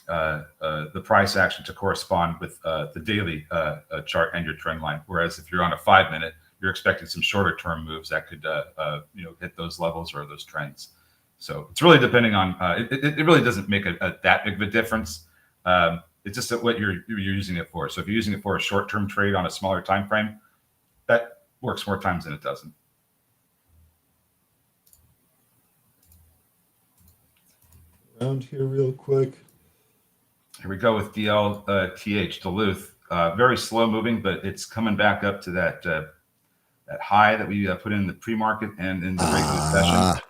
Speaker 3: the price action to correspond with the daily chart and your trend line. Whereas if you're on a 5-minute, you're expecting some shorter term moves that could hit those levels or those trends. So it's really depending on it really doesn't make that big of a difference. It's just what you're using it for. So if you're using it for a short term trade on a smaller time frame, that works more times than it doesn't.
Speaker 1: Around here real quick.
Speaker 3: Here we go with DLTH, Duluth. Very slow moving, but it's coming back up to that high that we put in the pre-market and in the regular session.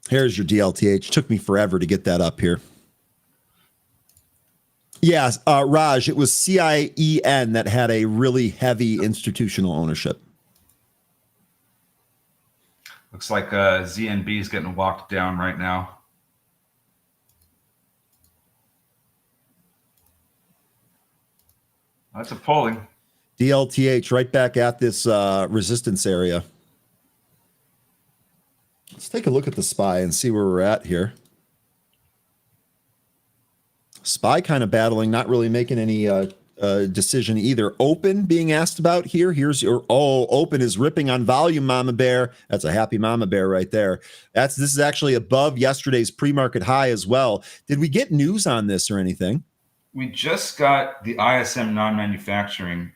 Speaker 1: Here's your DLTH. Took me forever to get that up here. Yes, Raj, it was CIEN that had a really heavy institutional ownership.
Speaker 3: Looks like ZNB is getting walked down right now. That's a pulling.
Speaker 1: DLTH right back at this resistance area. Let's take a look at the SPY and see where we're at here. SPY kind of battling, not really making any decision either. Open being asked about here. Here's your open is ripping on volume, Mama Bear. That's a happy Mama Bear right there. This is actually above yesterday's pre-market high as well. Did we get news on this or anything?
Speaker 3: We just got the ISM non-manufacturing,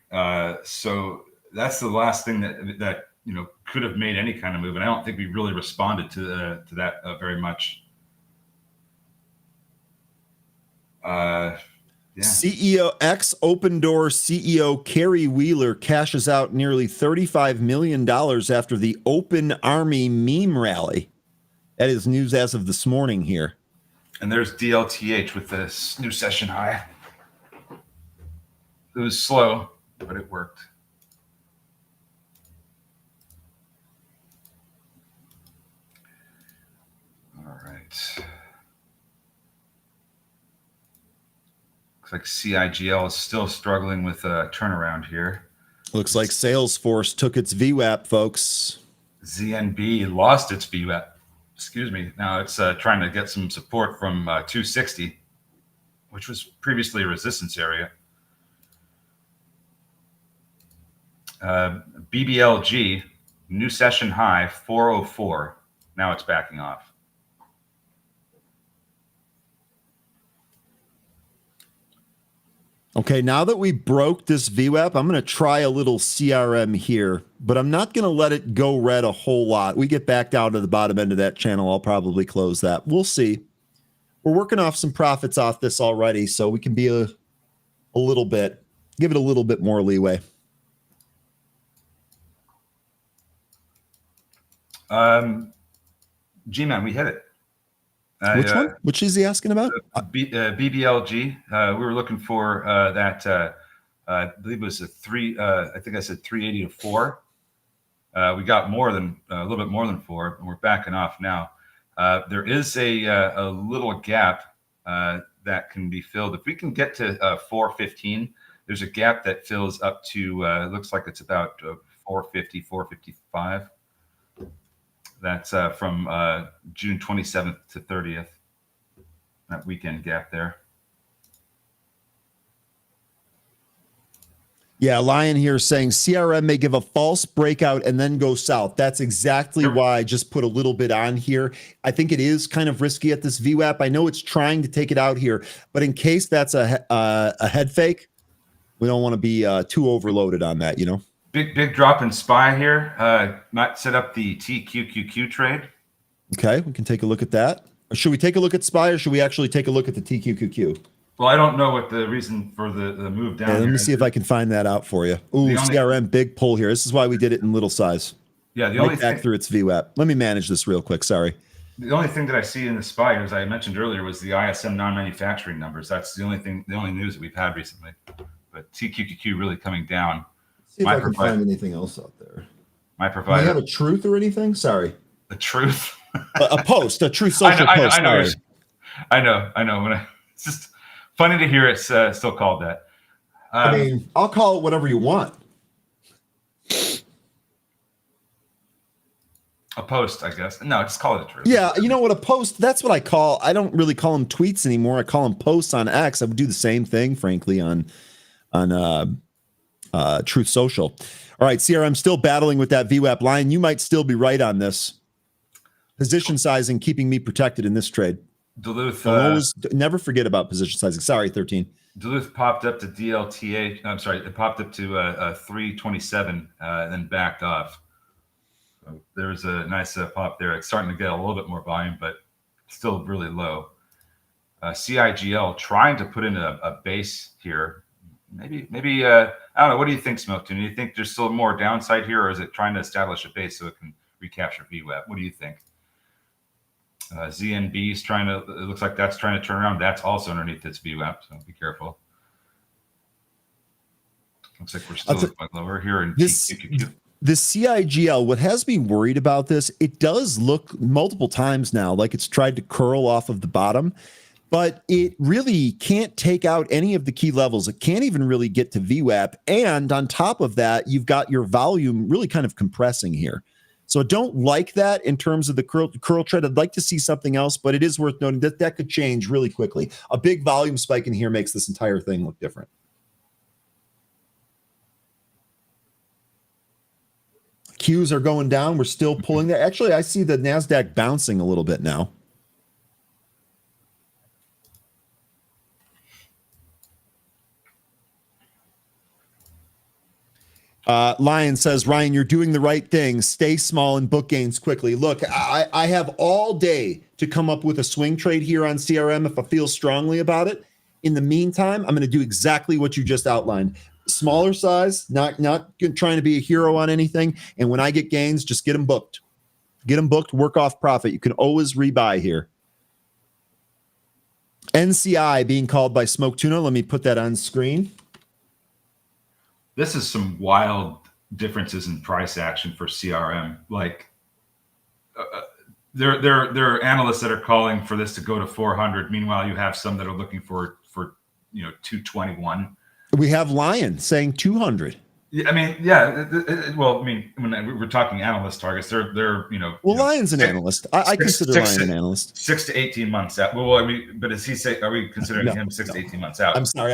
Speaker 3: so that's the last thing that could have made any kind of move, and I don't think we really responded to that very much. Yeah.
Speaker 1: CEO Open Door CEO Kerry Wheeler cashes out nearly $35 million after the Open Army meme rally. That is news as of this morning here.
Speaker 3: And there's DLTH with this new session high. It was slow, but it worked. All right. Looks like CIGL is still struggling with a turnaround here.
Speaker 1: Looks like Salesforce took its VWAP, folks.
Speaker 3: ZNB lost its VWAP. Excuse me. Now it's trying to get some support from 260, which was previously a resistance area. BBLG, new session high, 404. Now it's backing off.
Speaker 1: Okay, now that we broke this VWAP, I'm going to try a little CRM here, but I'm not going to let it go red a whole lot. We get back down to the bottom end of that channel, I'll probably close that. We'll see. We're working off some profits off this already, so we can be a little bit, give it a little bit more leeway.
Speaker 3: G-Man, we hit it.
Speaker 1: Which one? Which is he asking about?
Speaker 3: BBLG. We were looking for that. I believe it was I think I said 380 to 4. We got more than a little bit more than 4, and we're backing off now. There is a little gap that can be filled. If we can get to 415, there's a gap that fills up to. It looks like it's about 450, 455. That's from June 27th to 30th. that weekend gap there.
Speaker 1: Yeah, Lion here is saying CRM may give a false breakout and then go south. That's exactly why I just put a little bit on here. I think it is kind of risky at this VWAP. I know it's trying to take it out here, but in case that's a head fake, we don't want to be too overloaded on that, you know?
Speaker 3: Big drop in SPY here. Might set up the TQQQ trade.
Speaker 1: Okay, we can take a look at that. Or should we take a look at SPY or should we actually take a look at the TQQQ?
Speaker 3: Well, I don't know what the reason for the move down
Speaker 1: Let
Speaker 3: here
Speaker 1: me see if I can find that out for you. Ooh, CRM, big pull here. This is why we did it in little size.
Speaker 3: Yeah, the
Speaker 1: right
Speaker 3: only
Speaker 1: back
Speaker 3: thing,
Speaker 1: through its VWAP. Let me manage this real quick. Sorry.
Speaker 3: The only thing that I see in the SPY, as I mentioned earlier, was the ISM non-manufacturing numbers. That's the only news that we've had recently. But TQQQ really coming down.
Speaker 1: See if I can find anything else out there.
Speaker 3: My
Speaker 1: Do
Speaker 3: provider.
Speaker 1: you have a truth or anything? Sorry.
Speaker 3: The truth.
Speaker 1: a post, a truth social post.
Speaker 3: I know. It's just funny to hear it's still called that.
Speaker 1: I mean, I'll call it whatever you want.
Speaker 3: A post, I guess. No, just call it a truth.
Speaker 1: Yeah, you know what? A post, that's what I call. I don't really call them tweets anymore. I call them posts on X. I would do the same thing, frankly, on Truth Social. All right, CRM still battling with that VWAP line. You might still be right on this. Position sizing keeping me protected in this trade.
Speaker 3: Duluth.
Speaker 1: Always never forget about position sizing. Sorry, 13.
Speaker 3: Duluth popped up to DLTA. I'm sorry, it popped up to 327 and then backed off. So there's a nice pop there. It's starting to get a little bit more volume, but still really low. CIGL trying to put in a base here. Maybe I don't know. What do you think, Smoke Tune? Do you think there's still more downside here, or is it trying to establish a base so it can recapture VWAP? What do you think? ZNB is trying to, it looks like that's trying to turn around. That's also underneath its VWAP, so be careful. Looks like we're still lower here in TQQQ.
Speaker 1: The CIGL, what has me worried about this, it does look multiple times now like it's tried to curl off of the bottom, but it really can't take out any of the key levels. It can't even really get to VWAP. And on top of that, you've got your volume really kind of compressing here. So I don't like that in terms of the curl trend. I'd like to see something else, but it is worth noting that that could change really quickly. A big volume spike in here makes this entire thing look different. Qs are going down. We're still pulling that. Actually, I see the NASDAQ bouncing a little bit now. Lion says, Ryan, you're doing the right thing. Stay small and book gains quickly. Look, I have all day to come up with a swing trade here on CRM if I feel strongly about it. In the meantime, I'm going to do exactly what you just outlined. Smaller size, not trying to be a hero on anything. And when I get gains, just get them booked. Get them booked, work off profit. You can always rebuy here. NCI being called by Smoke Tuna. Let me put that on screen.
Speaker 3: This is some wild differences in price action for CRM. Like there are analysts that are calling for this to go to 400. Meanwhile, you have some that are looking for 221.
Speaker 1: We have Lion saying 200.
Speaker 3: Yeah, I mean, yeah. Well, I mean, when we're talking analyst targets, they're
Speaker 1: Well, Lion's an analyst. I consider Lion an analyst.
Speaker 3: 6 to 18 months out. Well, I mean, but is he say? Are we considering him 6 to 18 months out?
Speaker 1: I'm sorry.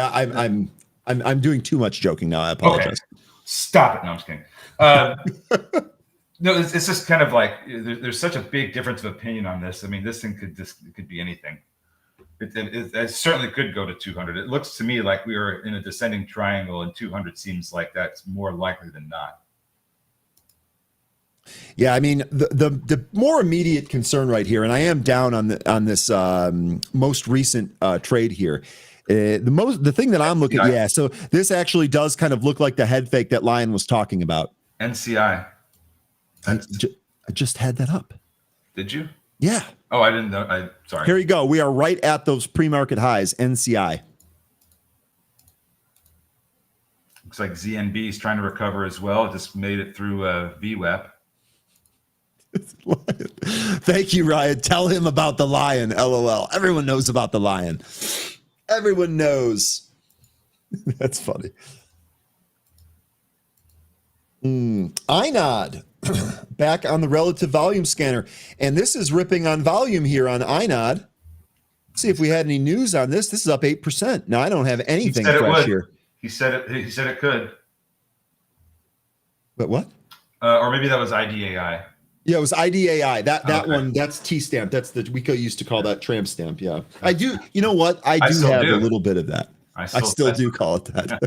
Speaker 1: I'm doing too much joking now. I apologize.
Speaker 3: Okay. Stop it. No, I'm just kidding. No, it's just kind of like there's such a big difference of opinion on this. I mean, this thing could be anything. It certainly could go to 200. It looks to me like we are in a descending triangle, and 200 seems like that's more likely than not. Yeah,
Speaker 1: I mean, the more immediate concern right here, and I am down on this most recent trade here. The thing that I'm looking at, so this actually does kind of look like the head fake that Lion was talking about.
Speaker 3: NCI.
Speaker 1: I just had that up.
Speaker 3: Did you?
Speaker 1: Yeah.
Speaker 3: Oh, I didn't know. Sorry.
Speaker 1: Here you go. We are right at those pre-market highs, NCI.
Speaker 3: Looks like ZNB is trying to recover as well. It just made it through VWAP.
Speaker 1: Thank you, Ryan. Tell him about the Lion. LOL. Everyone knows about the Lion. Everyone knows. That's funny. INOD back on the relative volume scanner. And this is ripping on volume here on INOD. See if we had any news on this. This is up 8%. Now I don't have anything
Speaker 3: He said
Speaker 1: fresh
Speaker 3: it would.
Speaker 1: here.
Speaker 3: He said it could.
Speaker 1: But what?
Speaker 3: Or maybe that was IDAI.
Speaker 1: Yeah, it was IDAI. That
Speaker 3: Okay.
Speaker 1: one, that's T-stamp. That's we used to call that tramp stamp. Yeah. I do. You know what? I do
Speaker 3: still
Speaker 1: have
Speaker 3: do.
Speaker 1: a little bit of that. I still do call it that.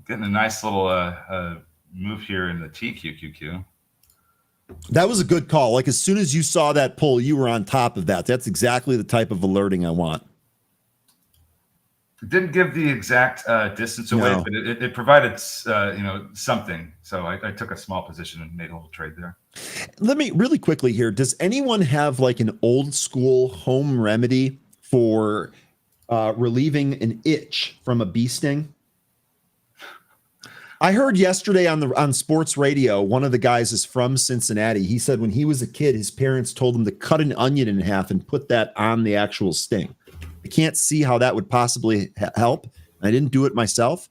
Speaker 3: Getting a nice little move here in the TQQQ.
Speaker 1: That was a good call. Like as soon as you saw that pull, you were on top of that. That's exactly the type of alerting I want.
Speaker 3: It didn't give the exact distance away,
Speaker 1: No.
Speaker 3: but it provided something. So I took a small position and made a little trade there.
Speaker 1: Let me really quickly here. Does anyone have like an old school home remedy for relieving an itch from a bee sting? I heard yesterday on sports radio, one of the guys is from Cincinnati. He said when he was a kid, his parents told him to cut an onion in half and put that on the actual sting. I can't see how that would possibly help. I didn't do it myself,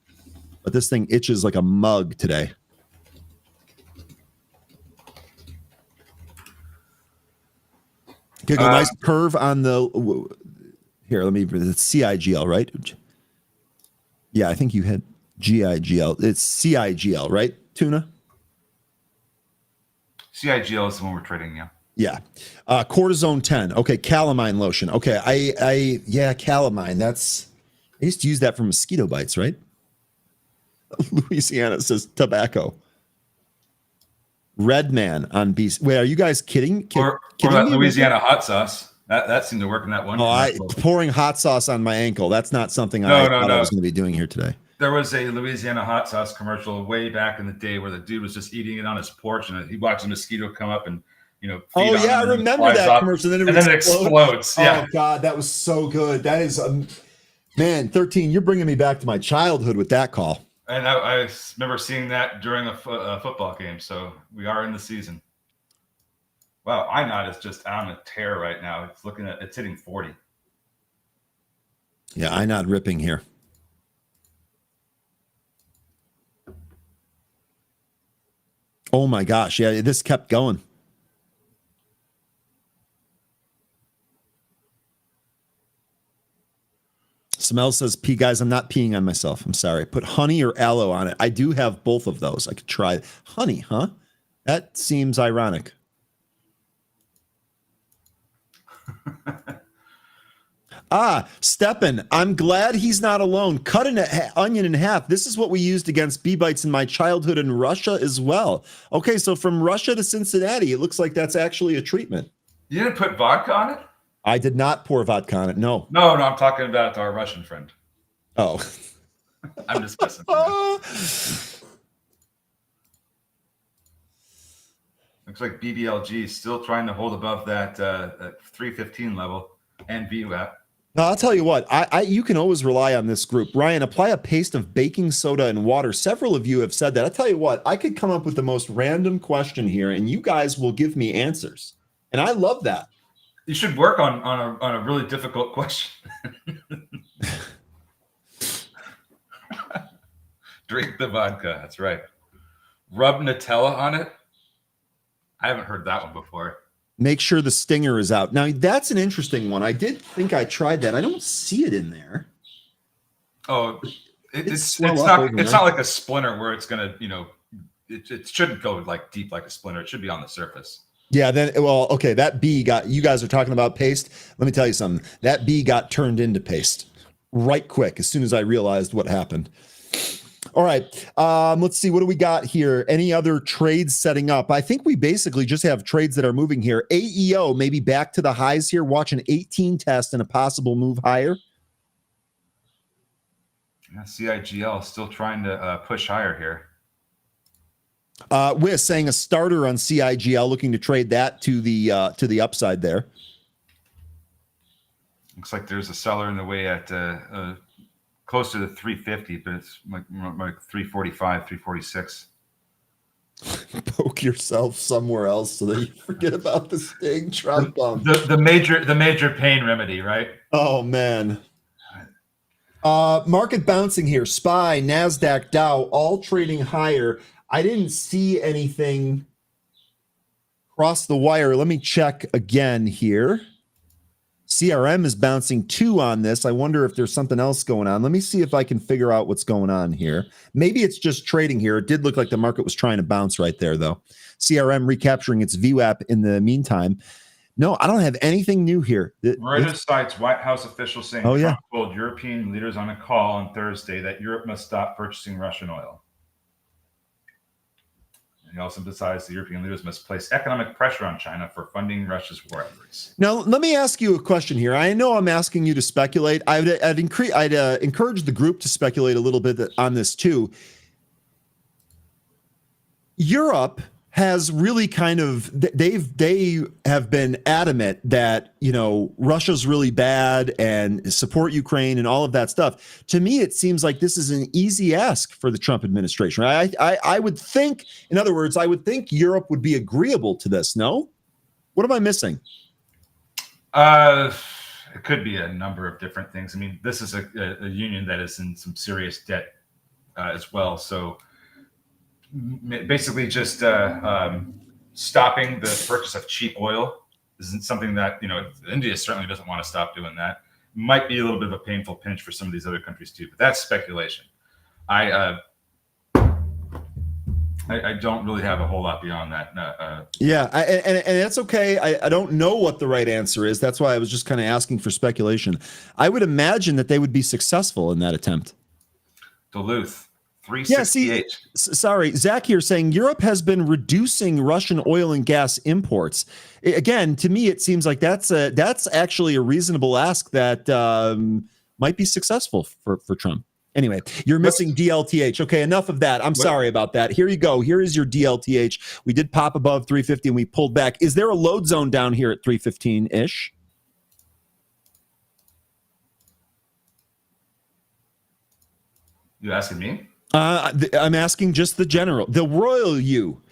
Speaker 1: but this thing itches like a mug today. Okay, go nice curve on the here. Let me. It's CIGL, right? Yeah, I think you had GIGL. It's CIGL, right? Tuna.
Speaker 3: CIGL is the one we're trading, yeah.
Speaker 1: Yeah. Cortisone 10. Okay, calamine lotion. Okay, yeah, calamine. I used to use that for mosquito bites, right? Louisiana says tobacco. Red man on beast. Wait, are you guys kidding?
Speaker 3: Or that Louisiana hot sauce. That seemed to work in that one.
Speaker 1: Pouring hot sauce on my ankle. That's not something I thought I was going to be doing here today.
Speaker 3: There was a Louisiana hot sauce commercial way back in the day where the dude was just eating it on his porch and he watched a mosquito come up and
Speaker 1: oh yeah, I remember that commercial. Then it
Speaker 3: explodes. Yeah.
Speaker 1: Oh god, that was so good. That is man, 13. You're bringing me back to my childhood with that call.
Speaker 3: And I remember seeing that during a football game. So we are in the season. Wow, INOT is just on a tear right now. It's hitting 40.
Speaker 1: Yeah, INOT ripping here. Oh my gosh, yeah, this kept going. Smell says, "Pee, guys, I'm not peeing on myself. I'm sorry. Put honey or aloe on it. I do have both of those. I could try honey, huh? That seems ironic." Steppen, I'm glad he's not alone. Cut an onion in half. This is what we used against bee bites in my childhood in Russia as well. Okay, so from Russia to Cincinnati, it looks like that's actually a treatment.
Speaker 3: You didn't put vodka on it?
Speaker 1: I did not pour vodka on it. No.
Speaker 3: No, I'm talking about our Russian friend.
Speaker 1: Oh.
Speaker 3: I'm just messing. Looks like BBLG is still trying to hold above that 315 level and VWAP.
Speaker 1: No, I'll tell you what, you can always rely on this group. Ryan, apply a paste of baking soda and water. Several of you have said that. I'll tell you what, I could come up with the most random question here and you guys will give me answers. And I love that.
Speaker 3: You should work on a really difficult question. Drink the vodka. That's right. Rub Nutella on it. I haven't heard that one before.
Speaker 1: Make sure the stinger is out. Now, that's an interesting one. I did think I tried that. I don't see it in there.
Speaker 3: Oh, it's not like a splinter where it's going to, it shouldn't go like deep like a splinter. It should be on the surface.
Speaker 1: Yeah, okay, that bee you guys are talking about paste. Let me tell you something. That bee got turned into paste right quick as soon as I realized what happened. All right, let's see. What do we got here? Any other trades setting up? I think we basically just have trades that are moving here. AEO maybe back to the highs here. Watch an 18 test and a possible move higher.
Speaker 3: Yeah, CIGL still trying to push higher here.
Speaker 1: We're saying a starter on CIGL, looking to trade that to the upside there.
Speaker 3: Looks like there's a seller in the way at close to the 350, but it's like 345, 346.
Speaker 1: Poke yourself somewhere else so that you forget about the sting. Trump bump.
Speaker 3: The major pain remedy, right?
Speaker 1: Oh man. Market bouncing here. SPY, NASDAQ, Dow, all trading higher. I didn't see anything Across the wire, let me check again here. CRM is bouncing 2 on this. I wonder if there's something else going on. Let me see if I can figure out what's going on here. Maybe it's just trading here. It did look like the market was trying to bounce right there, though. CRM recapturing its VWAP in the meantime. No, I don't have anything new here.
Speaker 3: Reuters cites White House officials saying
Speaker 1: Oh, yeah.
Speaker 3: Trump told European leaders on a call on Thursday that Europe must stop purchasing Russian oil. He also emphasized the European leaders must place economic pressure on China for funding Russia's war efforts.
Speaker 1: Now, let me ask you a question here. I know I'm asking you to speculate. I'd encourage the group to speculate a little bit on this too. Europe has really kind of they have been adamant that, you know, Russia's really bad and support Ukraine and all of that stuff. To me, it seems like this is an easy ask for the Trump administration. I would think, in other words, I would think Europe would be agreeable to this. No, what am I missing?
Speaker 3: It could be a number of different things. I mean, this is a union that is in some serious debt as well. So basically just stopping the purchase of cheap oil isn't something that, you know, India certainly doesn't want to stop doing that. Might be a little bit of a painful pinch for some of these other countries too, but that's speculation. I don't really have a whole lot beyond that.
Speaker 1: And that's okay. I don't know what the right answer is. That's why I was just kind of asking for speculation. I would imagine that they would be successful in that attempt.
Speaker 3: Duluth. 368.
Speaker 1: Yeah, sorry, Zach here saying Europe has been reducing Russian oil and gas imports. Again, to me, it seems like that's actually a reasonable ask that might be successful for Trump. Anyway, you're missing DLTH. Okay, enough of that. I'm sorry about that. Here you go. Here is your DLTH. We did pop above 350 and we pulled back. Is there a load zone down here at 315-ish?
Speaker 3: You asking me?
Speaker 1: I'm asking just the royal you,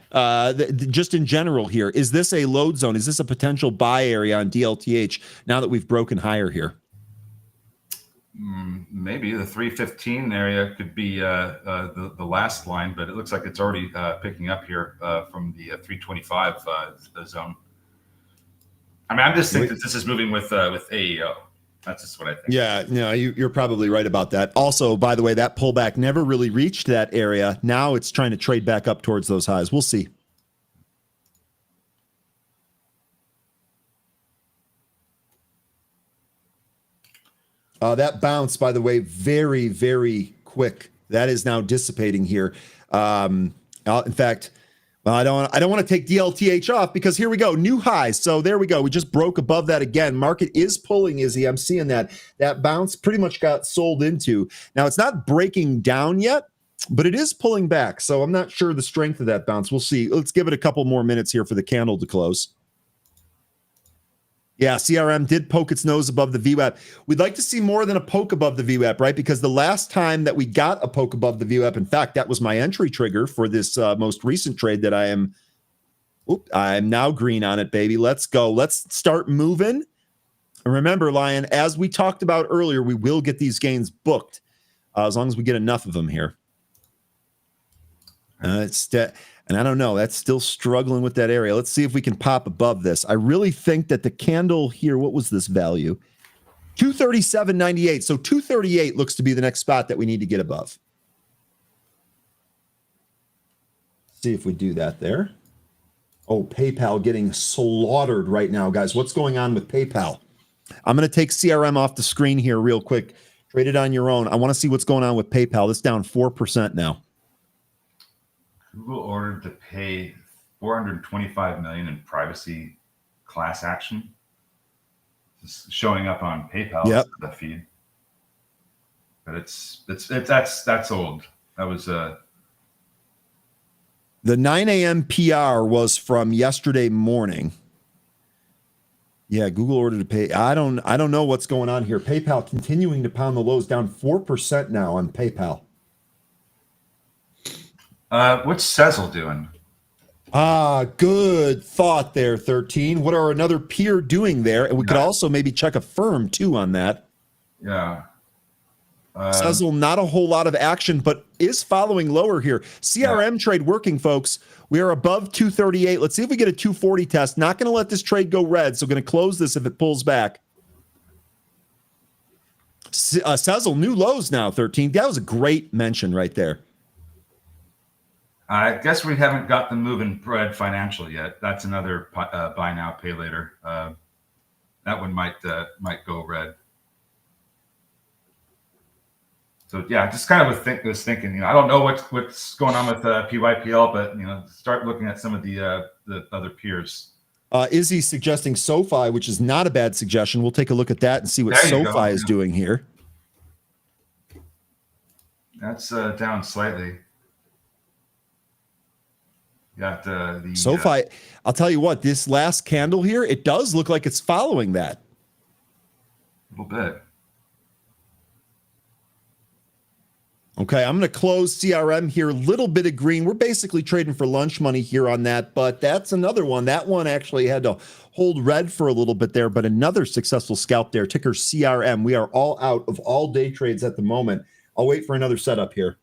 Speaker 1: just in general here. Is this a load zone? Is this a potential buy area on DLTH now that we've broken higher here?
Speaker 3: Maybe the 315 area could be the last line, but it looks like it's already picking up here from the 325 zone. I mean, I'm just thinking that this is moving with AEO. That's just what I think.
Speaker 1: Yeah, no, you're probably right about that. Also, by the way, that pullback never really reached that area. Now it's trying to trade back up towards those highs. We'll see. That bounce, by the way, very, very quick. That is now dissipating here. In fact, well, I don't want to take DLTH off because here we go, new highs. So there we go. We just broke above that again. Market is pulling, Izzy. I'm seeing that bounce pretty much got sold into. Now it's not breaking down yet, but it is pulling back. So I'm not sure the strength of that bounce. We'll see. Let's give it a couple more minutes here for the candle to close. Yeah, CRM did poke its nose above the VWAP. We'd like to see more than a poke above the VWAP, right? Because the last time that we got a poke above the VWAP, in fact, that was my entry trigger for this most recent trade that I'm now green on it, baby. Let's go. Let's start moving. And remember, Lion, as we talked about earlier, we will get these gains booked as long as we get enough of them here. And I don't know, that's still struggling with that area. Let's see if we can pop above this. I really think that the candle here, what was this value? 237.98. So 238 looks to be the next spot that we need to get above. See if we do that there. Oh, PayPal getting slaughtered right now, guys. What's going on with PayPal? I'm going to take CRM off the screen here real quick. Trade it on your own. I want to see what's going on with PayPal. It's down 4% now.
Speaker 3: Google ordered to pay $425 million in privacy class action. It's showing up on PayPal.
Speaker 1: Yep.
Speaker 3: The feed, but that's old. That was
Speaker 1: the 9 a.m. PR was from yesterday morning. Yeah, Google ordered to pay. I don't know what's going on here. PayPal continuing to pound the lows, down 4% now on PayPal.
Speaker 3: What's Sezzle doing?
Speaker 1: Good thought there, 13. What are another peer doing there? And we could also maybe check a firm too on that.
Speaker 3: Yeah.
Speaker 1: Sezzle, not a whole lot of action, but is following lower here. CRM trade working, folks. We are above 238. Let's see if we get a 240 test. Not going to let this trade go red, so going to close this if it pulls back. Sezzle, new lows now, 13. That was a great mention right there.
Speaker 3: I guess we haven't got the move in red financial yet. That's another buy now, pay later. That one might go red. So yeah, just kind of was thinking. I don't know what's going on with PYPL, but start looking at some of the other peers.
Speaker 1: Izzy suggesting SoFi, which is not a bad suggestion. We'll take a look at that and see what SoFi is doing here.
Speaker 3: That's down slightly. Got the
Speaker 1: SoFi. I'll tell you what, this last candle here, it does look like it's following that.
Speaker 3: A little bit.
Speaker 1: Okay, I'm going to close CRM here. A little bit of green. We're basically trading for lunch money here on that, but that's another one. That one actually had to hold red for a little bit there, but another successful scalp there. Ticker CRM. We are all out of all day trades at the moment. I'll wait for another setup here.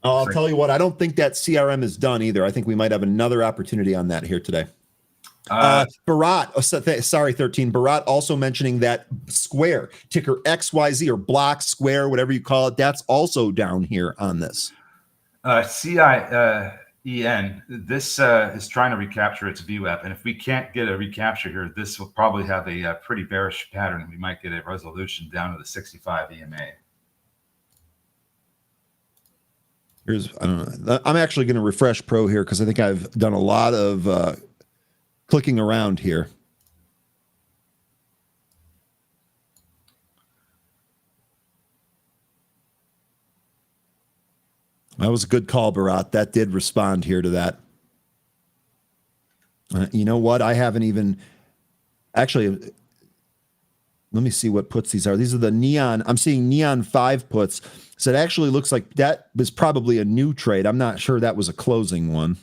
Speaker 1: I'll tell you what, I don't think that CRM is done either. I think we might have another opportunity on that here today. Barat, sorry, 13. Barat also mentioning that Square, ticker XYZ or Block, Square, whatever you call it, that's also down here on this.
Speaker 3: CIEN, this is trying to recapture its VWAP. And if we can't get a recapture here, this will probably have a pretty bearish pattern. And we might get a resolution down to the 65 EMA.
Speaker 1: I don't know. I'm actually going to refresh Pro here because I think I've done a lot of clicking around here. That was a good call, Barat. That did respond here to that. You know what? I haven't even actually. Let me see what puts these are. These are the neon. I'm seeing neon 5 puts. So it actually looks like that was probably a new trade. I'm not sure that was a closing one.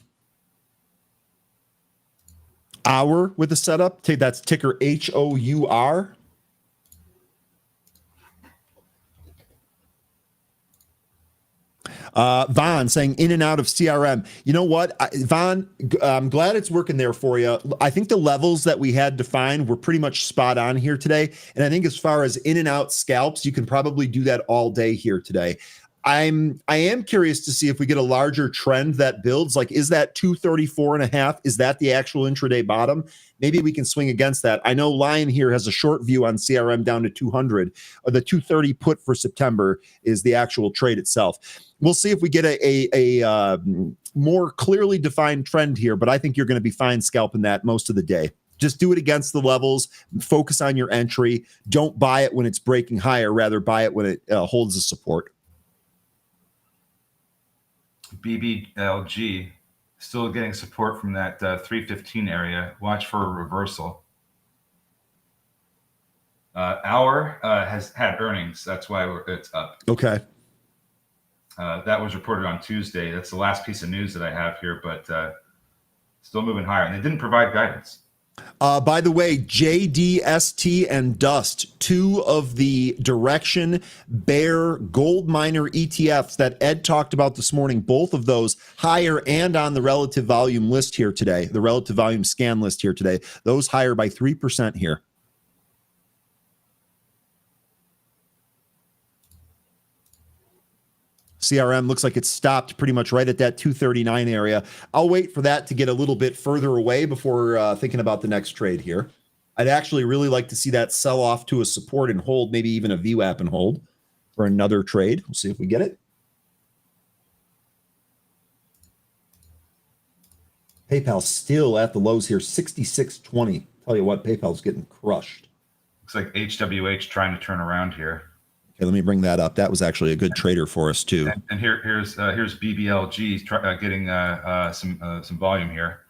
Speaker 1: Hour with the setup. That's ticker HOUR. Vaughn saying in and out of CRM. You know what, Vaughn, I'm glad it's working there for you. I think the levels that we had defined were pretty much spot on here today. And I think as far as in and out scalps, you can probably do that all day here today. I am curious to see if we get a larger trend that builds. Like, is that 234.5? Is that the actual intraday bottom? Maybe we can swing against that. I know Lion here has a short view on CRM down to 200. The 230 put for September is the actual trade itself. We'll see if we get a more clearly defined trend here, but I think you're going to be fine scalping that most of the day. Just do it against the levels. Focus on your entry. Don't buy it when it's breaking higher. Rather, buy it when it holds a support.
Speaker 3: BBLG still getting support from that 315 area. Watch for a reversal. Hour has had earnings. That's why it's up.
Speaker 1: Okay.
Speaker 3: That was reported on Tuesday. That's the last piece of news that I have here, but still moving higher. And they didn't provide guidance.
Speaker 1: By the way, JDST and Dust, 2 of the Direxion Bear Gold Miner ETFs that Ed talked about this morning, both of those higher and on the relative volume list here today, the relative volume scan list here today, those higher by 3% here. CRM looks like it's stopped pretty much right at that 239 area. I'll wait for that to get a little bit further away before thinking about the next trade here. I'd actually really like to see that sell off to a support and hold, maybe even a VWAP and hold for another trade. We'll see if we get it. PayPal still at the lows here, 66.20. Tell you what, PayPal's getting crushed.
Speaker 3: Looks like HWH trying to turn around here.
Speaker 1: Okay, let me bring that up. That was actually a good trader for us too.
Speaker 3: And here's BBLG getting some volume here.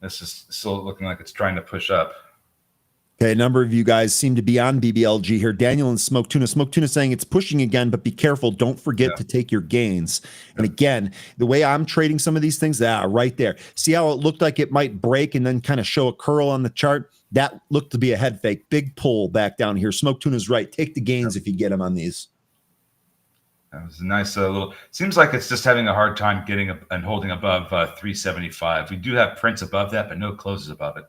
Speaker 3: This is still looking like it's trying to push up.
Speaker 1: Okay, a number of you guys seem to be on BBLG here. Daniel and Smoke Tuna. Smoke Tuna saying it's pushing again, but be careful. Don't forget to take your gains. And again, the way I'm trading some of these things, right there. See how it looked like it might break and then kind of show a curl on the chart? That looked to be a head fake. Big pull back down here. Smoke Tuna's right. Take the gains if you get them on these.
Speaker 3: That was a nice little. Seems like it's just having a hard time getting and holding above 375. We do have prints above that, but no closes above it.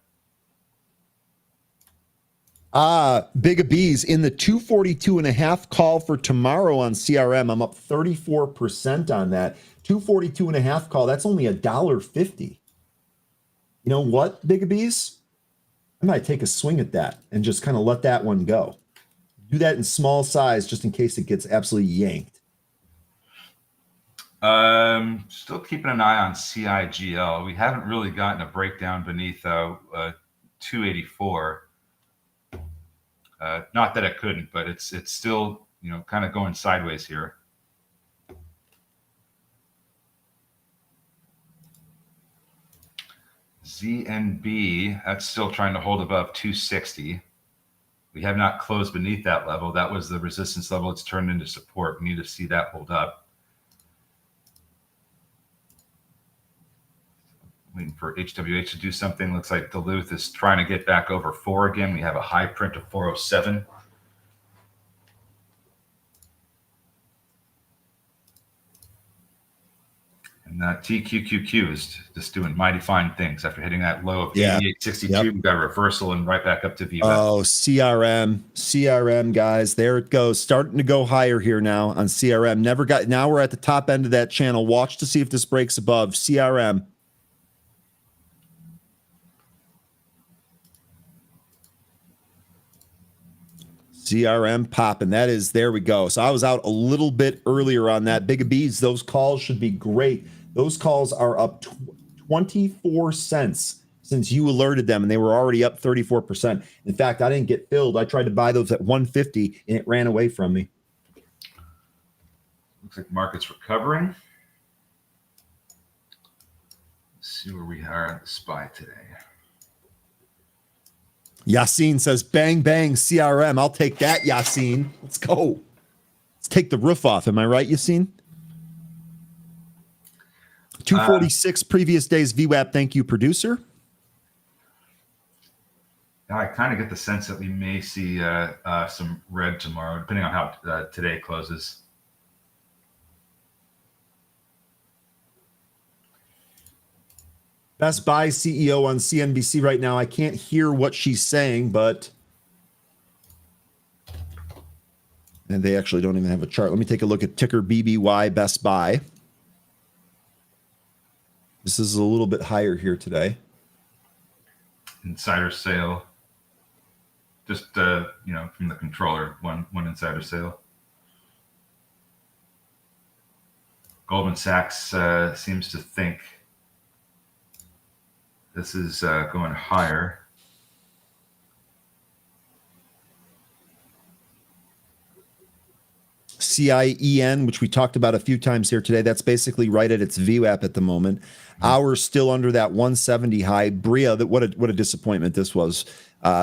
Speaker 1: Big B's in the 242.5 call for tomorrow on CRM. I'm up 34% on that. 242.5 call. That's only $1.50. You know what, Big B's? I might take a swing at that and just kind of let that one go. Do that in small size just in case it gets absolutely yanked.
Speaker 3: Still keeping an eye on CIGL. We haven't really gotten a breakdown beneath 284. Not that it couldn't, but it's still, kind of going sideways here. ZNB, that's still trying to hold above 260. We have not closed beneath that level. That was the resistance level. It's turned into support. We need to see that hold up. Waiting for HWH to do something. Looks like Duluth is trying to get back over 4 again. We have a high print of 407. And TQQQ is just doing mighty fine things after hitting that low of 88.62. Yep. We got a reversal and right back up to VWAP.
Speaker 1: Oh, CRM, guys. There it goes. Starting to go higher here now on CRM. Now we're at the top end of that channel. Watch to see if this breaks above CRM. CRM popping. There we go. So I was out a little bit earlier on that. Big B's, those calls should be great. Those calls are up 24 cents since you alerted them, and they were already up 34%. In fact, I didn't get filled. I tried to buy those at 150, and it ran away from me.
Speaker 3: Looks like market's recovering. Let's see where we are at the SPY today.
Speaker 1: Yassine says, bang, bang, CRM. I'll take that, Yassine. Let's go. Let's take the roof off. Am I right, Yassine? 246 previous days VWAP. Thank you, producer.
Speaker 3: I kind of get the sense that we may see some red tomorrow, depending on how today closes.
Speaker 1: Best Buy CEO on CNBC right now. I can't hear what she's saying, but and they actually don't even have a chart. Let me take a look at ticker BBY Best Buy. This is a little bit higher here today.
Speaker 3: Insider sale. Just from the controller, one insider sale. Goldman Sachs seems to think this is going higher.
Speaker 1: CIEN, which we talked about a few times here today, that's basically right at its VWAP at the moment. Ours still under that 170 high. Bria, what a disappointment this was.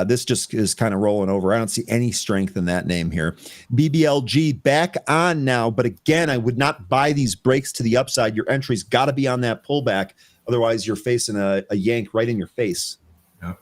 Speaker 1: This just is kind of rolling over. I don't see any strength in that name here. BBLG back on now, but again, I would not buy these breaks to the upside. Your entry's got to be on that pullback. Otherwise, you're facing a yank right in your face.
Speaker 3: Yep.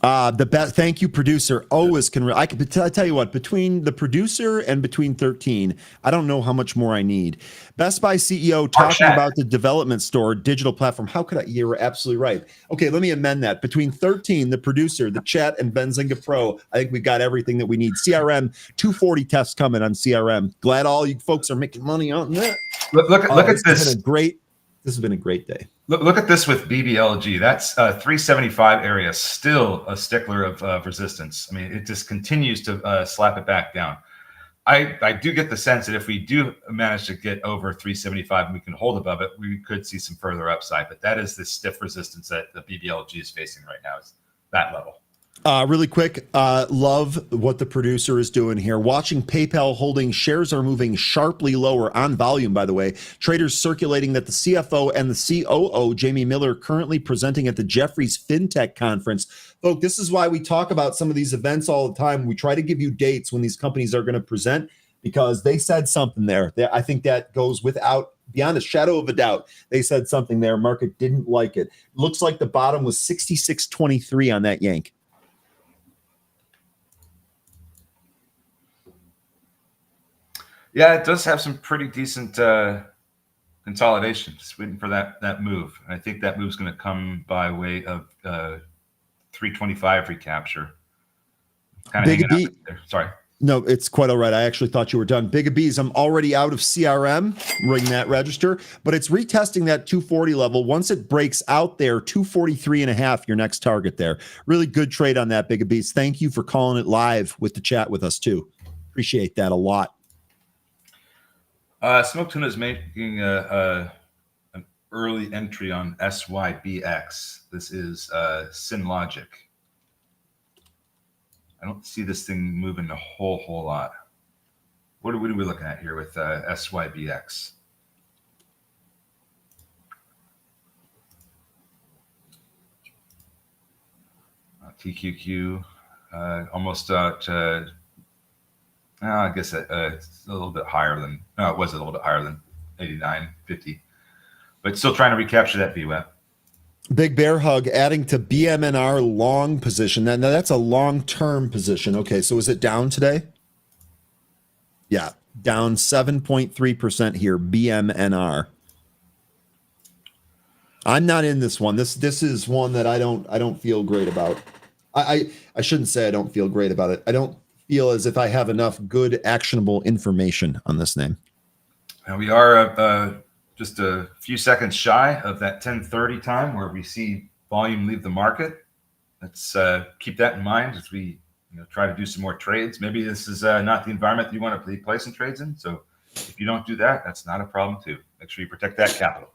Speaker 1: The best. Thank you, producer. Always can. I tell you what. Between the producer and between 13, I don't know how much more I need. Best Buy CEO talking about the development store digital platform. How could I? You're absolutely right. Okay, let me amend that. Between 13, the producer, the chat, and Benzinga Pro, I think we got everything that we need. CRM 240 tests coming on CRM. Glad all you folks are making money on that.
Speaker 3: Look at this.
Speaker 1: This has been a great day.
Speaker 3: Look at this with BBLG. That's 375 area, still a stickler of resistance. I mean, it just continues to slap it back down. I do get the sense that if we do manage to get over 375 and we can hold above it, we could see some further upside. But that is the stiff resistance that the BBLG is facing right now, is that level.
Speaker 1: Really quick, love what the producer is doing here. Watching PayPal holding shares are moving sharply lower on volume, by the way. Traders circulating that the CFO and the COO, Jamie Miller, currently presenting at the Jefferies FinTech Conference. Folks, this is why we talk about some of these events all the time. We try to give you dates when these companies are going to present because they said something there. I think that goes without beyond a shadow of a doubt, they said something there. Market didn't like it. Looks like the bottom was 66.23 on that yank.
Speaker 3: Yeah, it does have some pretty decent consolidation. Just waiting for that move. I think that move's going to come by way of 325 recapture. Kind of hanging out there. Sorry.
Speaker 1: No, it's quite all right. I actually thought you were done. Big B's, I'm already out of CRM, ring that register, but it's retesting that 240 level. Once it breaks out there, 243.5, your next target there. Really good trade on that, Big B's. Thank you for calling it live with the chat with us too. Appreciate that a lot.
Speaker 3: Smoke Tuna is making an early entry on SYBX. This is SynLogic. I don't see this thing moving a whole lot. What are we looking at here with SYBX? TQQ almost out. I guess it's a little bit higher than. No, it was a little bit higher than 89.50, but still trying to recapture that VWAP.
Speaker 1: Big bear hug adding to BMNR long position. Now that's a long-term position. Okay, so is it down today? Yeah, down 7.3% here, BMNR. I'm not in this one. This is one that I don't feel great about. I shouldn't say I don't feel great about it. I don't feel as if I have enough good actionable information on this name.
Speaker 3: And we are just a few seconds shy of that 10:30 time where we see volume leave the market. Let's keep that in mind as we try to do some more trades. Maybe this is not the environment that you want to be placing trades in. So if you don't do that, that's not a problem too. Make sure you protect that capital.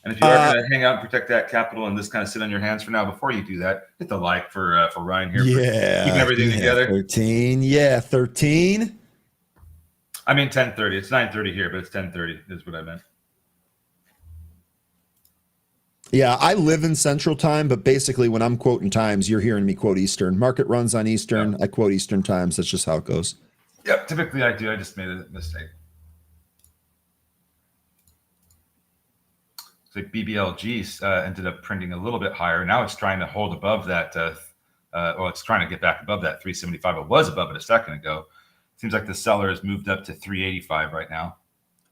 Speaker 3: And if you are going to hang out and protect that capital and just kind of sit on your hands for now, before you do that, hit the like for Ryan here.
Speaker 1: Yeah,
Speaker 3: keeping everything together.
Speaker 1: 13. Yeah, 13.
Speaker 3: I mean 10:30. It's 9:30 here, but it's 10:30 is what I meant.
Speaker 1: Yeah, I live in Central Time, but basically when I'm quoting times, you're hearing me quote Eastern. Market runs on Eastern. Yep. I quote Eastern times. That's just how it goes.
Speaker 3: Yep, typically I do. I just made a mistake. It's like BBLG ended up printing a little bit higher. Now it's trying to hold above that. It's trying to get back above that 375. It was above it a second ago. Seems like the seller has moved up to 385 right now.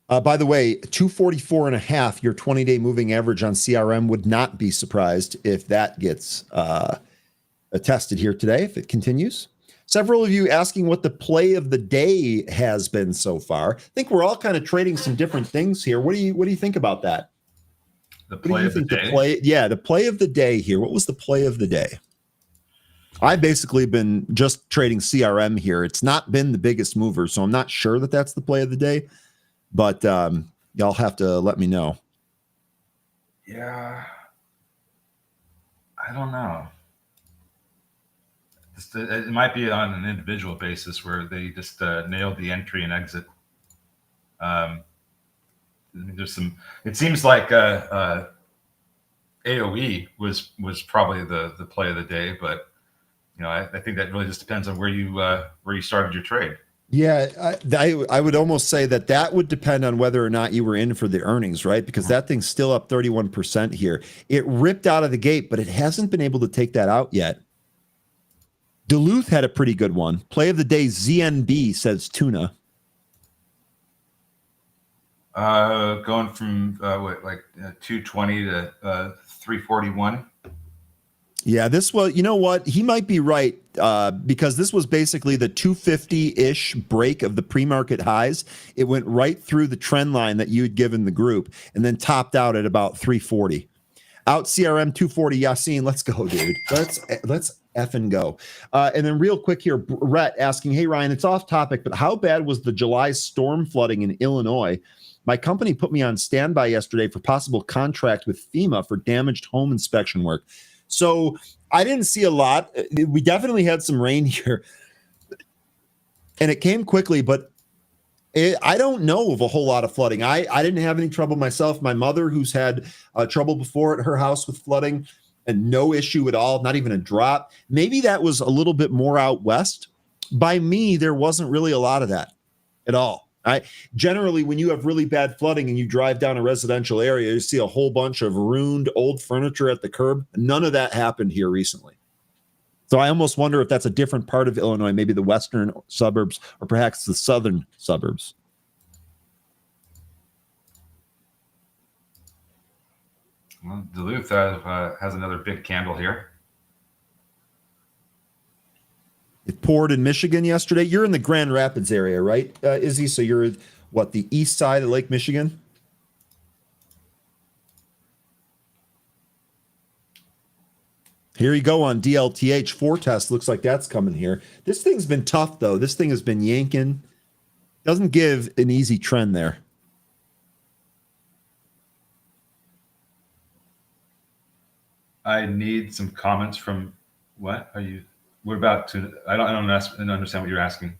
Speaker 1: By the way, 244.5, your 20-day moving average on CRM. Would not be surprised if that gets attested here today, if it continues. Several of you asking what the play of the day has been so far. I think we're all kind of trading some different things here. What do you think about that?
Speaker 3: The play of the day?
Speaker 1: The play of the day here. What was the play of the day? I've basically been just trading CRM here. It's not been the biggest mover, so I'm not sure that that's the play of the day. But y'all have to let me know.
Speaker 3: Yeah, I don't know. It might be on an individual basis where they just nailed the entry and exit. There's some. It seems like AOE was probably the play of the day, but I think that really just depends on where you started your trade.
Speaker 1: Yeah, I would almost say that would depend on whether or not you were in for the earnings, right? Because that thing's still up 31% here. It ripped out of the gate, but it hasn't been able to take that out yet. Duluth had a pretty good one. Play of the day, ZNB, says Tuna.
Speaker 3: Going from 220 to 341.
Speaker 1: Yeah, you know what? He might be right because this was basically the 250-ish break of the pre-market highs. It went right through the trend line that you had given the group and then topped out at about 340. Out CRM 240, Yassine, let's go, dude. Let's effing go. And then real quick here, Brett asking, hey, Ryan, it's off topic, but how bad was the July storm flooding in Illinois? My company put me on standby yesterday for possible contract with FEMA for damaged home inspection work. So I didn't see a lot. We definitely had some rain here, and it came quickly, but I don't know of a whole lot of flooding. I didn't have any trouble myself. My mother, who's had trouble before at her house with flooding, and no issue at all, not even a drop. Maybe that was a little bit more out west. By me, there wasn't really a lot of that at all. I generally, when you have really bad flooding and you drive down a residential area, you see a whole bunch of ruined old furniture at the curb. None of that happened here recently. So I almost wonder if that's a different part of Illinois, maybe the western suburbs or perhaps the southern suburbs.
Speaker 3: Well, Duluth has another big candle here.
Speaker 1: It poured in Michigan yesterday. You're in the Grand Rapids area, right, Izzy? So you're what, the east side of Lake Michigan? Here you go on DLTH 4 test. Looks like that's coming here. This thing's been tough, though. This thing has been yanking. Doesn't give an easy trend there.
Speaker 3: I need some comments from what are you? What about to? I don't understand what you're asking.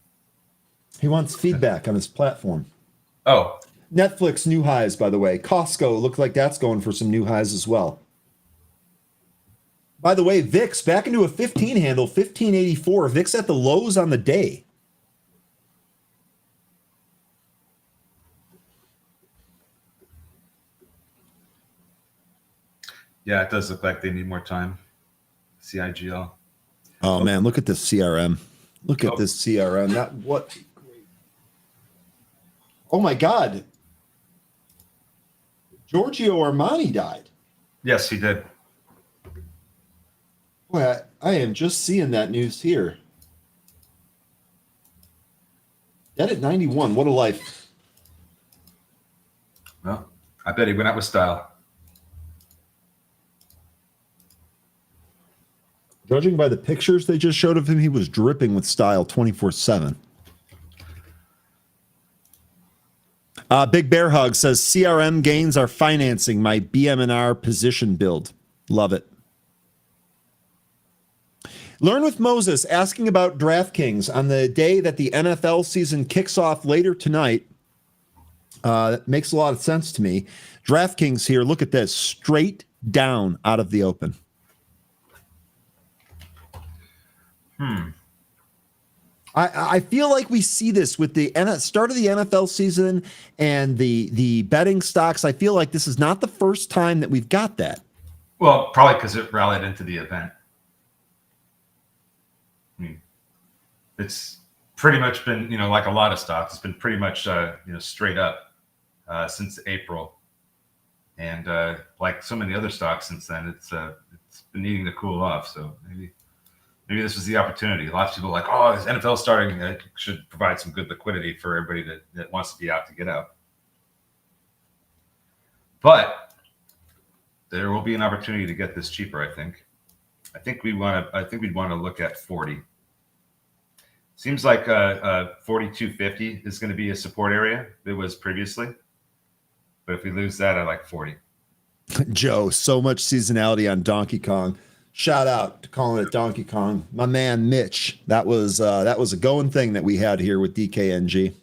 Speaker 1: He wants feedback on his platform.
Speaker 3: Oh,
Speaker 1: Netflix new highs, by the way. Costco looked like that's going for some new highs as well. By the way, VIX back into a 15 handle, 1584. VIX at the lows on the day.
Speaker 3: yeah, it does look like they need more time. CIGL.
Speaker 1: Oh man, look at this CRM. Look at this CRM. That what? Oh my God. Giorgio Armani died.
Speaker 3: Yes, he did.
Speaker 1: Boy, I am just seeing that news here. Dead at 91. What a life.
Speaker 3: Well, I bet he went out with style.
Speaker 1: Judging by the pictures they just showed of him, he was dripping with style 24/7. Big Bear Hug says CRM gains are financing my BM&R position build. Love it. Learn with Moses asking about DraftKings on the day that the NFL season kicks off later tonight. That makes a lot of sense to me. DraftKings here, look at this, straight down out of the open. I feel like we see this with the start of the NFL season and the betting stocks. I feel like this is not the first time that we've got that.
Speaker 3: Well, probably because it rallied into the event. It's pretty much been, like a lot of stocks, it's been pretty much, straight up since April. And like so many other stocks since then, it's been needing to cool off. So maybe this was the opportunity. Lots of people are like, oh, this NFL starting should provide some good liquidity for everybody that wants to be out to get out. But there will be an opportunity to get this cheaper, I think. I think we'd want to look at 40. Seems like 4250 is going to be a support area. It was previously. But if we lose that, I like 40.
Speaker 1: Joe, so much seasonality on Donkey Kong. Shout out to calling it Donkey Kong. My man Mitch. That was a going thing that we had here with DKNG.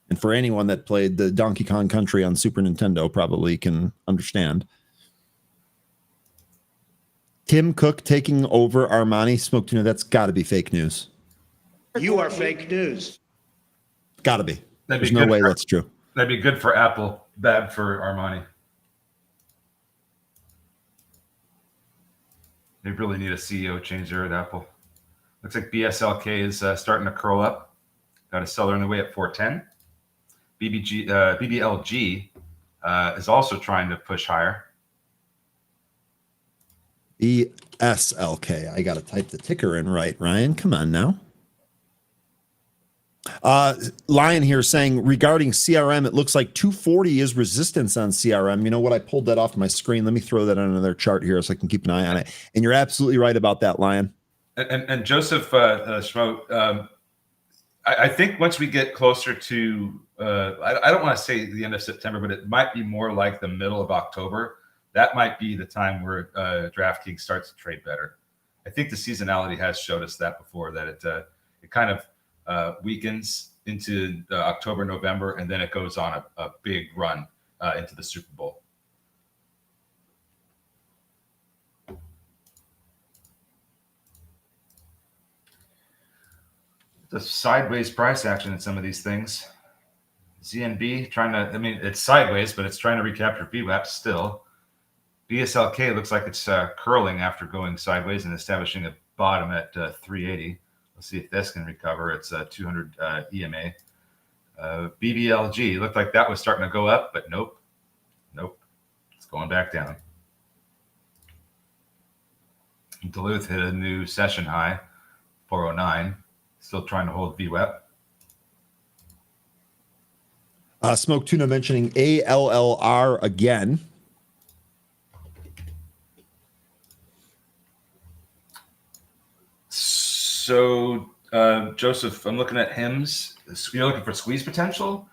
Speaker 1: And for anyone that played the Donkey Kong Country on Super Nintendo probably can understand. Tim Cook taking over Armani Smoke Tuna. That's got to be fake news.
Speaker 4: You are fake news.
Speaker 1: Got to be. There's no way that's true.
Speaker 3: That'd be good for Apple, bad for Armani. They really need a CEO change there at Apple. Looks like BSLK is starting to curl up. Got a seller in the way at 410. BBLG is also trying to push higher.
Speaker 1: BSLK. I got to type the ticker in right, Ryan. Come on now. Lion here saying regarding CRM, it looks like 240 is resistance on CRM. You know what? I pulled that off my screen. Let me throw that on another chart here so I can keep an eye on it. And you're absolutely right about that, Lion.
Speaker 3: And Joseph Schmo, I think once we get closer to, I don't want to say the end of September, but it might be more like the middle of October. That might be the time where DraftKings starts to trade better. I think the seasonality has showed us that before, that it kind of weakens into October, November, and then it goes on a big run into the Super Bowl. The sideways price action in some of these things. ZNB trying to, I mean, it's sideways, but it's trying to recapture VWAP still. BSLK looks like it's curling after going sideways and establishing a bottom at 380. Let's see if this can recover. It's 200 EMA. BBLG looked like that was starting to go up, but nope. It's going back down. Duluth hit a new session high, 409. Still trying to hold VWAP.
Speaker 1: Smoke Tuna mentioning ALLR again.
Speaker 3: So, Joseph, I'm looking at HIMS. You're looking for squeeze potential.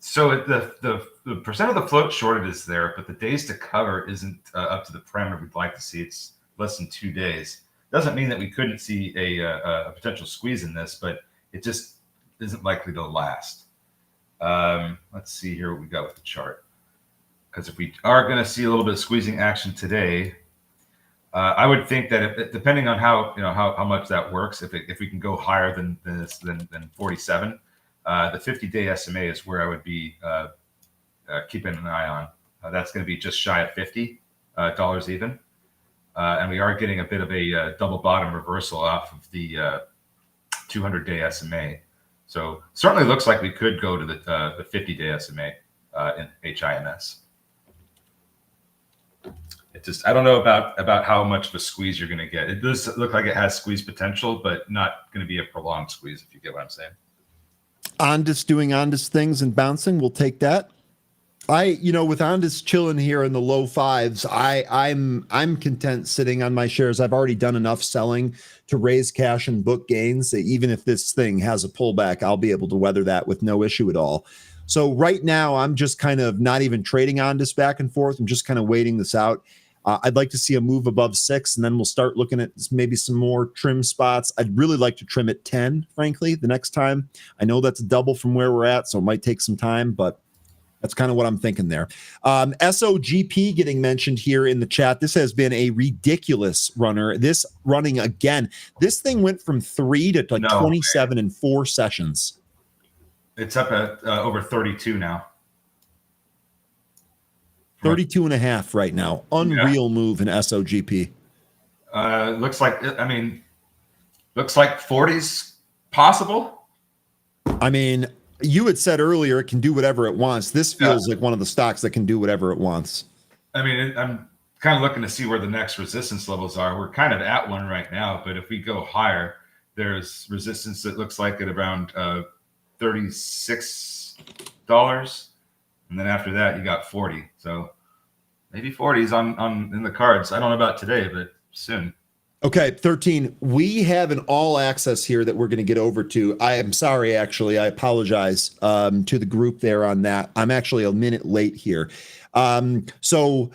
Speaker 3: So the percent of the float shorted is there, but the days to cover isn't up to the parameter we'd like to see. It's less than 2 days. Doesn't mean that we couldn't see a potential squeeze in this, but it just isn't likely to last. Let's see here what we got with the chart. Because if we are going to see a little bit of squeezing action today, I would think that depending on how much that works, if we can go higher than 47, the 50-day SMA is where I would be keeping an eye on. That's going to be just shy of $50 even, and we are getting a bit of a double bottom reversal off of the 200-day SMA. So certainly looks like we could go to the 50-day SMA in HIMS. It just, I don't know about how much of a squeeze you're going to get. It does look like it has squeeze potential, but not going to be a prolonged squeeze, if you get what I'm saying.
Speaker 1: Ondus doing Ondus things and bouncing. We'll take that. With Ondus chilling here in the low fives, I'm content sitting on my shares. I've already done enough selling to raise cash and book gains. Even if this thing has a pullback, I'll be able to weather that with no issue at all. So right now, I'm just kind of not even trading Ondus back and forth. I'm just kind of waiting this out. I'd like to see a move above 6, and then we'll start looking at maybe some more trim spots. I'd really like to trim at 10, frankly, the next time. I know that's a double from where we're at, so it might take some time, but that's kind of what I'm thinking there. SOGP getting mentioned here in the chat. This has been a ridiculous runner. This running again. This thing went from 3 to 27 in 4 sessions.
Speaker 3: It's up at over 32 now.
Speaker 1: 32 and a half right now. Unreal move in SOGP.
Speaker 3: Looks like 40's possible.
Speaker 1: I mean, you had said earlier it can do whatever it wants. This feels like one of the stocks that can do whatever it wants.
Speaker 3: I mean, I'm kind of looking to see where the next resistance levels are. We're kind of at one right now, but if we go higher, there's resistance that looks like at around $36. And then after that, you got 40. So maybe 40 is on in the cards. I don't know about today, but soon.
Speaker 1: Okay, 13. We have an all access here that we're going to get over to. I am sorry, actually. I apologize to the group there on that. I'm actually a minute late here. So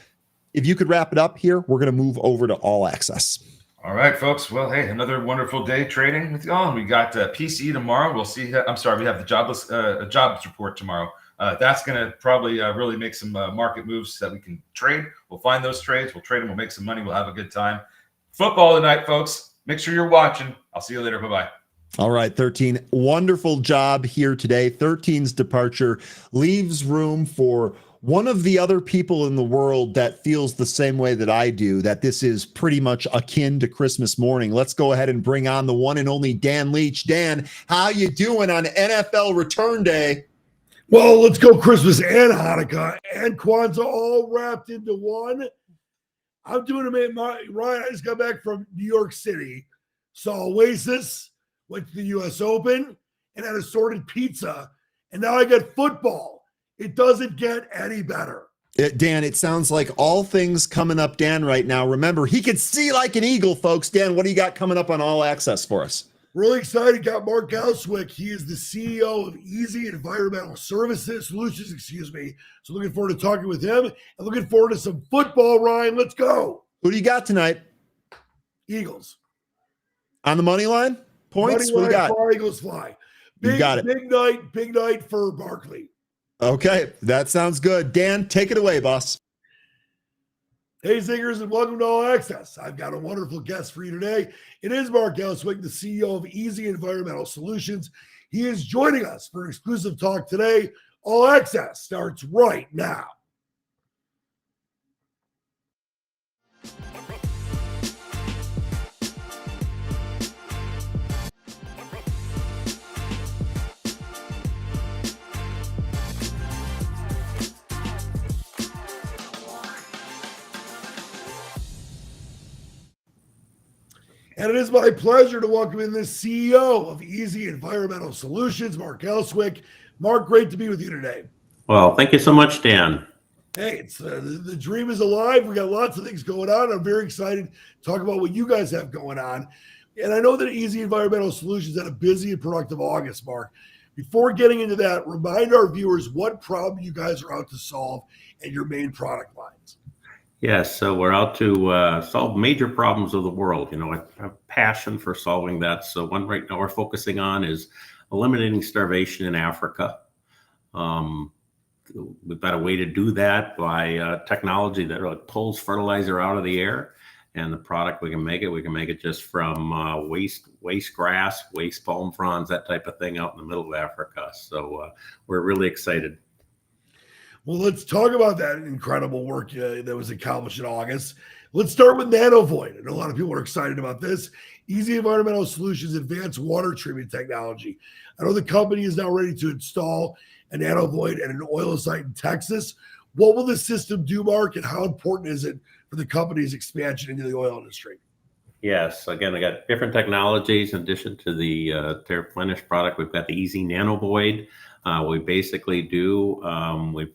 Speaker 1: if you could wrap it up here, we're going to move over to all access.
Speaker 3: All right, folks. Well, hey, another wonderful day trading with y'all. We got PCE tomorrow. We'll see. We have the jobs report tomorrow. That's going to probably really make some market moves that we can trade. We'll find those trades. We'll trade them. We'll make some money. We'll have a good time. Football tonight, folks. Make sure you're watching. I'll see you later. Bye-bye.
Speaker 1: All right, 13. Wonderful job here today. 13's departure leaves room for one of the other people in the world that feels the same way that I do, that this is pretty much akin to Christmas morning. Let's go ahead and bring on the one and only Dan Leach. Dan, how you doing on NFL return day?
Speaker 5: Well, let's go Christmas and Hanukkah and Kwanzaa all wrapped into one. I'm doing it, Ryan. I just got back from New York City, saw Oasis, went to the U.S. Open, and had assorted pizza. And now I got football. It doesn't get any better.
Speaker 1: Dan, it sounds like all things coming up, Dan, right now. Remember, he can see like an eagle, folks. Dan, what do you got coming up on All Access for us?
Speaker 5: Really excited. Got Mark Gauswick. He is the CEO of Easy Environmental Solutions. So looking forward to talking with him and looking forward to some football, Ryan. Let's go.
Speaker 1: Who do you got tonight?
Speaker 5: Eagles.
Speaker 1: On the money line? Points?
Speaker 5: Money
Speaker 1: what do you
Speaker 5: line,
Speaker 1: got?
Speaker 5: far Eagles fly.
Speaker 1: You got it.
Speaker 5: Big night for Barkley.
Speaker 1: Okay, that sounds good. Dan, take it away, boss.
Speaker 5: Hey, Zingers, and welcome to All Access. I've got a wonderful guest for you today. It is Mark Gauswick, the CEO of Easy Environmental Solutions. He is joining us for an exclusive talk today. All access starts right now. And it is my pleasure to welcome in the CEO of Easy Environmental Solutions, Mark Elswick. Mark, great to be with you today.
Speaker 6: Well, thank you so much, Dan.
Speaker 5: Hey, it's the dream is alive. We got lots of things going on. I'm very excited to talk about what you guys have going on. And I know that Easy Environmental Solutions had a busy and productive August, Mark. Before getting into that, remind our viewers what problem you guys are out to solve and your main product lines.
Speaker 6: Yes, so we're out to solve major problems of the world. I have a passion for solving that. So one right now we're focusing on is eliminating starvation in Africa. We've got a way to do that by technology that pulls fertilizer out of the air, and the product we can make it just from waste grass, waste palm fronds, that type of thing out in the middle of Africa. So we're really excited.
Speaker 5: Well, let's talk about that incredible work that was accomplished in August. Let's start with NanoVoid. I know a lot of people are excited about this. Easy Environmental Solutions advanced water treatment technology. I know the company is now ready to install a NanoVoid at an oil site in Texas. What will this system do, Mark, and how important is it for the company's expansion into the oil industry?
Speaker 6: Yes, again, I got different technologies in addition to the finished product. We've got the Easy NanoVoid. We basically do, we've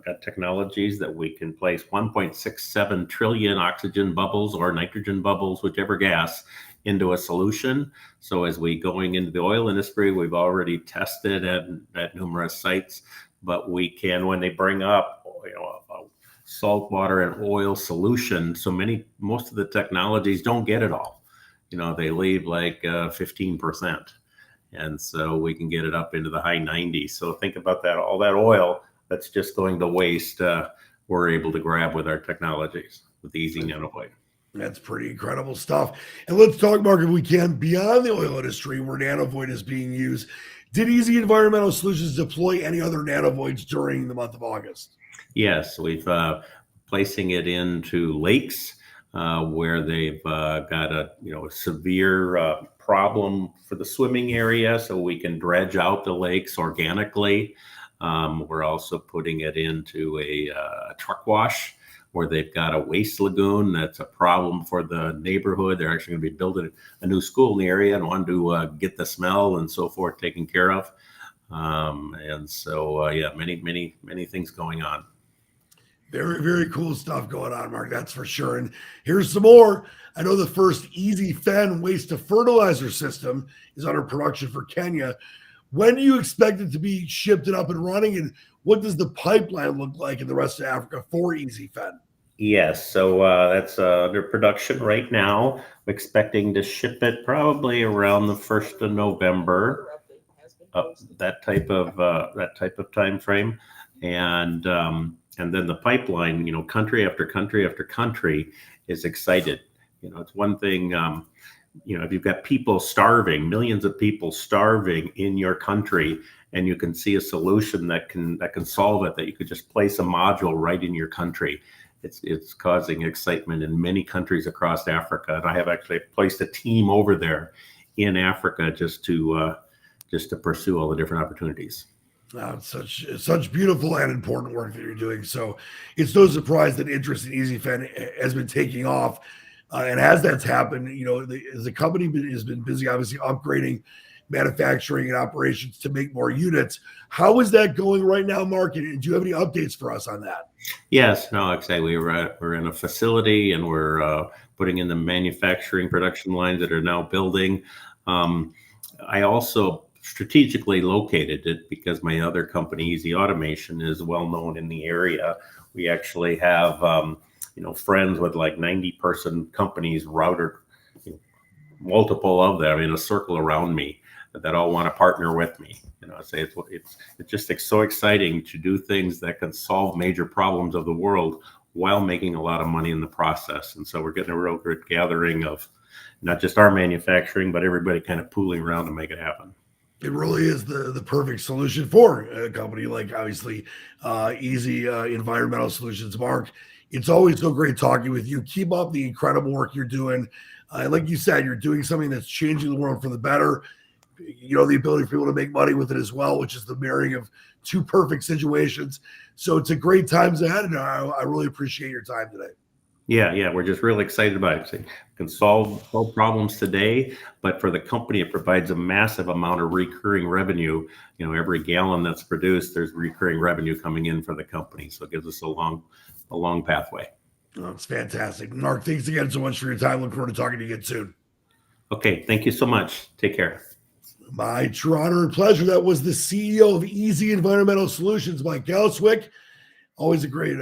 Speaker 6: got technologies that we can place 1.67 trillion oxygen bubbles or nitrogen bubbles, whichever gas, into a solution. So as we going into the oil industry, we've already tested at numerous sites, but we can, when they bring up a saltwater and oil solution, most of the technologies don't get it all. They leave like 15%. And so we can get it up into the high 90s. So think about that, all that oil that's just going to waste, we're able to grab with our technologies with the Easy NanoVoid.
Speaker 5: That's pretty incredible stuff. And let's talk, Mark, if we can, beyond the oil industry where NanoVoid is being used. Did Easy Environmental Solutions deploy any other NanoVoids during the month of August?
Speaker 6: Yes, we've placing it into lakes where they've got a severe problem for the swimming area, so we can dredge out the lakes organically. We're also putting it into a truck wash where they've got a waste lagoon that's a problem for the neighborhood. They're actually going to be building a new school in the area and want to get the smell and so forth taken care of. And so, many things going on.
Speaker 5: Very, very cool stuff going on, Mark. That's for sure. And here's some more. I know the first Easy Fen waste to fertilizer system is under production for Kenya. When do you expect it to be shipped and up and running? And what does the pipeline look like in the rest of Africa for Easy Fen?
Speaker 6: Yes, so that's under production right now. I'm expecting to ship it probably around the 1st of November. That type of time frame, and then the pipeline. Country after country after country is excited. It's one thing. If you've got people starving, millions of people starving in your country, and you can see a solution that can solve it, that you could just place a module right in your country. It's causing excitement in many countries across Africa, and I have actually placed a team over there in Africa just to pursue all the different opportunities.
Speaker 5: Such beautiful and important work that you're doing. So it's no surprise that interest in Easy Fen has been taking off. And as that's happened, the company has been busy, obviously, upgrading manufacturing and operations to make more units. How is that going right now, Mark? And do you have any updates for us on that?
Speaker 6: Yes, no, like I say, we're in a facility and we're putting in the manufacturing production lines that are now building. I also strategically located it because my other company, Easy Automation, is well known in the area. We actually have friends with like 90-person companies routed, multiple of them in a circle around me that all want to partner with me. I say it's just so exciting to do things that can solve major problems of the world while making a lot of money in the process. And so we're getting a real good gathering of not just our manufacturing, but everybody kind of pooling around to make it happen.
Speaker 5: It really is the perfect solution for a company like, obviously, Easy Environmental Solutions. Mark, it's always so great talking with you. Keep up the incredible work you're doing. Like you said, you're doing something that's changing the world for the better. You know, the ability for people to make money with it as well, which is the marrying of two perfect situations. So it's a great times ahead, and I really appreciate your time today.
Speaker 6: Yeah, we're just really excited about it. It can solve problems today, but for the company, it provides a massive amount of recurring revenue. You know, every gallon that's produced, there's recurring revenue coming in for the company. So it gives us a long pathway.
Speaker 5: Oh, it's fantastic. Mark, thanks again so much for your time. Look forward to talking to you again soon.
Speaker 6: Okay, thank you so much. Take care.
Speaker 5: My true honor and pleasure. That was the CEO of Easy Environmental Solutions, Mike Gallswick. Always a great,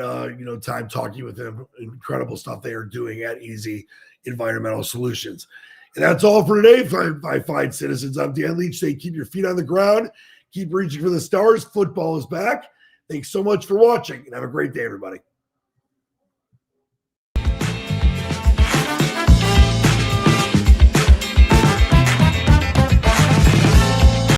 Speaker 5: time talking with him. Incredible stuff they are doing at Easy Environmental Solutions. And that's all for today. My fine citizens, I'm Dan Leach. Say keep your feet on the ground. Keep reaching for the stars. Football is back. Thanks so much for watching, and have a great day, everybody.